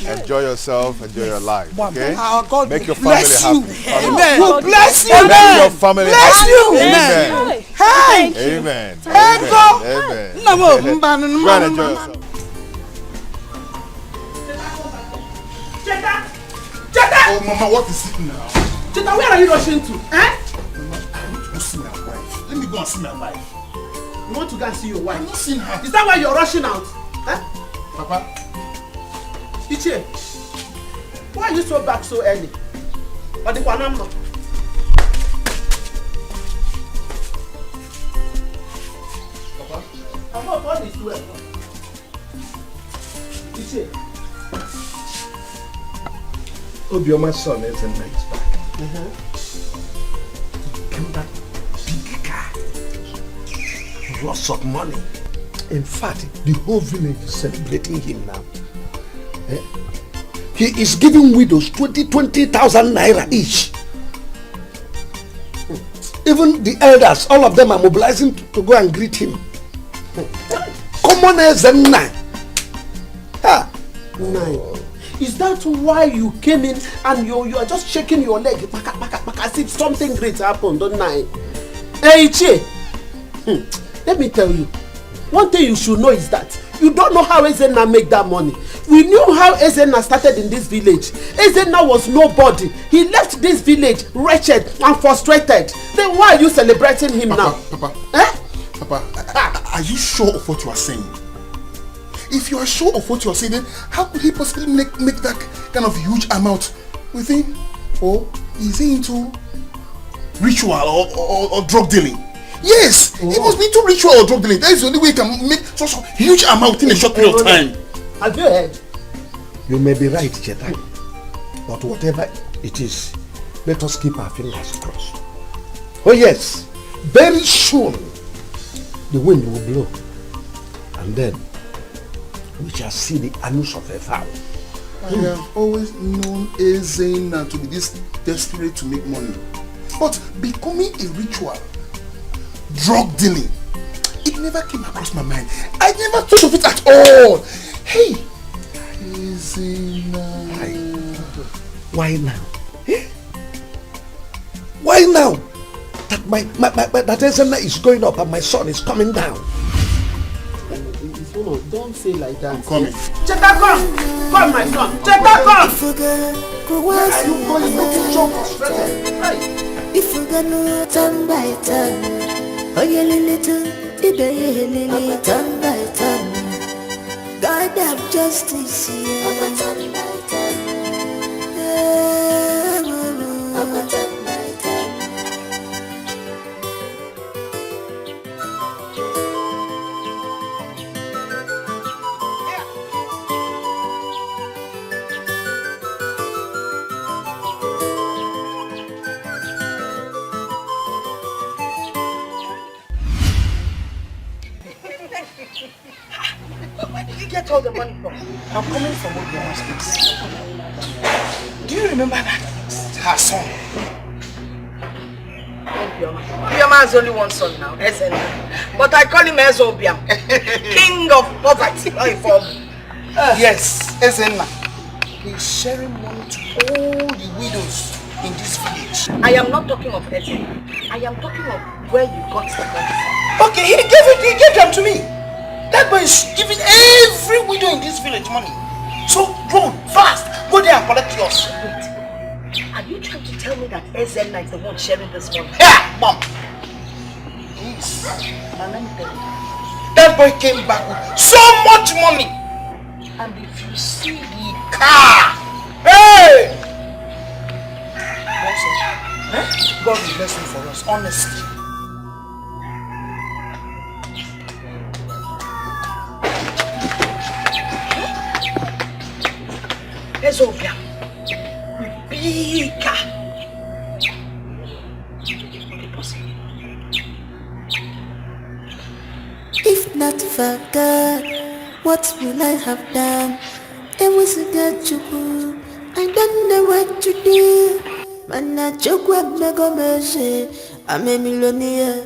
enjoy yourself, enjoy your life. Okay? God make your family happy. Amen. God bless you. Make your family bless happy. you. Amen. Hey. Amen. Amen. Amen. Go and enjoy yourself. Oh, Mama, what is it now? Cheta, where are you rushing to? Eh? Mama, I want to go see my wife. Let me go and see my wife. You want to go and see your wife? I'm not seeing her. Is that why you're rushing out? Eh? Papa. Ichie, why are you so back so early? But the one I'm not. Papa? I'm not on this way. Ichie. Obioma's son is a nice back. He came back big car. Lots of money. In fact, the whole village is celebrating him now. He is giving widows 20,000 naira each. Even the elders, all of them are mobilizing to go and greet him. Common as a nine. Is that why you came in and you are just shaking your leg as if something great happened, don't I? Hey, Ichie, let me tell you, one thing you should know is that you don't know how Ezenna make that money. We knew how Ezenna started in this village. Ezenna was nobody. He left this village wretched and frustrated. Then why are you celebrating him now? Papa, eh? Papa, are you sure of what you are saying? If you are sure of what you are saying, then how could he possibly make that kind of huge amount with him? Or is he into ritual or drug dealing. Yes, it must be into ritual or drug dealing. That is the only way you can make such a huge amount in a short period of time. Have you heard? You may be right, Cheta. But whatever it is, let us keep our fingers crossed. Oh yes, very soon the wind will blow, and then we shall see the anus of a fowl. I have always known Ezena to be this desperate to make money. But becoming a ritual, drug dealing, it never came across my mind. I never thought of it at all. Hey, Ezena. Why now? Eh? Why now? That Ezena is going up and my son is coming down. Don't say like that. I'm coming. Cheta, come! Come, my son! Cheta, come! Where are you going? Make you jump frustrated. If you gonna turn by turn, oh yeah, little, lily, turn by turn. God have justice here. Turn by turn. Turn by turn. Where did you get all the money from? I'm coming from Obiama's place. Do you remember that? Her son. Obiama has only one son now, Ezena. But I call him Ezobiam, king of poverty. Yes, Ezena. He's sharing money to all the widows in this village. I am not talking of Ezena. I am talking of where you got the money from. Okay, he gave them to me. That boy is giving every widow in this village money. So run fast, go there and collect yours. Wait, are you trying to tell me that Ezena is the one sharing this money? Yeah, mom. Please, and let me tell you, that boy came back with so much money. And if you see the car, hey! God will bless you for us, honestly. Ezobia, big car. If not for God, what will I have done? It was a good chuku. I don't know what to do. Mana chukwa mego meje. I'm a millionaire.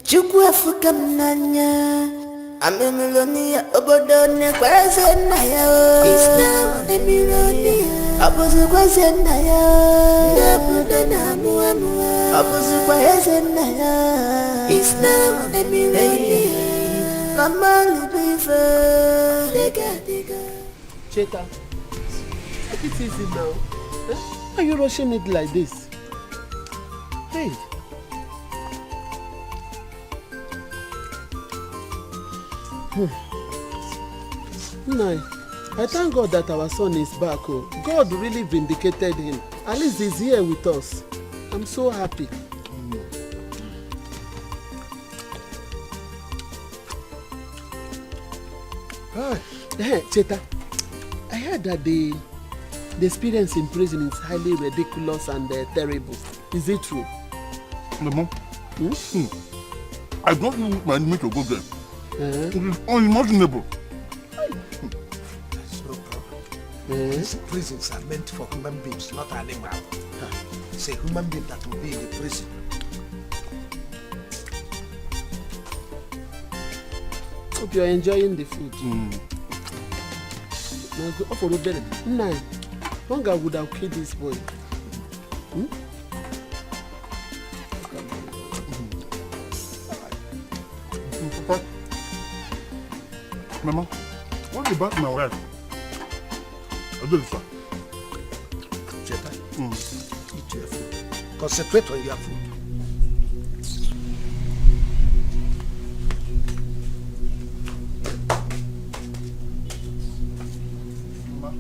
Chukwa fuka mnanya. I'm a millionaire. Obodone kweze naya. It's now a millionaire. Abuzu kweze naya. Ndabuda na mua mua. Abuzu kweze naya. It's now a millionaire. Mama lubifa. Dikeh. Cheta, take it easy now. Eh? Why are you rushing it like this? Hey. No, I thank God that our son is back. Oh. God really vindicated him. At least he's here with us. I'm so happy. Hey, Cheta, I heard that the experience in prison is highly ridiculous and terrible. Is it true? Mama, I don't even want me to go there. It is unimaginable. That's no problem. These prisons are meant for human beings, not animals. It's a human being that will be in the prison. Hope you're enjoying the food. Now go for the no, Hunger would have killed this boy. Mama, what about my wife? Adolisa. Cheta, eat your food. Concentrate on your food. Mama,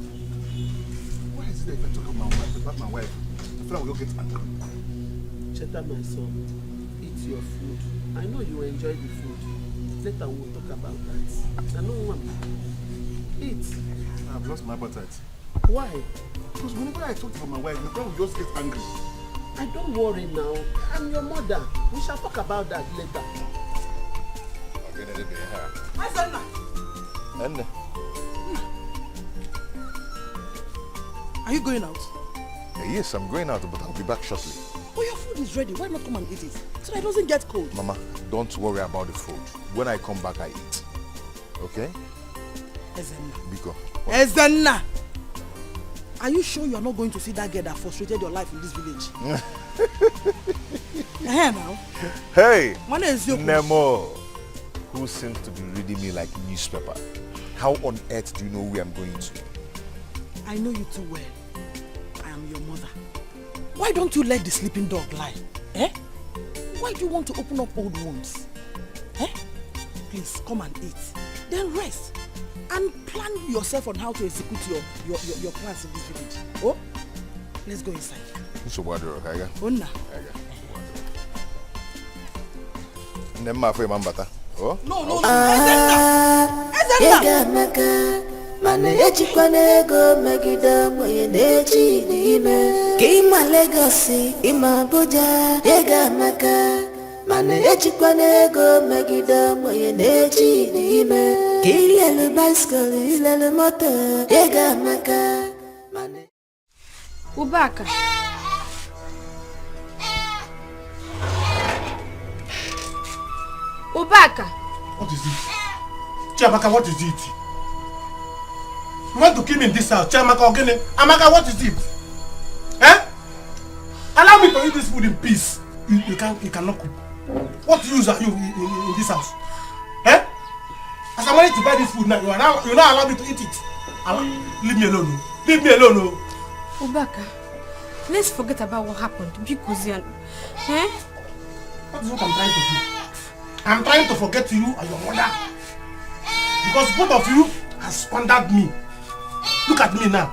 why is it that if I talk about my wife, I feel like we'll get angry? Cheta, my son, eat your food. I know you enjoy the food. Later we'll talk about that. I know one. Eat. I've lost my appetite. Why? Because whenever I talk to my wife, my friend will just get angry. I don't worry now. I'm your mother. We shall talk about that later. Are you going out? Yes, I'm going out, but I'll be back shortly. Oh, your food is ready. Why not come and eat it? So that it doesn't get cold. Mama, don't worry about the food. When I come back, I eat. Okay? Ezenna. Biko. Ezenna! Are you sure you are not going to see that girl that frustrated your life in this village? Here now. Hey! What is your Nemo, who seems to be reading me like newspaper. How on earth do you know where I'm going to? I know you too well. I am your mother. Why don't you let the sleeping dog lie? Eh? Why do you want to open up old wounds? Eh? Please, come and eat. Then rest. And plan yourself on how to execute your plans in this village. Oh? Let's go inside. Onna. Oh? No. Ezenna! Mana echikwana ego megide mwenye nechi n'ime ka ịma Legacy ịma Abuja ega maka mana echikwana ego megide mwenye nechi n'ime ka ilele bicycle ilele moto ega maka mana Ubaka. Ubaka. What is it? Chiamaka, what is it? You want to kill me in this house? Chiamaka, okay? Amaka, what is it? Eh? Allow me to eat this food in peace. You cannot cook. What use are you in this house? Eh? As I wanted to buy this food now, you not allow me to eat it. Leave me alone. Leave me alone. Ubaka, let's forget about what happened because eh? That is what I'm trying to do. I'm trying to forget you and your mother. Because both of you have squandered me. Look at me now.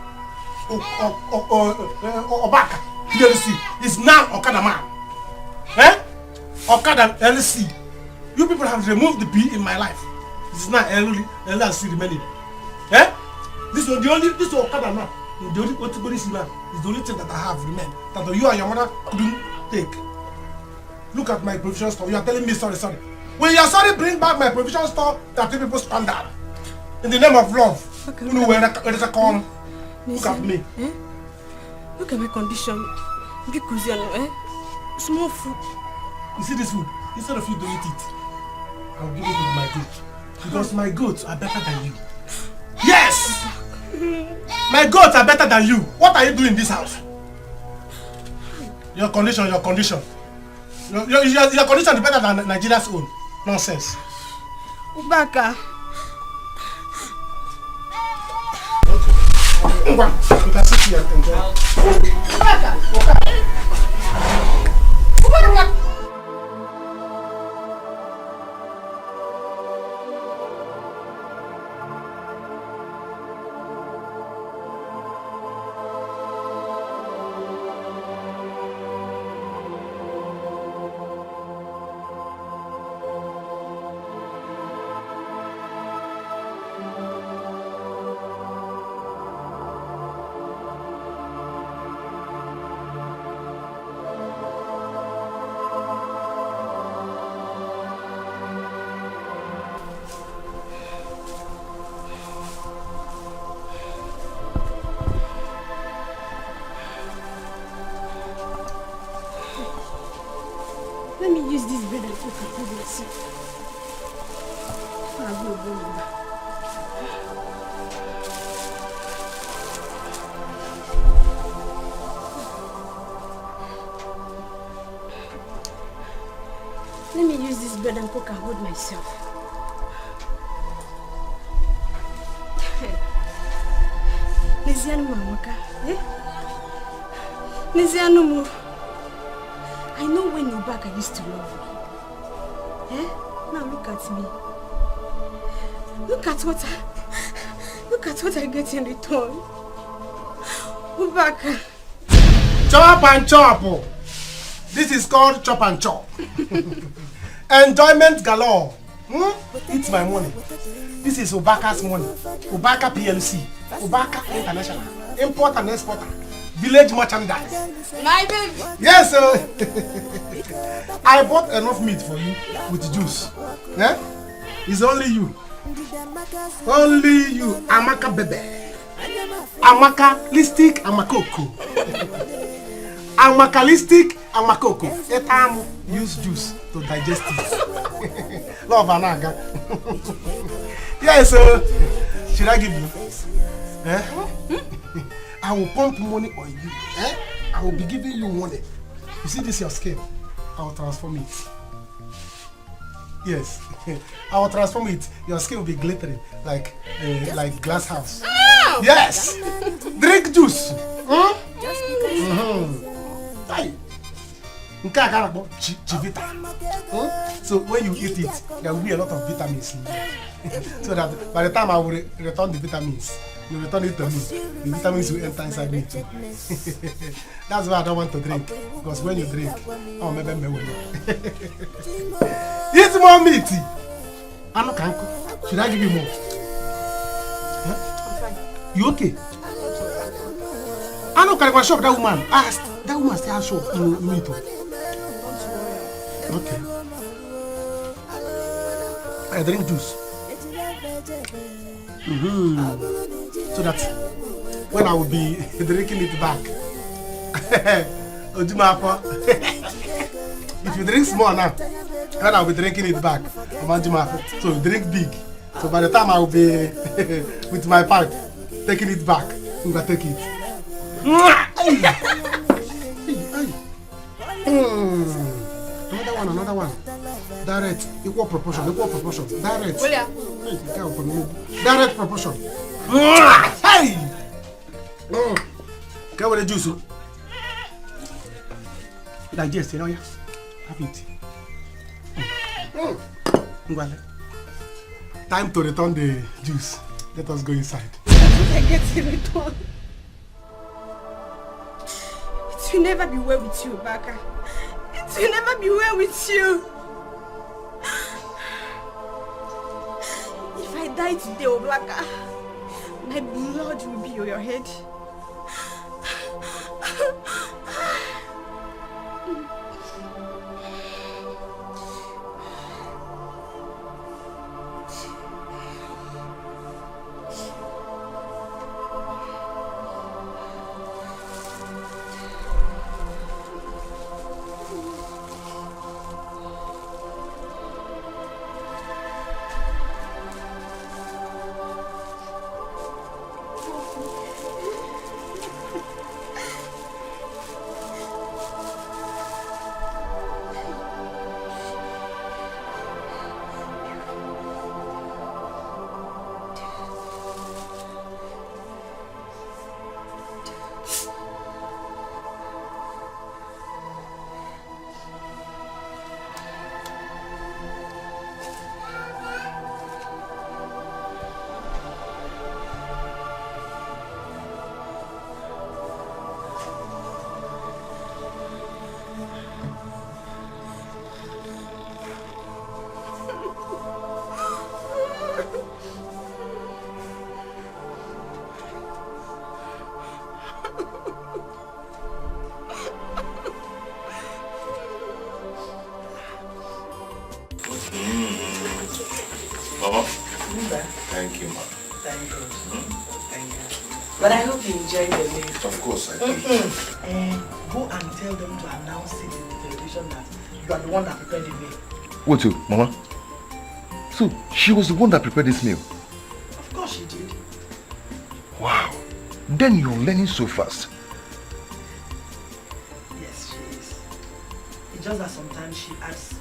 Obaka, LC, is now Okada man. Eh? Okada LC. You people have removed the B in my life. This is now LC remaining. Eh? This is the only, this is Okada man. The only category man is the only thing that I have remained. That you and your mother couldn't take. Look at my provision store. You are telling me sorry. When you are sorry, bring back my provision store that you people squandered. In the name of love. Okay, you know where it's a come. Look at me. Eh? Look at my condition. Because small food. You see this food? Instead of you to eat it, I'll give it to my goat. Because my goats are better than you. Yes! My goats are better than you. What are you doing in this house? Your condition. Your condition is better than Nigeria's own. Nonsense. Ubaka. You can sit here and enjoy. Ubaka. Let me use this bread and cook and food myself. I'll go over. Let me use this bread and cook and hold myself. Nizianu Mamaka, eh? Nizianu Mo. I know when you're back, I used to love you. Eh? Now look at me. Look at what I get in return. Ubaka. Chop and chop. This is called chop and chop. Enjoyment galore. It's my money. This is Obaka's money. Obaka PLC. Obaka International. Import and exporter. Village merchandise. My baby. Yes, sir. I bought enough meat for you with juice. Yeah? It's only you. Only you. Amaka bebe. Amaka listic amakoko. Amaka listic amakoko. Etam use juice to digest it. Love anaga. Yes, sir. Should I give you? Eh? I will pump money on you. Eh? I will be giving you money. You see this your skin? I will transform it. Yes. I will transform it. Your skin will be glittering like glass house. Oh! Yes. Drink juice. Hey. So when you eat it, there will be a lot of vitamins in it. So that by the time I will return the vitamins, you return it to me. The vitamins will enter inside me too. That's why I don't want to drink. Because when you drink, oh maybe me. Eat more meat. Should I give you more? Huh? You okay? I know can shop that woman. That woman still has shop meat. Okay. I drink juice. So that when I will be drinking it back, if you drink small now, when I will be drinking it back, so you drink big. So by the time I will be with my pipe, taking it back, I'm gonna take it. Another one. Direct, equal proportion. Direct. Direct proportion. Hey! Get with the juice. Digest, you know, yeah? Have it. Time to return the juice. Let us go inside. I get to return. It will never be well with you, Baka. It will never be well with you. If I die today, Oblaka, my blood will be on your head. Thank you, ma. Thank God. Thank you. But I hope you enjoyed the meal. Of course I did. Go and tell them to announce it in the television that you are the one that prepared the meal. What you, Mama? So, she was the one that prepared this meal? Of course she did. Wow. Then you're learning so fast. Yes, she is. It's just that sometimes she adds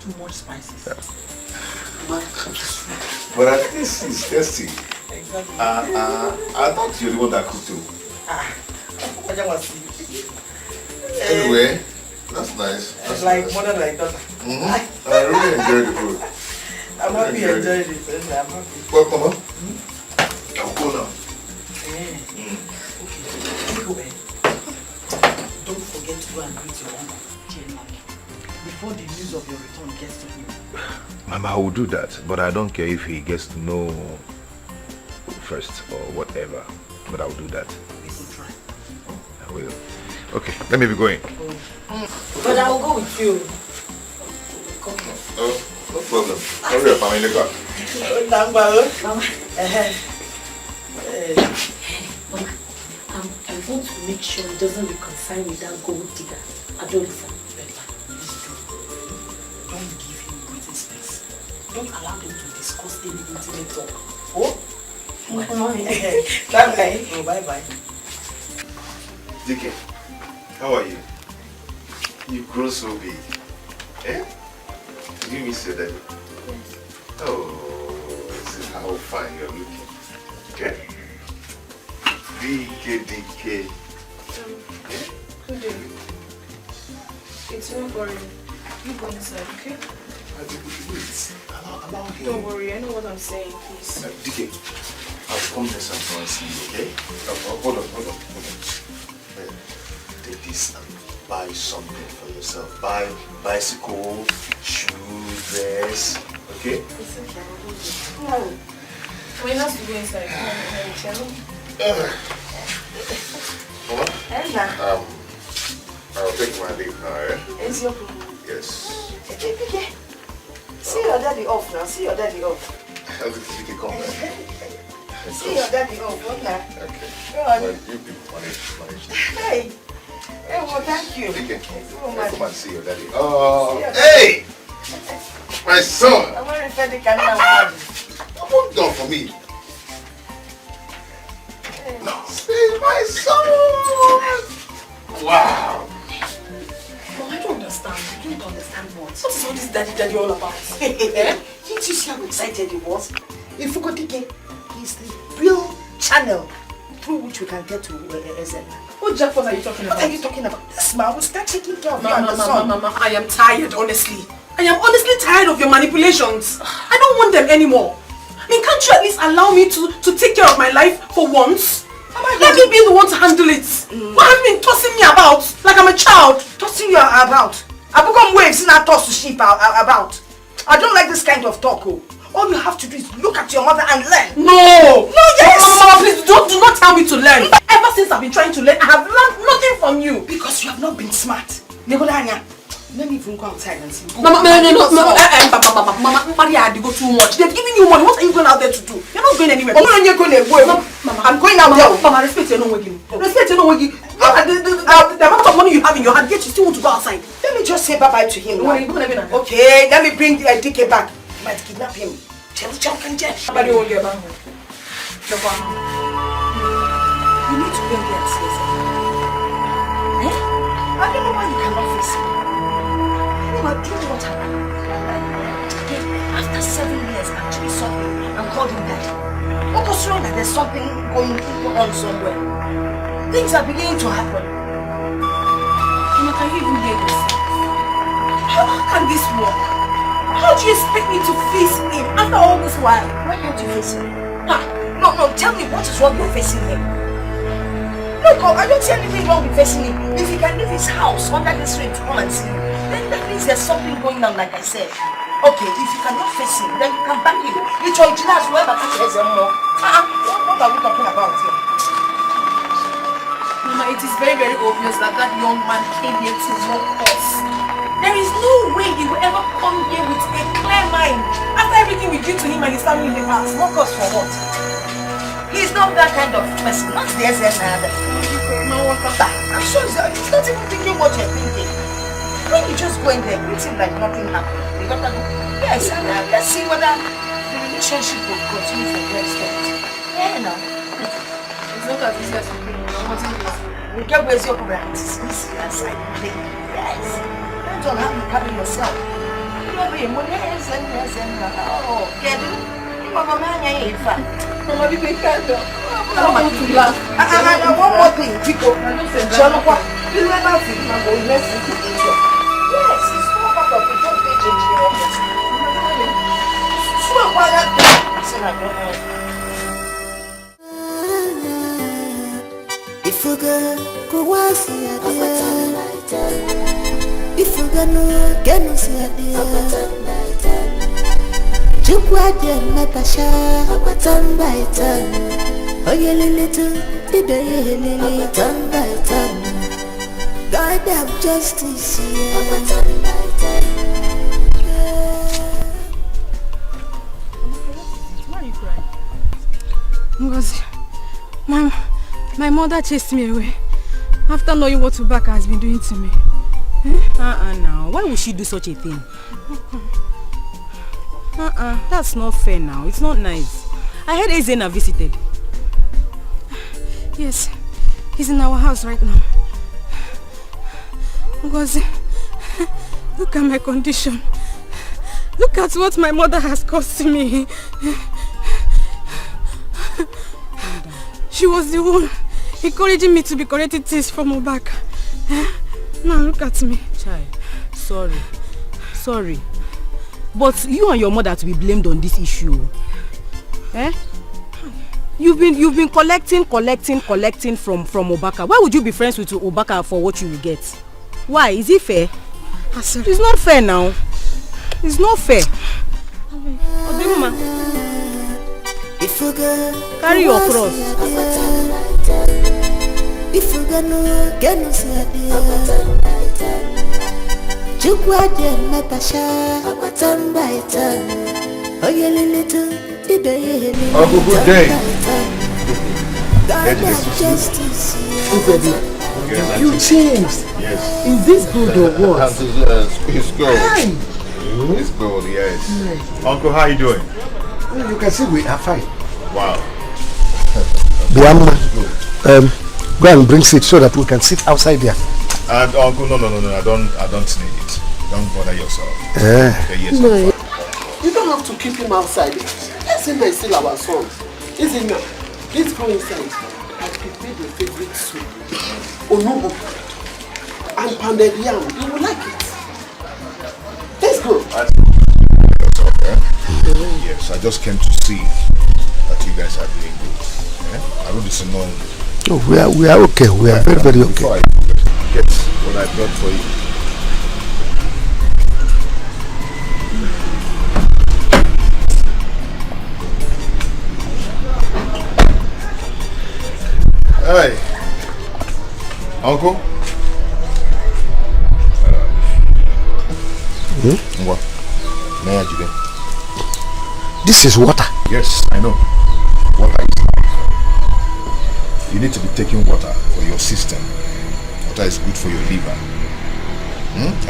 too much spices. Yeah. But this is tasty. Exactly. I thought you were the one that cooked too. I just want to see. Anyway, that's nice. That's like nice. mother like daughter. I really enjoyed the food. I'm happy you enjoyed it. I'm happy. Well, Mama, I'll go now. Okay. Go ahead. Don't forget to go and greet your uncle. before the news of your return gets to him. Mama, I will do that, but I don't care if he gets to know first or whatever. But I will do that. We will try. I will. Okay, let me be going. But I will go with you. Come here. Oh, no problem. Hurry up, I'm in the car. Mama. I want to make sure he doesn't reconcile with that gold digger, Adolisa. Don't give him breathing space. Don't allow them to discuss any intimate talk. Oh? Bye-bye. Oh, bye-bye. Dikeh, how are you? You grow so big. Eh? Did you miss your daddy? Yes. Oh, this is how fine you're looking. Okay? Dikeh. Good day. It's not boring. You go inside, okay? Allow him. Don't worry, I know what I'm saying, please. Dikeh, I've come there and see you, okay? Hold on. Take this and buy something for yourself. Buy bicycle, shoes, dress, okay? No. We have to go inside. Mama? I'll take my leave now, eh? It's your problem. Yes. See your daddy off now. See your daddy off. Dikeh, come back. See your daddy off. What now? Okay. Go on. Well, you people manage. Hey. Hey, well, thank you. Dikeh, Oh, come and see your daddy. Oh, See your hey! My son! I'm going to refer the camera. Open door for me. No, see my son! Wow! Mom, I don't understand. You don't understand what? What is all this daddy all about? Didn't you see how excited he was? If you go Dikeh, he's the real channel through which we can get to Ezen. What jackpot are you talking about? What are you talking about? This man will start taking care of you and the son. Mama, I am tired, honestly. I am honestly tired of your manipulations. I don't want them anymore. I mean, can't you at least allow me to take care of my life for once? Let me be the one to handle it. Why have you been tossing me about like I'm a child? Tossing you about? I become waves in our toss to sheep about. I don't like this kind of talk. Oh. All you have to do is look at your mother and learn. No! No, yes! Mama, please do not tell me to learn. Ever since I've been trying to learn, I have learned nothing from you. Because you have not been smart. Negodanya, let me even go outside and see. Mama, no, Mama, Maria, you go too much. They've given you money. What are you going out there to do? You're not going anywhere. Mama, I'm going out there. Mama, respect your no working. Respect your no working. The amount of money you have in your hand, yet you still want to go outside. Let me just say bye-bye to him. Okay, let me bring the Dikeh back. You might kidnap him. Somebody won't get back. You need to go there and see him. I don't know why you cannot face him. Anyway, do you know what happened? After 7 years, actually something, and called him daddy. What was wrong that there's something going on somewhere? Things are beginning to happen. Mama, can you even hear this? How can this work? How do you expect me to face him after all this while? Why can't you face him? No, tell me what is wrong with facing him. Look, I don't see anything wrong with facing him. If he can leave his house under this rain to come and see you, then that means there's something going on, like I said. Okay, if you cannot face him, then you can back him. You try to ask whoever catches him more. What are we talking about here? Mama, it is very, very obvious that that young man came here to mock us. There is no way he will ever come here with a clear mind after everything we did to him and his family in the past. Mock us for what? He's not that kind of person. Not the SN either. I'm sure he's not even thinking what you're thinking. When you just go in there, greet him like nothing happened. You got to go. Yes, and let's see whether the relationship will continue for the extent. Yeah, no. It's not as easy as you think. We can't waste your problem. It's easy aside. Yes. Depends on how you carry yourself. Oh, get it? Mama, Mama, be kind of. One more thing, Etiko. You never think I'm going to listen to Etiko. Yes, it's not part of the don't pay change the office. Sure, why not? If you go, go once, if ifugano kenu siadia chukwa de matasha tan by tan oyeleletu ideyelele tan by tan God have justice Why are you crying? Because my mother chased me away after knowing what Ubaka has been doing to me. Now, why would she do such a thing? That's not fair now. It's not nice. I heard Ezena visited. Yes, he's in our house right now. Because look at my condition. Look at what my mother has caused to me. She was the one encouraging me to be correcting things from her back. Now look at me. Child, sorry. But you and your mother to be blamed on this issue. You've been collecting from Obaka. Why would you be friends with Obaka for what you will get? Why? Is it fair? It's not fair now. It's not fair. Carry your cross. Uncle, good day. Yes, you changed. Yes. Is this good or what? It's good. It's good, yes. Uncle, how are you doing? Well, you can see we are fine. Wow. Go and bring seat so that we can sit outside there. And Uncle, no, I don't need it. Don't bother yourself. Okay, yes, No. I'm You don't have to keep him outside. Ezena is still our son. Ezena, please go inside. I prepared your favorite soup. Onubu and pounded yam. You will like it. Let's go. Yes, I just came to see that you guys are doing good. I really just know. No, we are okay. We are very, very okay. Before I get what I brought for you. Hey, Uncle. What? This is water. Yes, I know. Water is life. You need to be taking water for your system. Water is good for your liver.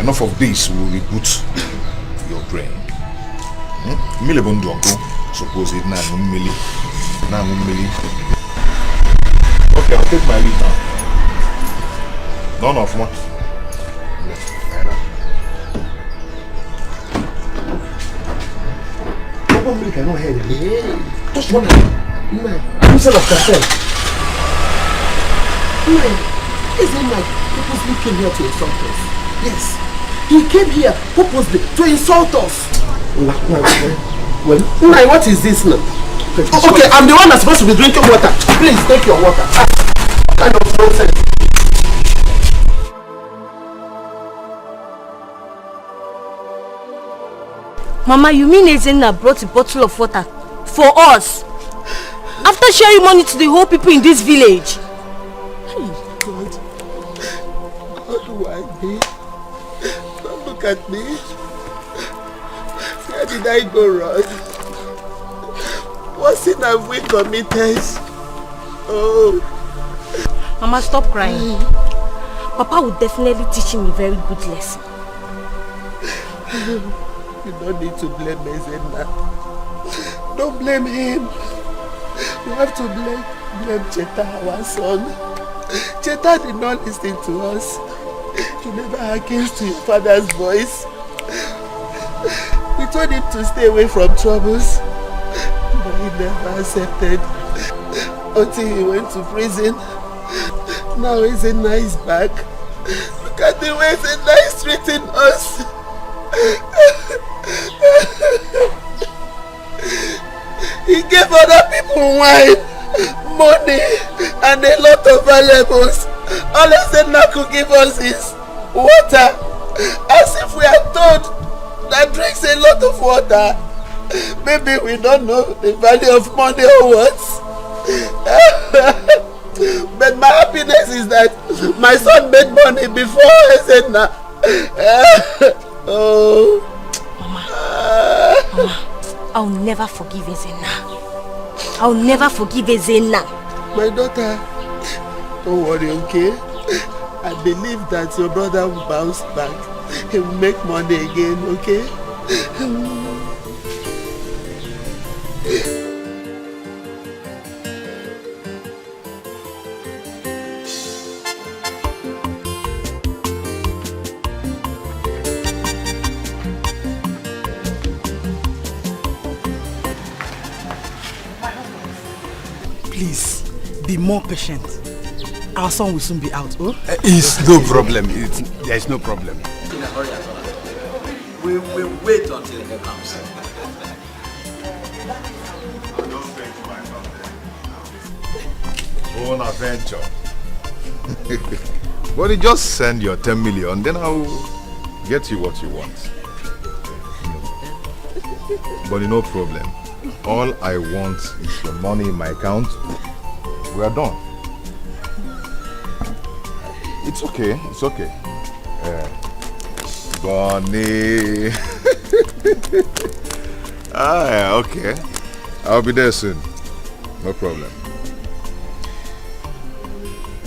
Enough of this will reboot your brain. Suppose it now. Okay, I'll take my leave now. None of more. Probably cannot hear it. Just one. Instead of cartel. Ezena purposely came here to insult us. Yes. He came here purposely to insult us. Well, what is this now? Okay, I'm the one that's supposed to be drinking water. Please take your water. What kind of nonsense? Mama, you mean Ezena brought a bottle of water for us? After sharing money to the whole people in this village? God, why me? Don't look at me. Where did I go wrong? What sin have we committed? Oh. Mama, stop crying. Papa will definitely teach him a very good lesson. You don't need to blame Ezena. Don't blame him. You have to blame Cheta, our son. Cheta did not listen to us. He never hearkens to your father's voice. We told him to stay away from troubles, but he never accepted until he went to prison. Now Ezena is back. Look at the way Ezena is treating us. He gave other people wine, money, and a lot of valuables. All Ezena could give us is water. As if we are told that drinks a lot of water. Maybe we don't know the value of money or what. But my happiness is that my son made money before I said nah. Oh. Mama, I'll never forgive Ezena. I'll never forgive Ezena. My daughter, don't worry, okay? I believe that your brother will bounce back. He will make money again, okay? Please, be more patient. Our son will soon be out, oh? It's no problem. There's no problem. In a hurry at all. We will wait until he comes. Own adventure. But you just send your 10 million, then I'll get you what you want. But no problem. All I want is the money in my account. We are done. It's okay. It's okay. Bonnie. Okay. I'll be there soon. No problem.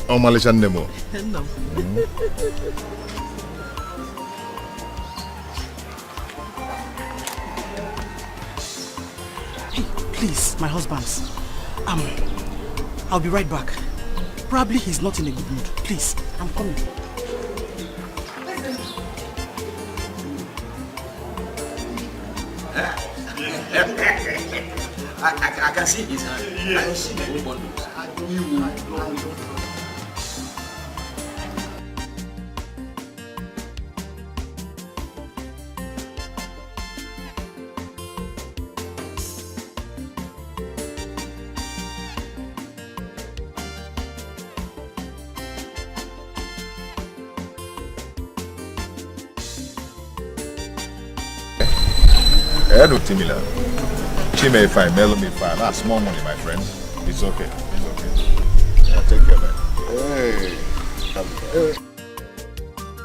Oh, Malaysian Nemo. No. Hey, please, my husband. I'll be right back. Probably he's not in a good mood. Please, I'm coming. I can see his hand. Yes. I can see the whole bundles. No, Timila. Chime fine, Melo me fine. That's small money, my friend. It's okay. It's okay. I'll take care of it.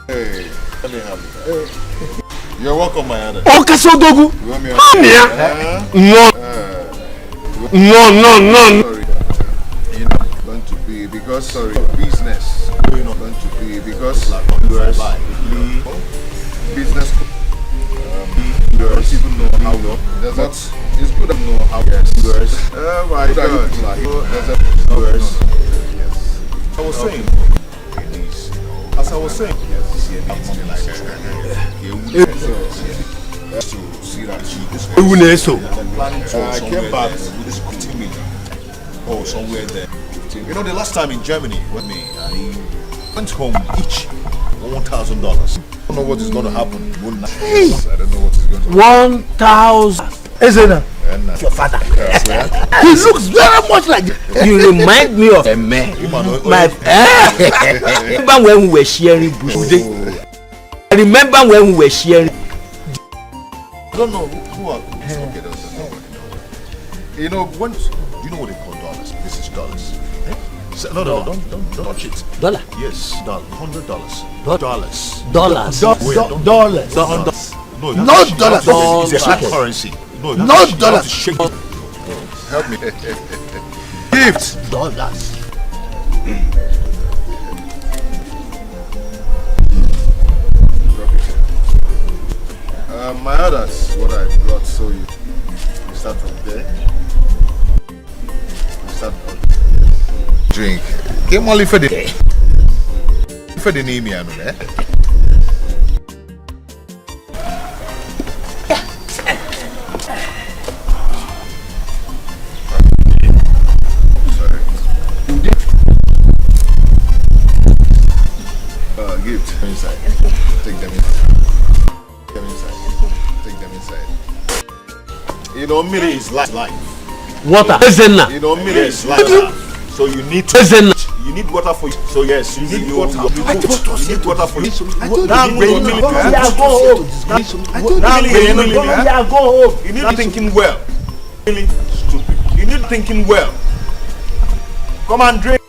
Hey. Let me have it. You're welcome, my other. Oh, Kasodogu! No. You're not going to be because business. You're not going to be because business. People know how to. It's good to know how to. Oh my God. I was saying. As I was saying. To see that she is planning to I came back with this 15 million. Oh, somewhere there. You know, the last time in Germany with me, I went home each $1,000. I don't know what is going to happen. Hey. I don't know what is going to happen. 1,000. Ezena. Your father. He looks very much like you. Remind me of a man. Remember when we were sharing bush? I remember when we were sharing. I don't know who are. Okay, you know when you know what they call dollars? This is dollars. No, don't touch it. Dollar? Yes, $100. Dollars. Dollars. No, not dollars. It's a hard currency. No, not dollars. Help me. Gifts. Dollars. My others, what I brought, so you start from there. Start from drink. Came only for the name, you know, eh? Gift. Inside. Take them inside. Take them inside. You know, Miri is life. Water. You know, Miri is life. So you need to. You You need water for you. So yes, you need water. You need water for you. I told you go home. You need thinking well. Really stupid. You need thinking well. Come and drink.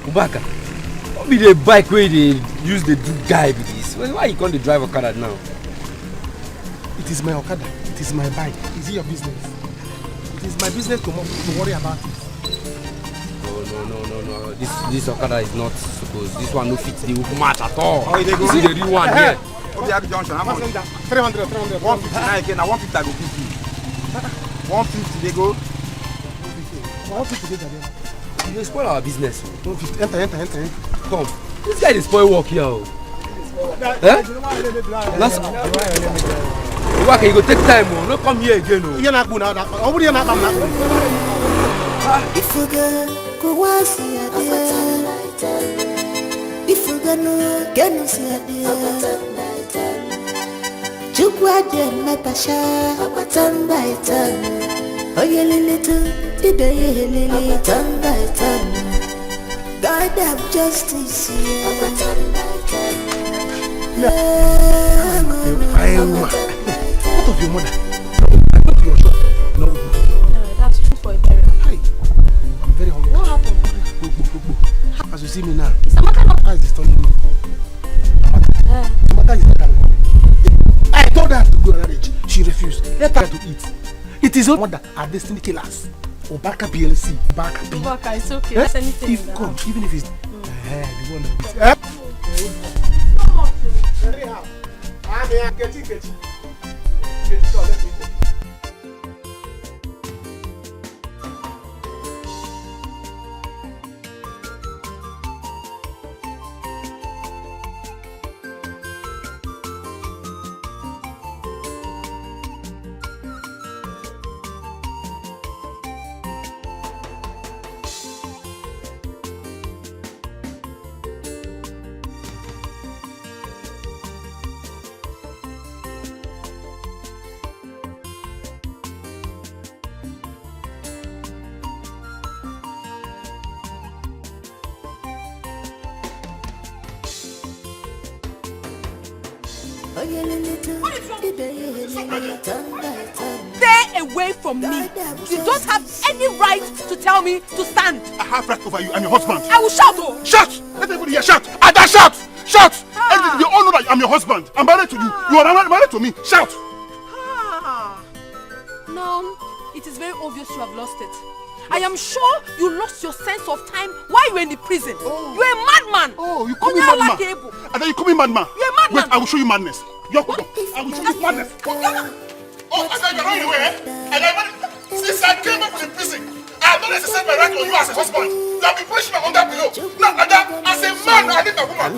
Ubaka, what be the bike where they use the guy with this? Why you can't drive Okada now? It is my Okada. It is my bike. Is it your business? It is my business to worry about it. No. This Okada is not supposed. This one no fit the match at all. Oh, they go. This is the real one here. Obiabi Junction, how much? 300. 159 again. Now 150 I go give you. 150 they go. 150 they go. You spoil our business. 150. Enter. Come. This guy is spoil work here. Let's go. You go take time. No come here again. You're not going now. You're not going If you go once see a day. If you go no get no see a day. Chukwa de metasha. Turn by turn. Oh yeah little. Today lily turn by turn. God have justice. Turn by turn. What of your mother? I go to your shop. No. That's true for a parent. Hi. I'm very hungry. What happened? As you see me now, Is Amaka not is telling me. Amaka is not. I told her to go to marriage. She refused. Let her to eat. It is your mother, our destiny killers. Obaka PLC. Obaka, it's okay. That's anything. If come, even if it's the one that very hard. I'm here getting. Let me Stay away from me. You don't have any right to tell me to stand. I have right over you. I'm your husband. I will shout. Oh. Shout! Let everybody hear. Shout! Ada, shout! Shout! And you all know that I'm your husband. I'm married to you. You are married to me. Shout! Now, it is very obvious you have lost it. I am sure you lost your sense of time while you were in the prison. Oh. You're a madman. Oh, you call me madman. And then you call me madman. You're a madman. Wait, I will show you madness. I will show you madness. Oh, I thought you were running away, eh? Since I came back from the prison, I have not exercised my right on you as a husband. You have been pushing me under below. Now, Ada, as a man, I need a woman.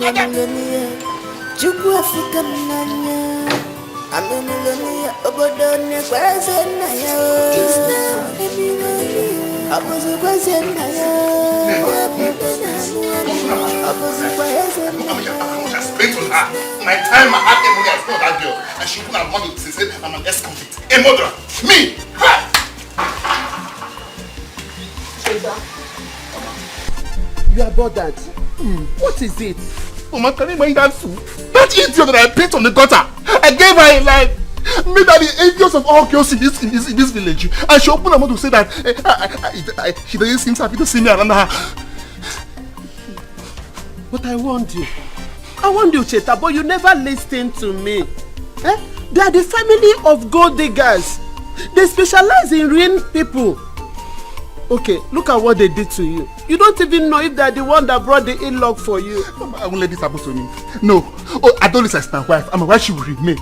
Explain to her. My time, my heart, money, I spent that girl, and she couldn't have money since I'm an ex-convict, a murderer. Me! You are bothered. What is it? Mama, can you mind that fool? That idiot that I picked on the gutter. I gave her a life. Made her the envious of all girls in this village. And she opened her mouth to say that she doesn't seem happy to see me around her. But I warned you. I warned you, Cheta, but you never listened to me. They are the family of gold diggers. They specialize in ruining people. Okay, look at what they did to you. You don't even know if they're the one that brought the in-law for you. I won't let this happen to me. No. Oh, Adolisa is my wife. And my wife, she will remain.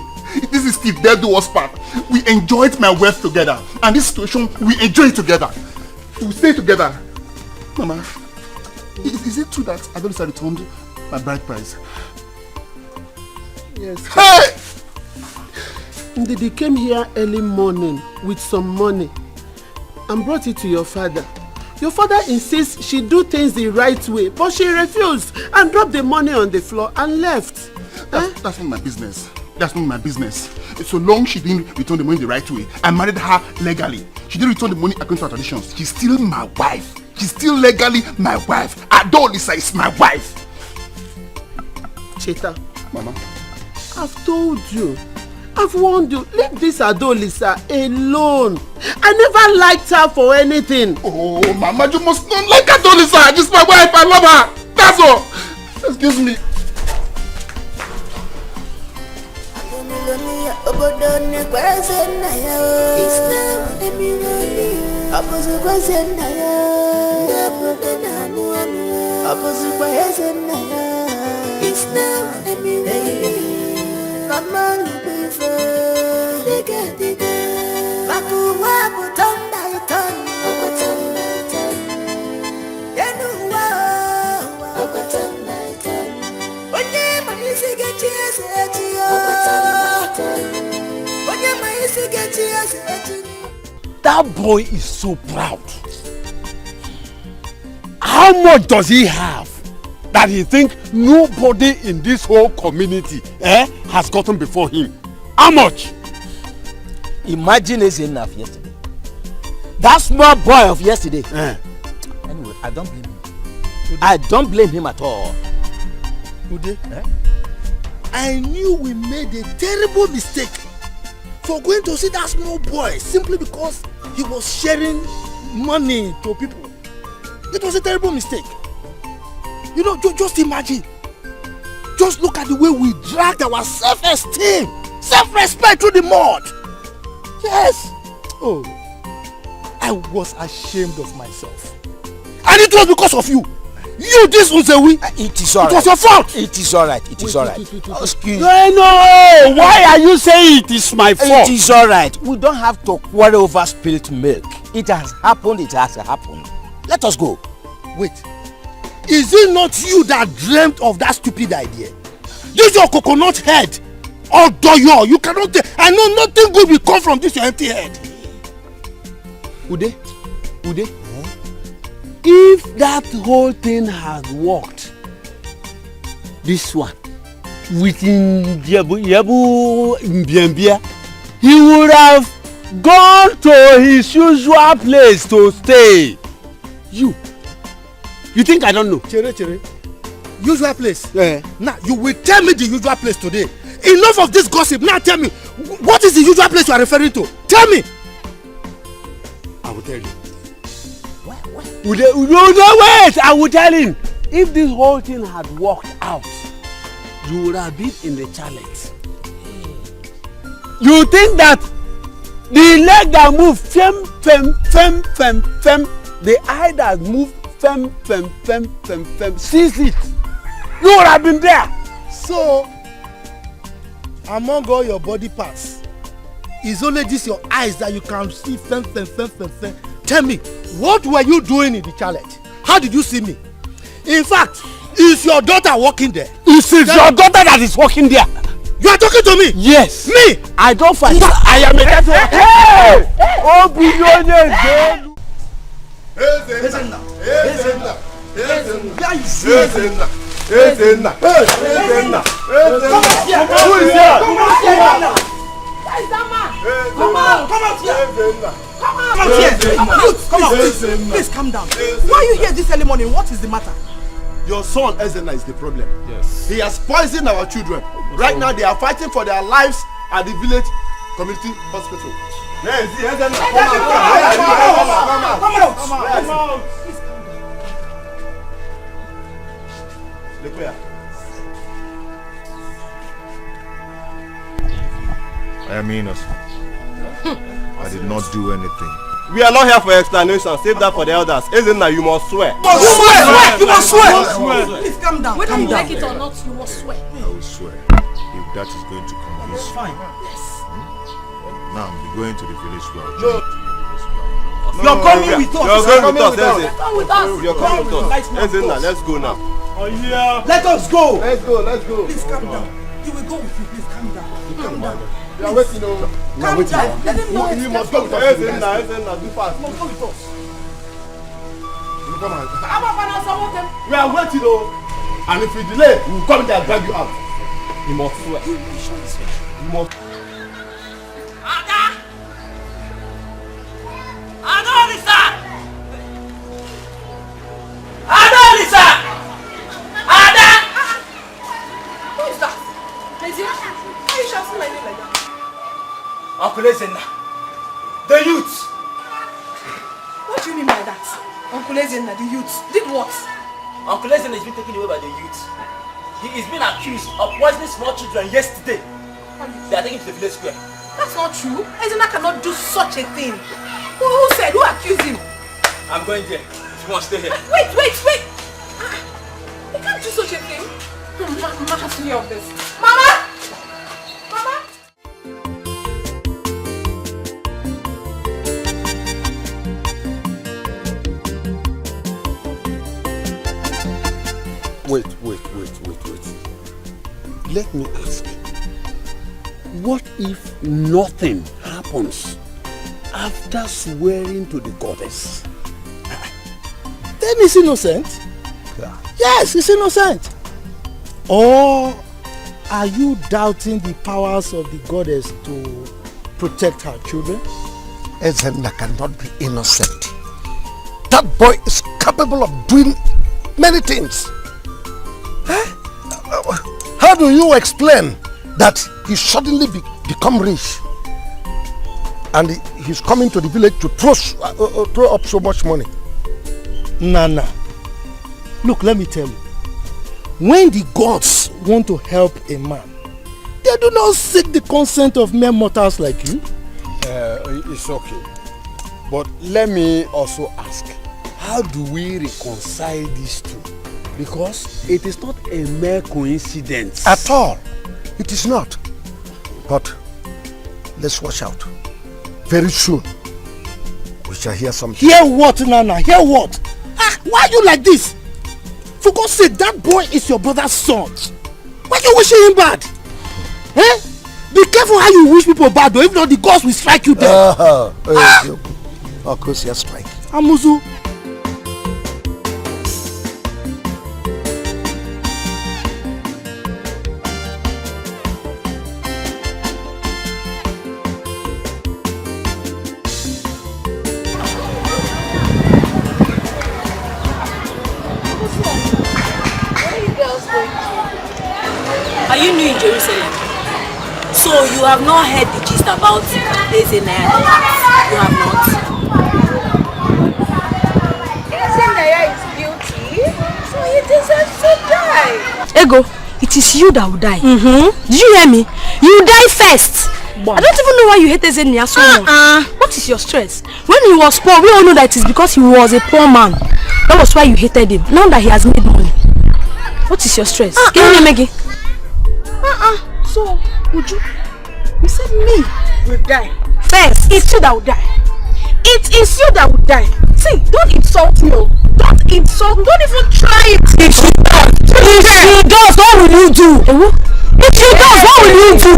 This is still their do us part. We enjoyed my wealth together. And this situation, we enjoy it together. We stay together. Mama, is it true that Adolisa returned my bride price? Yes. Hey! They came here early morning with some money and brought it to your father. Your father insists she do things the right way, but she refused and dropped the money on the floor and left. That's not my business. That's not my business. So long she didn't return the money the right way, I married her legally. She didn't return the money according to our traditions. She's still my wife. She's still legally my wife. Adolisa is my wife. Cheta, Mama, I've told you. I've warned you. Leave this Adolisa alone. I never liked her for anything. Oh, Mama, you must not like Adolisa. She's my wife. I love her. That's all. Excuse me. That boy is so proud. How much does he have that he think nobody in this whole community has gotten before him? How much? Imagine it's enough yesterday. That small boy of yesterday. Anyway, I don't blame him. I don't blame him at all. Ude, I knew we made a terrible mistake for going to see that small boy simply because he was sharing money to people. It was a terrible mistake. You know, just imagine. Just look at the way we dragged our self-esteem, self-respect through the mud. Yes. Oh, I was ashamed of myself. And it was because of you. You, this Uzewi. It is alright. It was your fault. It is alright. It is alright. Excuse me. No. Why are you saying it is my fault? It is alright. We don't have to quarrel over spilt milk. It has happened. It has happened. Let us go. Wait. Is it not you that dreamt of that stupid idea? This your coconut head. Oh, doyo. You cannot. I know nothing good will come from this your empty head. Ude. If that whole thing had worked, this one, with Yabu Mbiambia, he would have gone to his usual place to stay. You think I don't know? Chere. Usual place? Now, you will tell me the usual place today. Enough of this gossip. Now tell me, what is the usual place you are referring to? Tell me. I will tell you. Wait! I will tell him. If this whole thing had worked out, you would have been in the challenge. You think that the leg that move fem, the eye that move fem, sees it. You would have been there. So, among all your body parts, it's only this your eyes that you can see fem. Tell me, what were you doing in the challenge? How did you see me? In fact, is your daughter working there? Is it your daughter that is working there? You are talking to me? Yes. Me? I don't fight. I am a network. Hey! Oh, billionaire. Please calm down. Why are you here this early morning? What is the matter? Your son Ezenna is the problem. Yes. He has poisoned our children. Right now they are fighting for their lives at the village community hospital. Yes, Ezenna, come out. Look where. I am innocent. I did not do anything. We are not here for explanation. Save that for the elders. Ezenna, you must swear. You must swear. Please calm down. Whether you like it or not, you must swear. I will swear. If that is going to convince you. Fine. Yes. Now I'm going to the village square. You're coming with us. You're going with us. Come with us. You're coming with us. Ezenna, let's go now. Oh yeah. Let us go. Let's go. Please calm down. He will go with you. Please calm down. Calm down. We are waiting. Calm down. Let him know. You must go with us. Ezenna, do fast. You must go with us. Come on. We are waiting. And if we delay, we will come there and drag you out. You must swear. You must. Uncle Ezenna, the youth. What do you mean by that? Uncle Ezenna, the youth, did what? Uncle Ezenna has been taken away by the youth. He is being accused of poisoning small children yesterday. They are taken to the village square. That's not true. Ezenna cannot do such a thing. Who said? Who accused him? I'm going there. If you want to stay here. Wait. You can't do such a thing. Mama has to hear of this. Mama! Wait. Let me ask. What if nothing happens after swearing to the goddess? Then he's innocent. Yeah. Yes, he's innocent. Or are you doubting the powers of the goddess to protect her children? Ezenna cannot be innocent. That boy is capable of doing many things. How do you explain that he suddenly become rich and he's coming to the village to throw up so much money? Nana, look, let me tell you. When the gods want to help a man, they do not seek the consent of mere mortals like you. It's okay. But let me also ask, how do we reconcile these two? Because it is not a mere coincidence. At all. It is not. But let's watch out. Very soon, we shall hear something. Hear what, Nana? Hear what? Why are you like this? For God's sake, that boy is your brother's son. Why are you wishing him bad? Be careful how you wish people bad, though. If not, the gods will strike you dead. Of course, you strike. Amuzu. Are you new in Jerusalem? So you have not heard the gist about Ezenaya? You have not? Ezenaya is guilty, so he deserves to die. Ego, it is you that will die. Did you hear me? You die first. I don't even know why you hate Ezenaya so much. What is your stress? When he was poor, we all know that it is because he was a poor man. That was why you hated him. Now that he has made money. What is your stress? Can you hear me again? So, would you said me will die. First, it's you that will die. It is you that will die. See, don't insult me. Don't insult me. Don't even try it. If she does, what will you do? If she does, what will you do?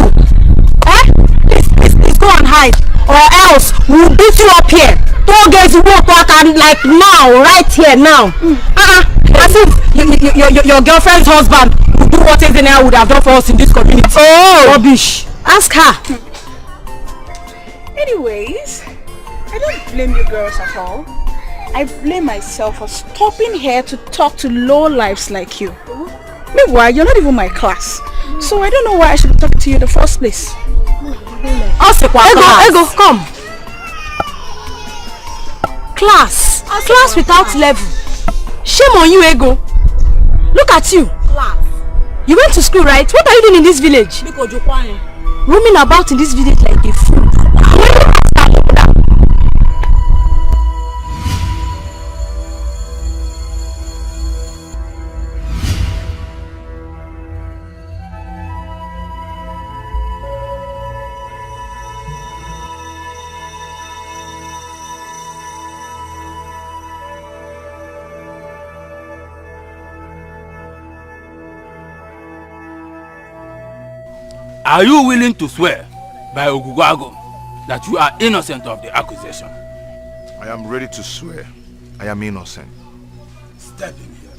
Please go and hide. Or else we'll beat you up here. Don't get to work and like now, right here now. As if your girlfriend's husband would do what Ezenaya would have done for us in this community. Oh, rubbish. Ask her. Anyways, I don't blame you girls at all. I blame myself for stopping here to talk to low-lives like you. Meanwhile, you're not even my class. So I don't know why I should talk to you in the first place. Ego, come. Class without level. Shame on you, Ego. Look at you. You went to school, right? What are you doing in this village? Roaming about in this village like a fool. Are you willing to swear by Ogugwago that you are innocent of the accusation? I am ready to swear. I am innocent. Step in here.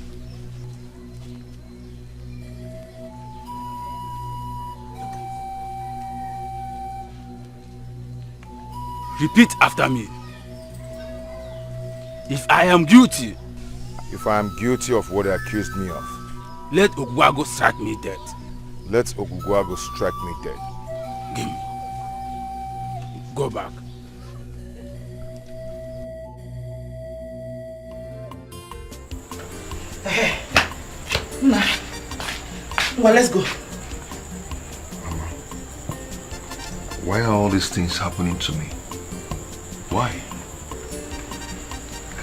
Repeat after me. If I am guilty. If I am guilty of what they accused me of. Let Ogugwago strike me dead. Let Ogugwago strike me dead. Give me. Go back. Nah. Well, let's go. Mama, why are all these things happening to me? Why?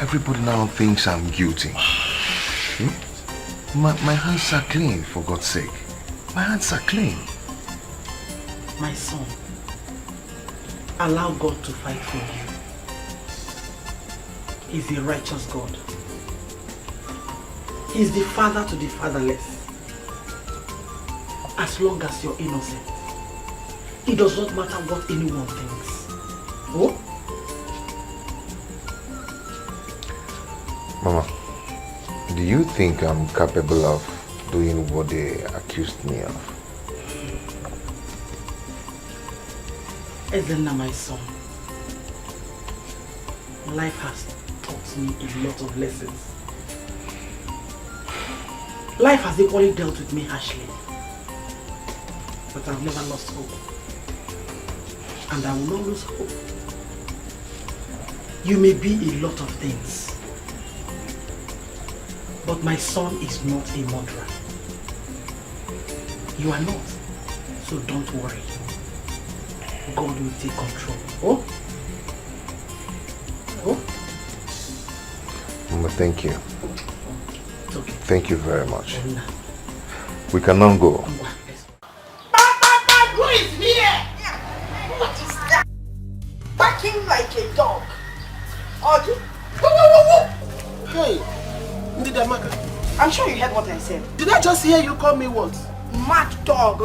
Everybody now thinks I'm guilty. My hands are clean, for God's sake. My hands are clean. My son, allow God to fight for you. He's a righteous God. He's the father to the fatherless. As long as you're innocent, it does not matter what anyone thinks. Oh? Mama, do you think I'm capable of doing what they accused me of? Ezenna, my son, life has taught me a lot of lessons. Life has equally dealt with me harshly, but I've never lost hope, and I will not lose hope. You may be a lot of things, but my son is not a murderer. You are not, so don't worry. God will take control. Oh? Oh? Mama, thank you. It's okay. Thank you very much. We can now go. Who is here? What is that? Barking like a dog. Audrey? Hey, Ndidamaka. I'm sure you heard what I said. Did I just hear you call me what? Mad dog.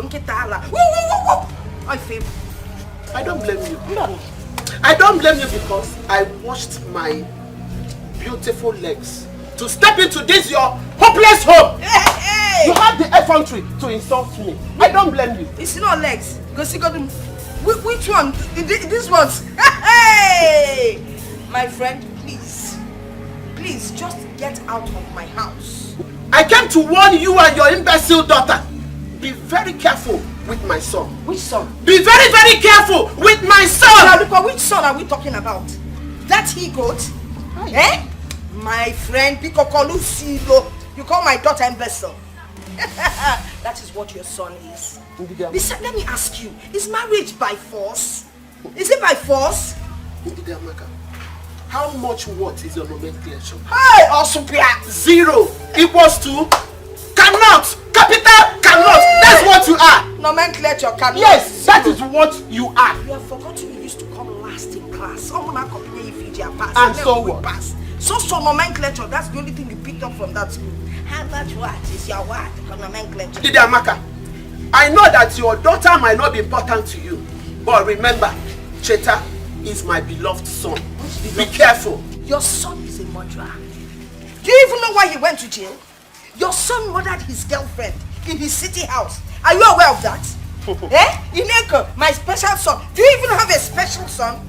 I don't blame you. No. I don't blame you because I washed my beautiful legs to step into this your hopeless home. Hey! You have the effrontery to insult me. I don't blame you. It's not legs. Because you got them. Which one? This one's. Hey! My friend, please. Please, just get out of my house. I came to warn you and your imbecile daughter. Be very careful with my son. Which son? Be very, very careful with my son! Now, which son are we talking about? That he goat? Eh? My friend Pikokolu Silo. You call my daughter imbecile. That is what your son is. Besides, let me ask you, is marriage by force? Is it by force? How much what is your nomenclature? Hey, Osupia! 0 equals to cannot. Capital cannot. That's what you are. Nomenclature cannot. Yes, that is what you are. You have forgotten you used to come last in class. And so what? Pass. So nomenclature, that's the only thing you picked up from that school. How much what is your what? Nomenclature. Didi Amaka, I know that your daughter might not be important to you, but remember, Cheta is my beloved son. Be careful. Your son is a murderer. Do you even know why he went to jail? Your son murdered his girlfriend in his city house. Are you aware of that? Ineko, my special son. Do you even have a special son?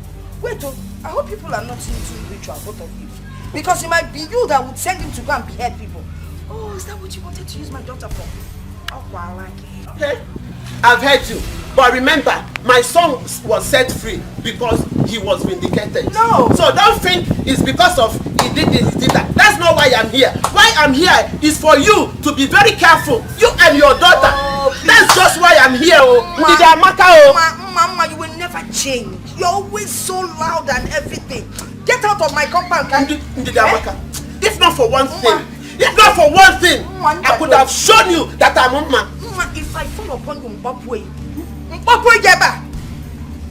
Wait, I hope people are not into ritual, both of you. Because it might be you that would send him to go and behead people. Oh, is that what you wanted to use my daughter for? Oh, I like it. Okay, I've heard you. But remember, my son was set free because he was vindicated. No! So don't think it's because of he did this, he did that. That's not why I'm here. Why I'm here is for you to be very careful. You and your daughter. Oh, that's just why I'm here. Mama, you will never change. You're always so loud and everything. Get out of my compound, can you? If not for one thing, I could have shown you that I'm Mama. If I fall upon you,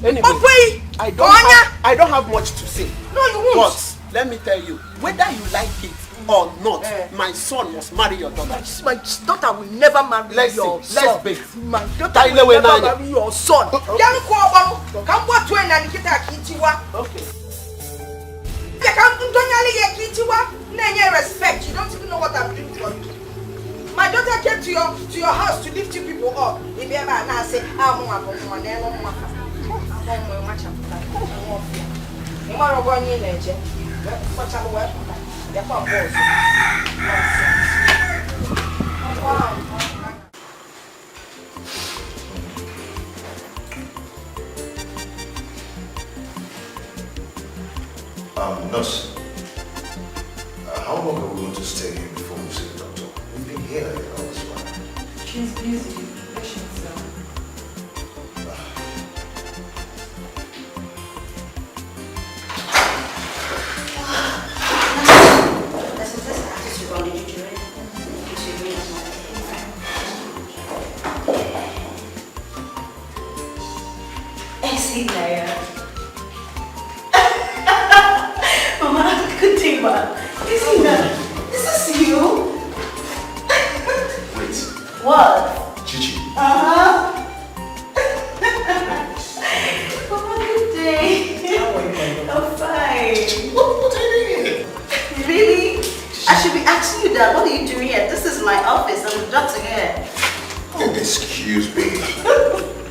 Anyway, I don't have much to say. No, you won't. But let me tell you, whether you like it or not, my son must marry your daughter. My daughter will never marry your son. Let's bake. My daughter will never marry your son. Okay. Respect. You don't even know what I'm doing for you. My daughter came to your house to lift you people up. If you ever now say, Nurse, how long are we going to stay here before we see the doctor? We've been here all this while. She's busy. Patients down. Mama, good day, ma. Is this you? Wait. What? Chichi. Mama, good day. How are you, my I'm fine. What are you doing here? Really? I should be asking you that. What are you doing here? This is my office. I'm the doctor here. Excuse me.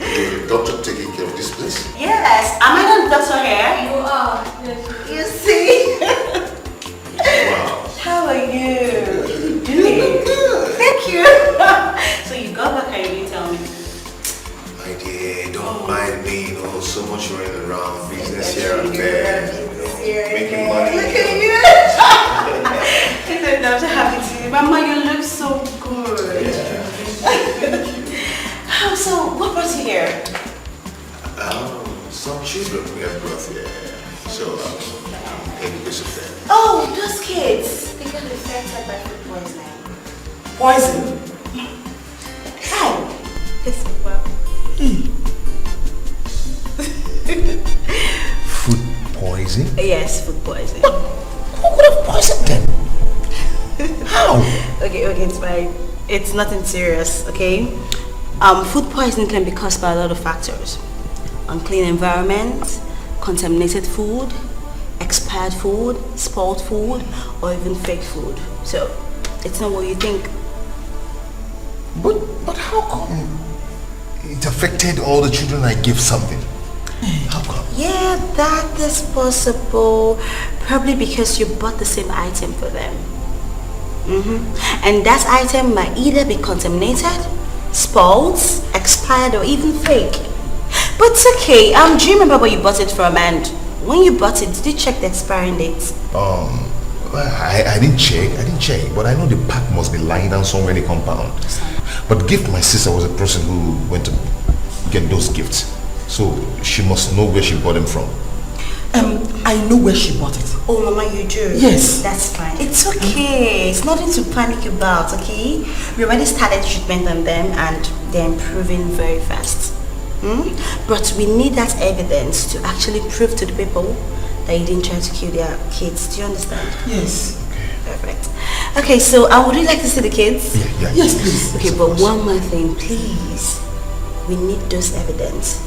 The doctor taking care of this place? Yes. Am I not the doctor here? You are. Yes. You see? Wow. How are you? Doing? Thank you. So you got back and you didn't tell me. My dear, don't mind me, so much running around, business here and there, making money. Look at you. I'm so happy to see you. Mama, you look so good. Yeah. So, what brought you here? Some children we have brought here. So, in this affair. Oh, those kids. They got infected by food poisoning. Poison? How? It's well. Food poison? Yes, food poisoning. Who could have poisoned them? How? Okay, it's fine. It's nothing serious, okay? Food poisoning can be caused by a lot of factors. Unclean environment, contaminated food, expired food, spoiled food, or even fake food. So, it's not what you think. But how come it affected all the children I give something? How come? Yeah, that is possible. Probably because you bought the same item for them. And that item might either be contaminated spoiled, expired, or even fake. But it's okay. Do you remember where you bought it from? And when you bought it, did you check the expiring date? I didn't check, but I know the pack must be lying down somewhere in the compound. But Gift, my sister, was a person who went to get those gifts. So she must know where she bought them from. I know where she bought it. Oh, Mama, you do? Yes. That's fine. It's okay. It's nothing to panic about, okay? We already started treatment on them and they're improving very fast. But we need that evidence to actually prove to the people that you didn't try to kill their kids. Do you understand? Yes. Perfect. Okay, so would you like to see the kids? Yeah. Yes, please. Okay, but one more thing, please. We need those evidence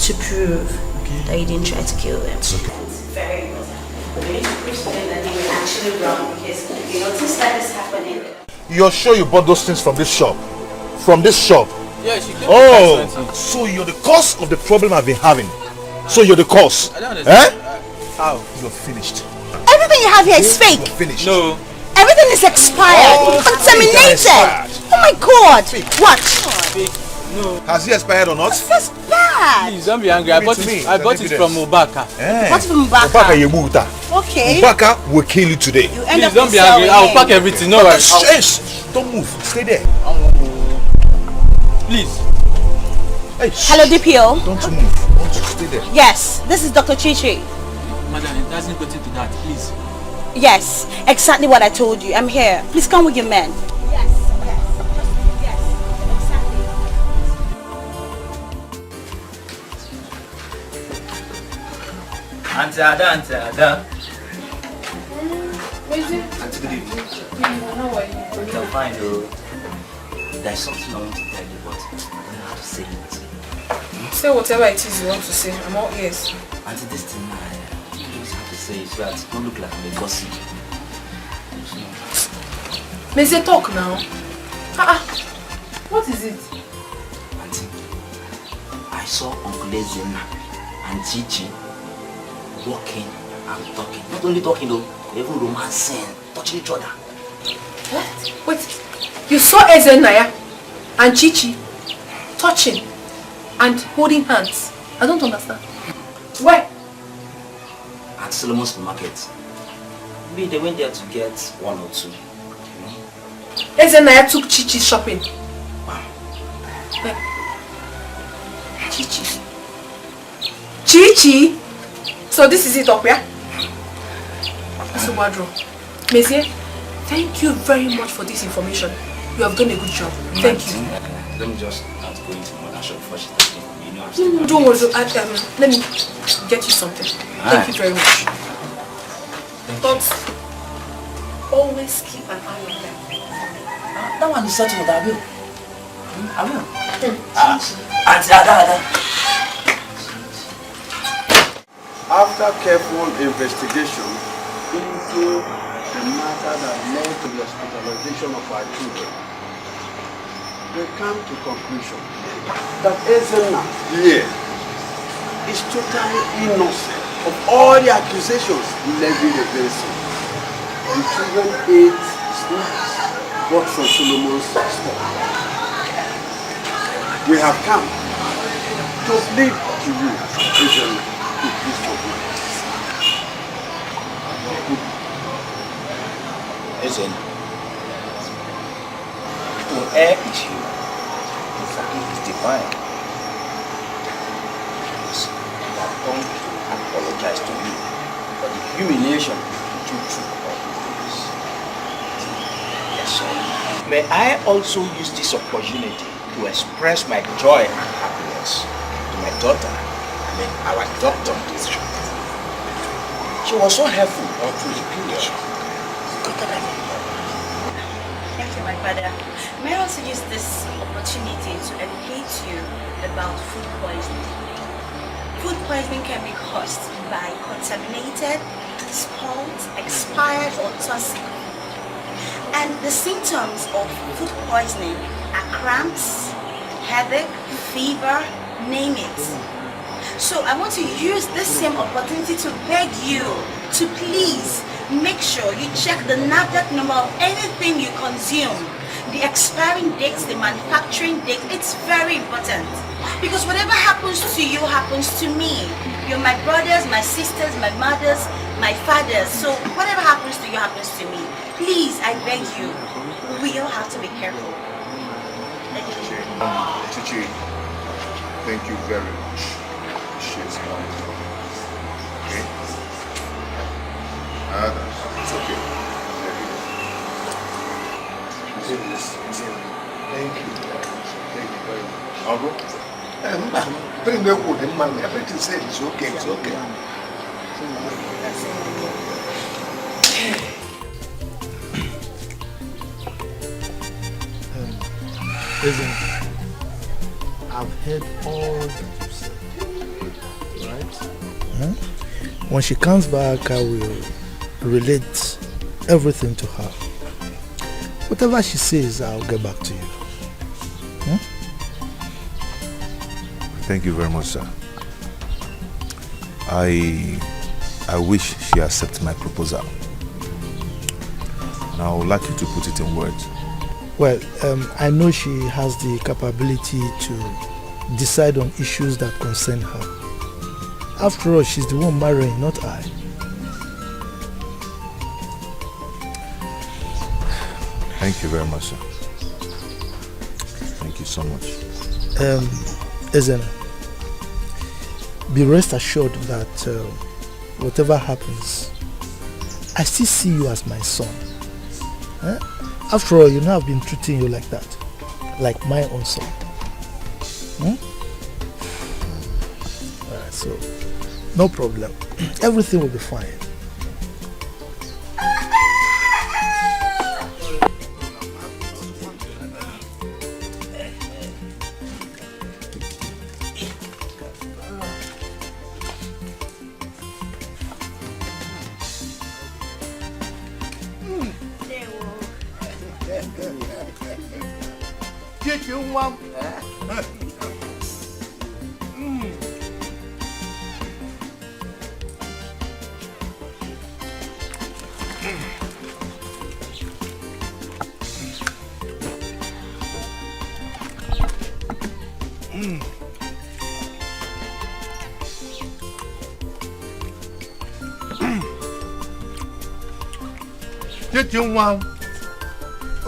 to prove that you didn't try to kill them. It's okay. It's very important. We need to prove to them that they were actually wrong because you notice that is happening. You're sure you bought those things from this shop? From this shop? Yeah, she came. Oh, so you're the cause of the problem I've been having. So you're the cause. I don't understand. How? You're finished. Everything you have here is fake. You're finished. No. Everything is expired. Contaminated. Oh my God. What? No. Has it expired or not? That's bad. Please don't be angry. I bought it from Obaka. Bought it from Obaka? Obaka Yebuta. Okay. Obaka will kill you today. You end Please up don't be angry. I'll pack everything. No worries. Don't move. Stay there. Please. Hey, hello, DPO. Don't you move. Don't you stay there. Yes, this is Dr. Chichi. Madam, it doesn't go to that, please. Yes, exactly what I told you. I'm here. Please come with your men. Yes, exactly. Auntie Ada. Auntie, good evening. how are you? I'm fine, though. There's something I want to tell you, but I don't know how to say it. Say whatever it is you want to say. I'm all ears. Auntie, this thing I just have to say it so that it don't look like I'm a gossip. May they talk now? What is it? Auntie, I saw Uncle Ezena and Chichi walking and talking. Not only talking though, even romancing, touching each other. What? Wait, you saw Ezenaya and Chichi touching and holding hands? I don't understand. Where? At Solomon's supermarket. Maybe they went there to get one or two. Ezenaya took Chichi shopping. Where? Chichi. Chichi? So this is it up, yeah? Mr. Wadro, Monsieur, thank you very much for this information. You have done a good job. Thank you. Let me just have to go into mother shop before she's talking. You know I'm still Don't worry, let me get you something. Thank you very much. But always keep an eye on them. That one is settled, I will. I will. Auntie Ada. After careful investigation into the matter that led to the hospitalization of our children, they come to conclusion that Ezena here is totally innocent of all the accusations levied against him. The children ate snacks bought from Solomon's store. We have come to plead to you, Ezena, to please forgive us. Ezena, to err is you, to forgive is divine. Yes, I have come to apologize to you for the humiliation you took about this. Yes, sir. May I also use this opportunity to express my joy and happiness to my daughter, our doctor. She was so helpful all through the period. Thank you, my father. May I also use this opportunity to educate you about food poisoning. Food poisoning can be caused by contaminated, spoiled, expired, or toxic. And the symptoms of food poisoning are cramps, headache, fever, name it. So I want to use this same opportunity to beg you to please make sure you check the NAFDAC number of anything you consume. The expiring dates, the manufacturing date, it's very important. Because whatever happens to you happens to me. You're my brothers, my sisters, my mothers, my fathers. So whatever happens to you happens to me. Please, I beg you, we all have to be careful. Chichi, thank you very much. She's wonderful. Okay? It's okay. Thank you. Thank you very much. Uncle? Bring the wood and money. Everything said it's okay. It's okay. Listen, I've heard all that you said, right? Huh? When she comes back, I will relate everything to her. Whatever she says, I'll get back to you. Huh? Thank you very much, sir. I wish she accepts my proposal. And I would like you to put it in words. Well, I know she has the capability to decide on issues that concern her. After all, she's the one marrying, not I. Thank you very much, sir. Thank you so much. Ezena, be rest assured that whatever happens, I still see you as my son. Eh? After all, you know I've been treating you like that, like my own son. Alright, so no problem. Everything will be fine.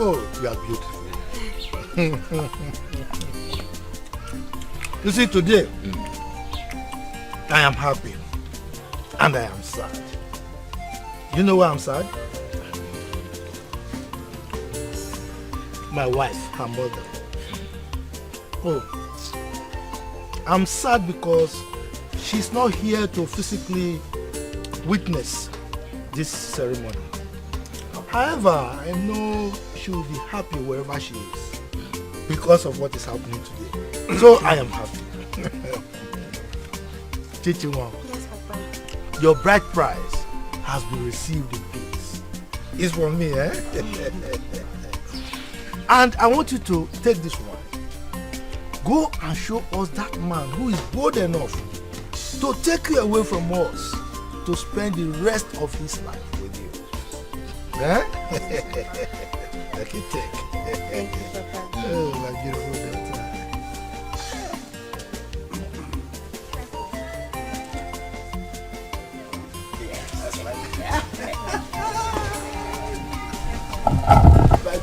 Oh, you are beautiful. You see, today, I am happy and I am sad. You know why I'm sad? My wife, her mother. Oh, I'm sad because she's not here to physically witness this ceremony. However, I know she will be happy wherever she is because of what is happening today. So I am happy. Chichiwa, yes, Papa. Your bride prize has been received in peace. It's from me, eh? And I want you to take this one. Go and show us that man who is bold enough to take you away from us to spend the rest of his life with you. Huh? Let it take. Thank you, Papa. Oh, my beautiful daughter. That's my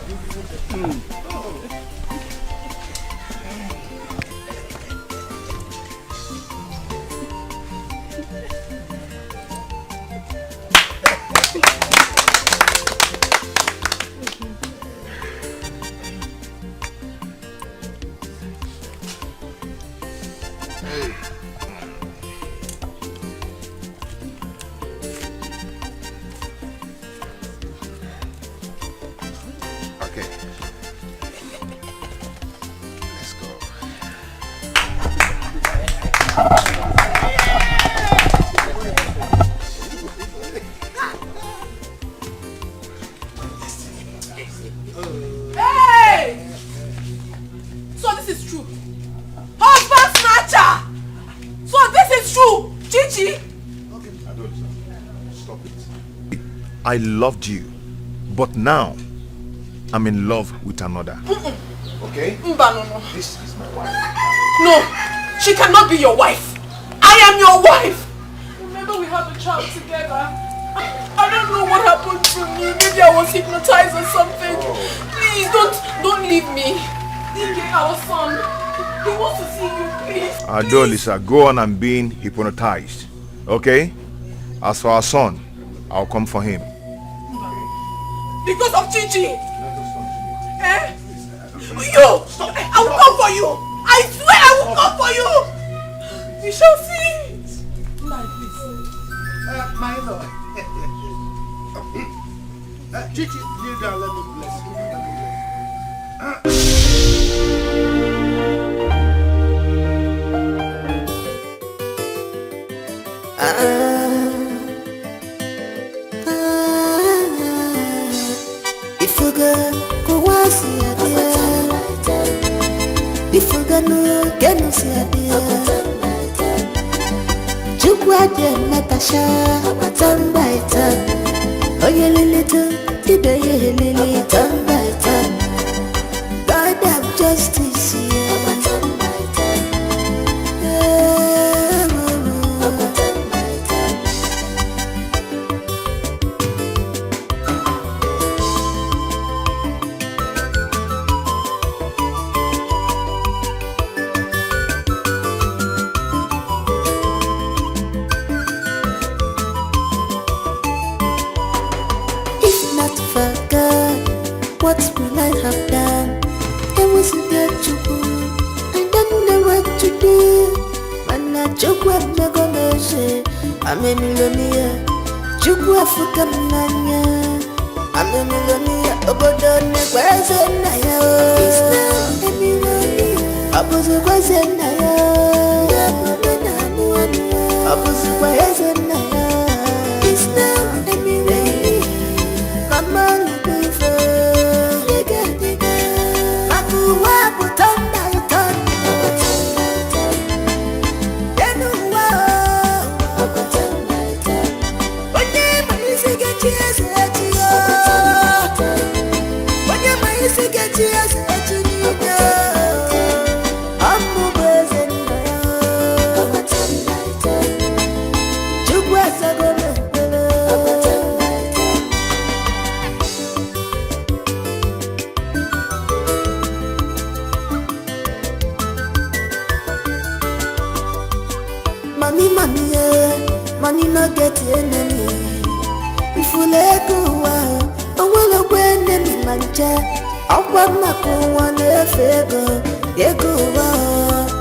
beautiful daughter. Hey! So this is true. Husband snatcher! So this is true, Chichi? Stop it. I loved you, but now I'm in love with another. Okay? No. This is my wife. No, she cannot be your wife. I am your wife. Remember we had a child together. I don't know what happened to me. Maybe I was hypnotized or something. Please don't leave me. Dikeh, our son. He wants to see you, please. Adolisa, go on and being hypnotized. Okay? As for our son, I'll come for him. Because of Chichi. Eh? You! I will come for you! I swear I will come for you! You shall see! My lord. Chichi, kneel down, let me bless you. If you go see a dear, if you go no get no see a dear, Chukwa de Natasha, turn by turn. Oh you little, today you lily, turn by turn. God have justice here. What will I have done? I wasn't there to go. I don't know what to do. Man, I joke what I'm gonna say. I'm a millionaire. Joke what for Kamanya. I'm a millionaire. Obodo ne kweze na yo. It's not a millionaire. Abuzu kweze na yo. Abuzu kweze na yo. It's not a millionaire. Mama. Money no get enemy. If you let go, I will go enemy mancha. I want my go one if you go,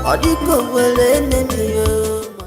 or you go well enemy.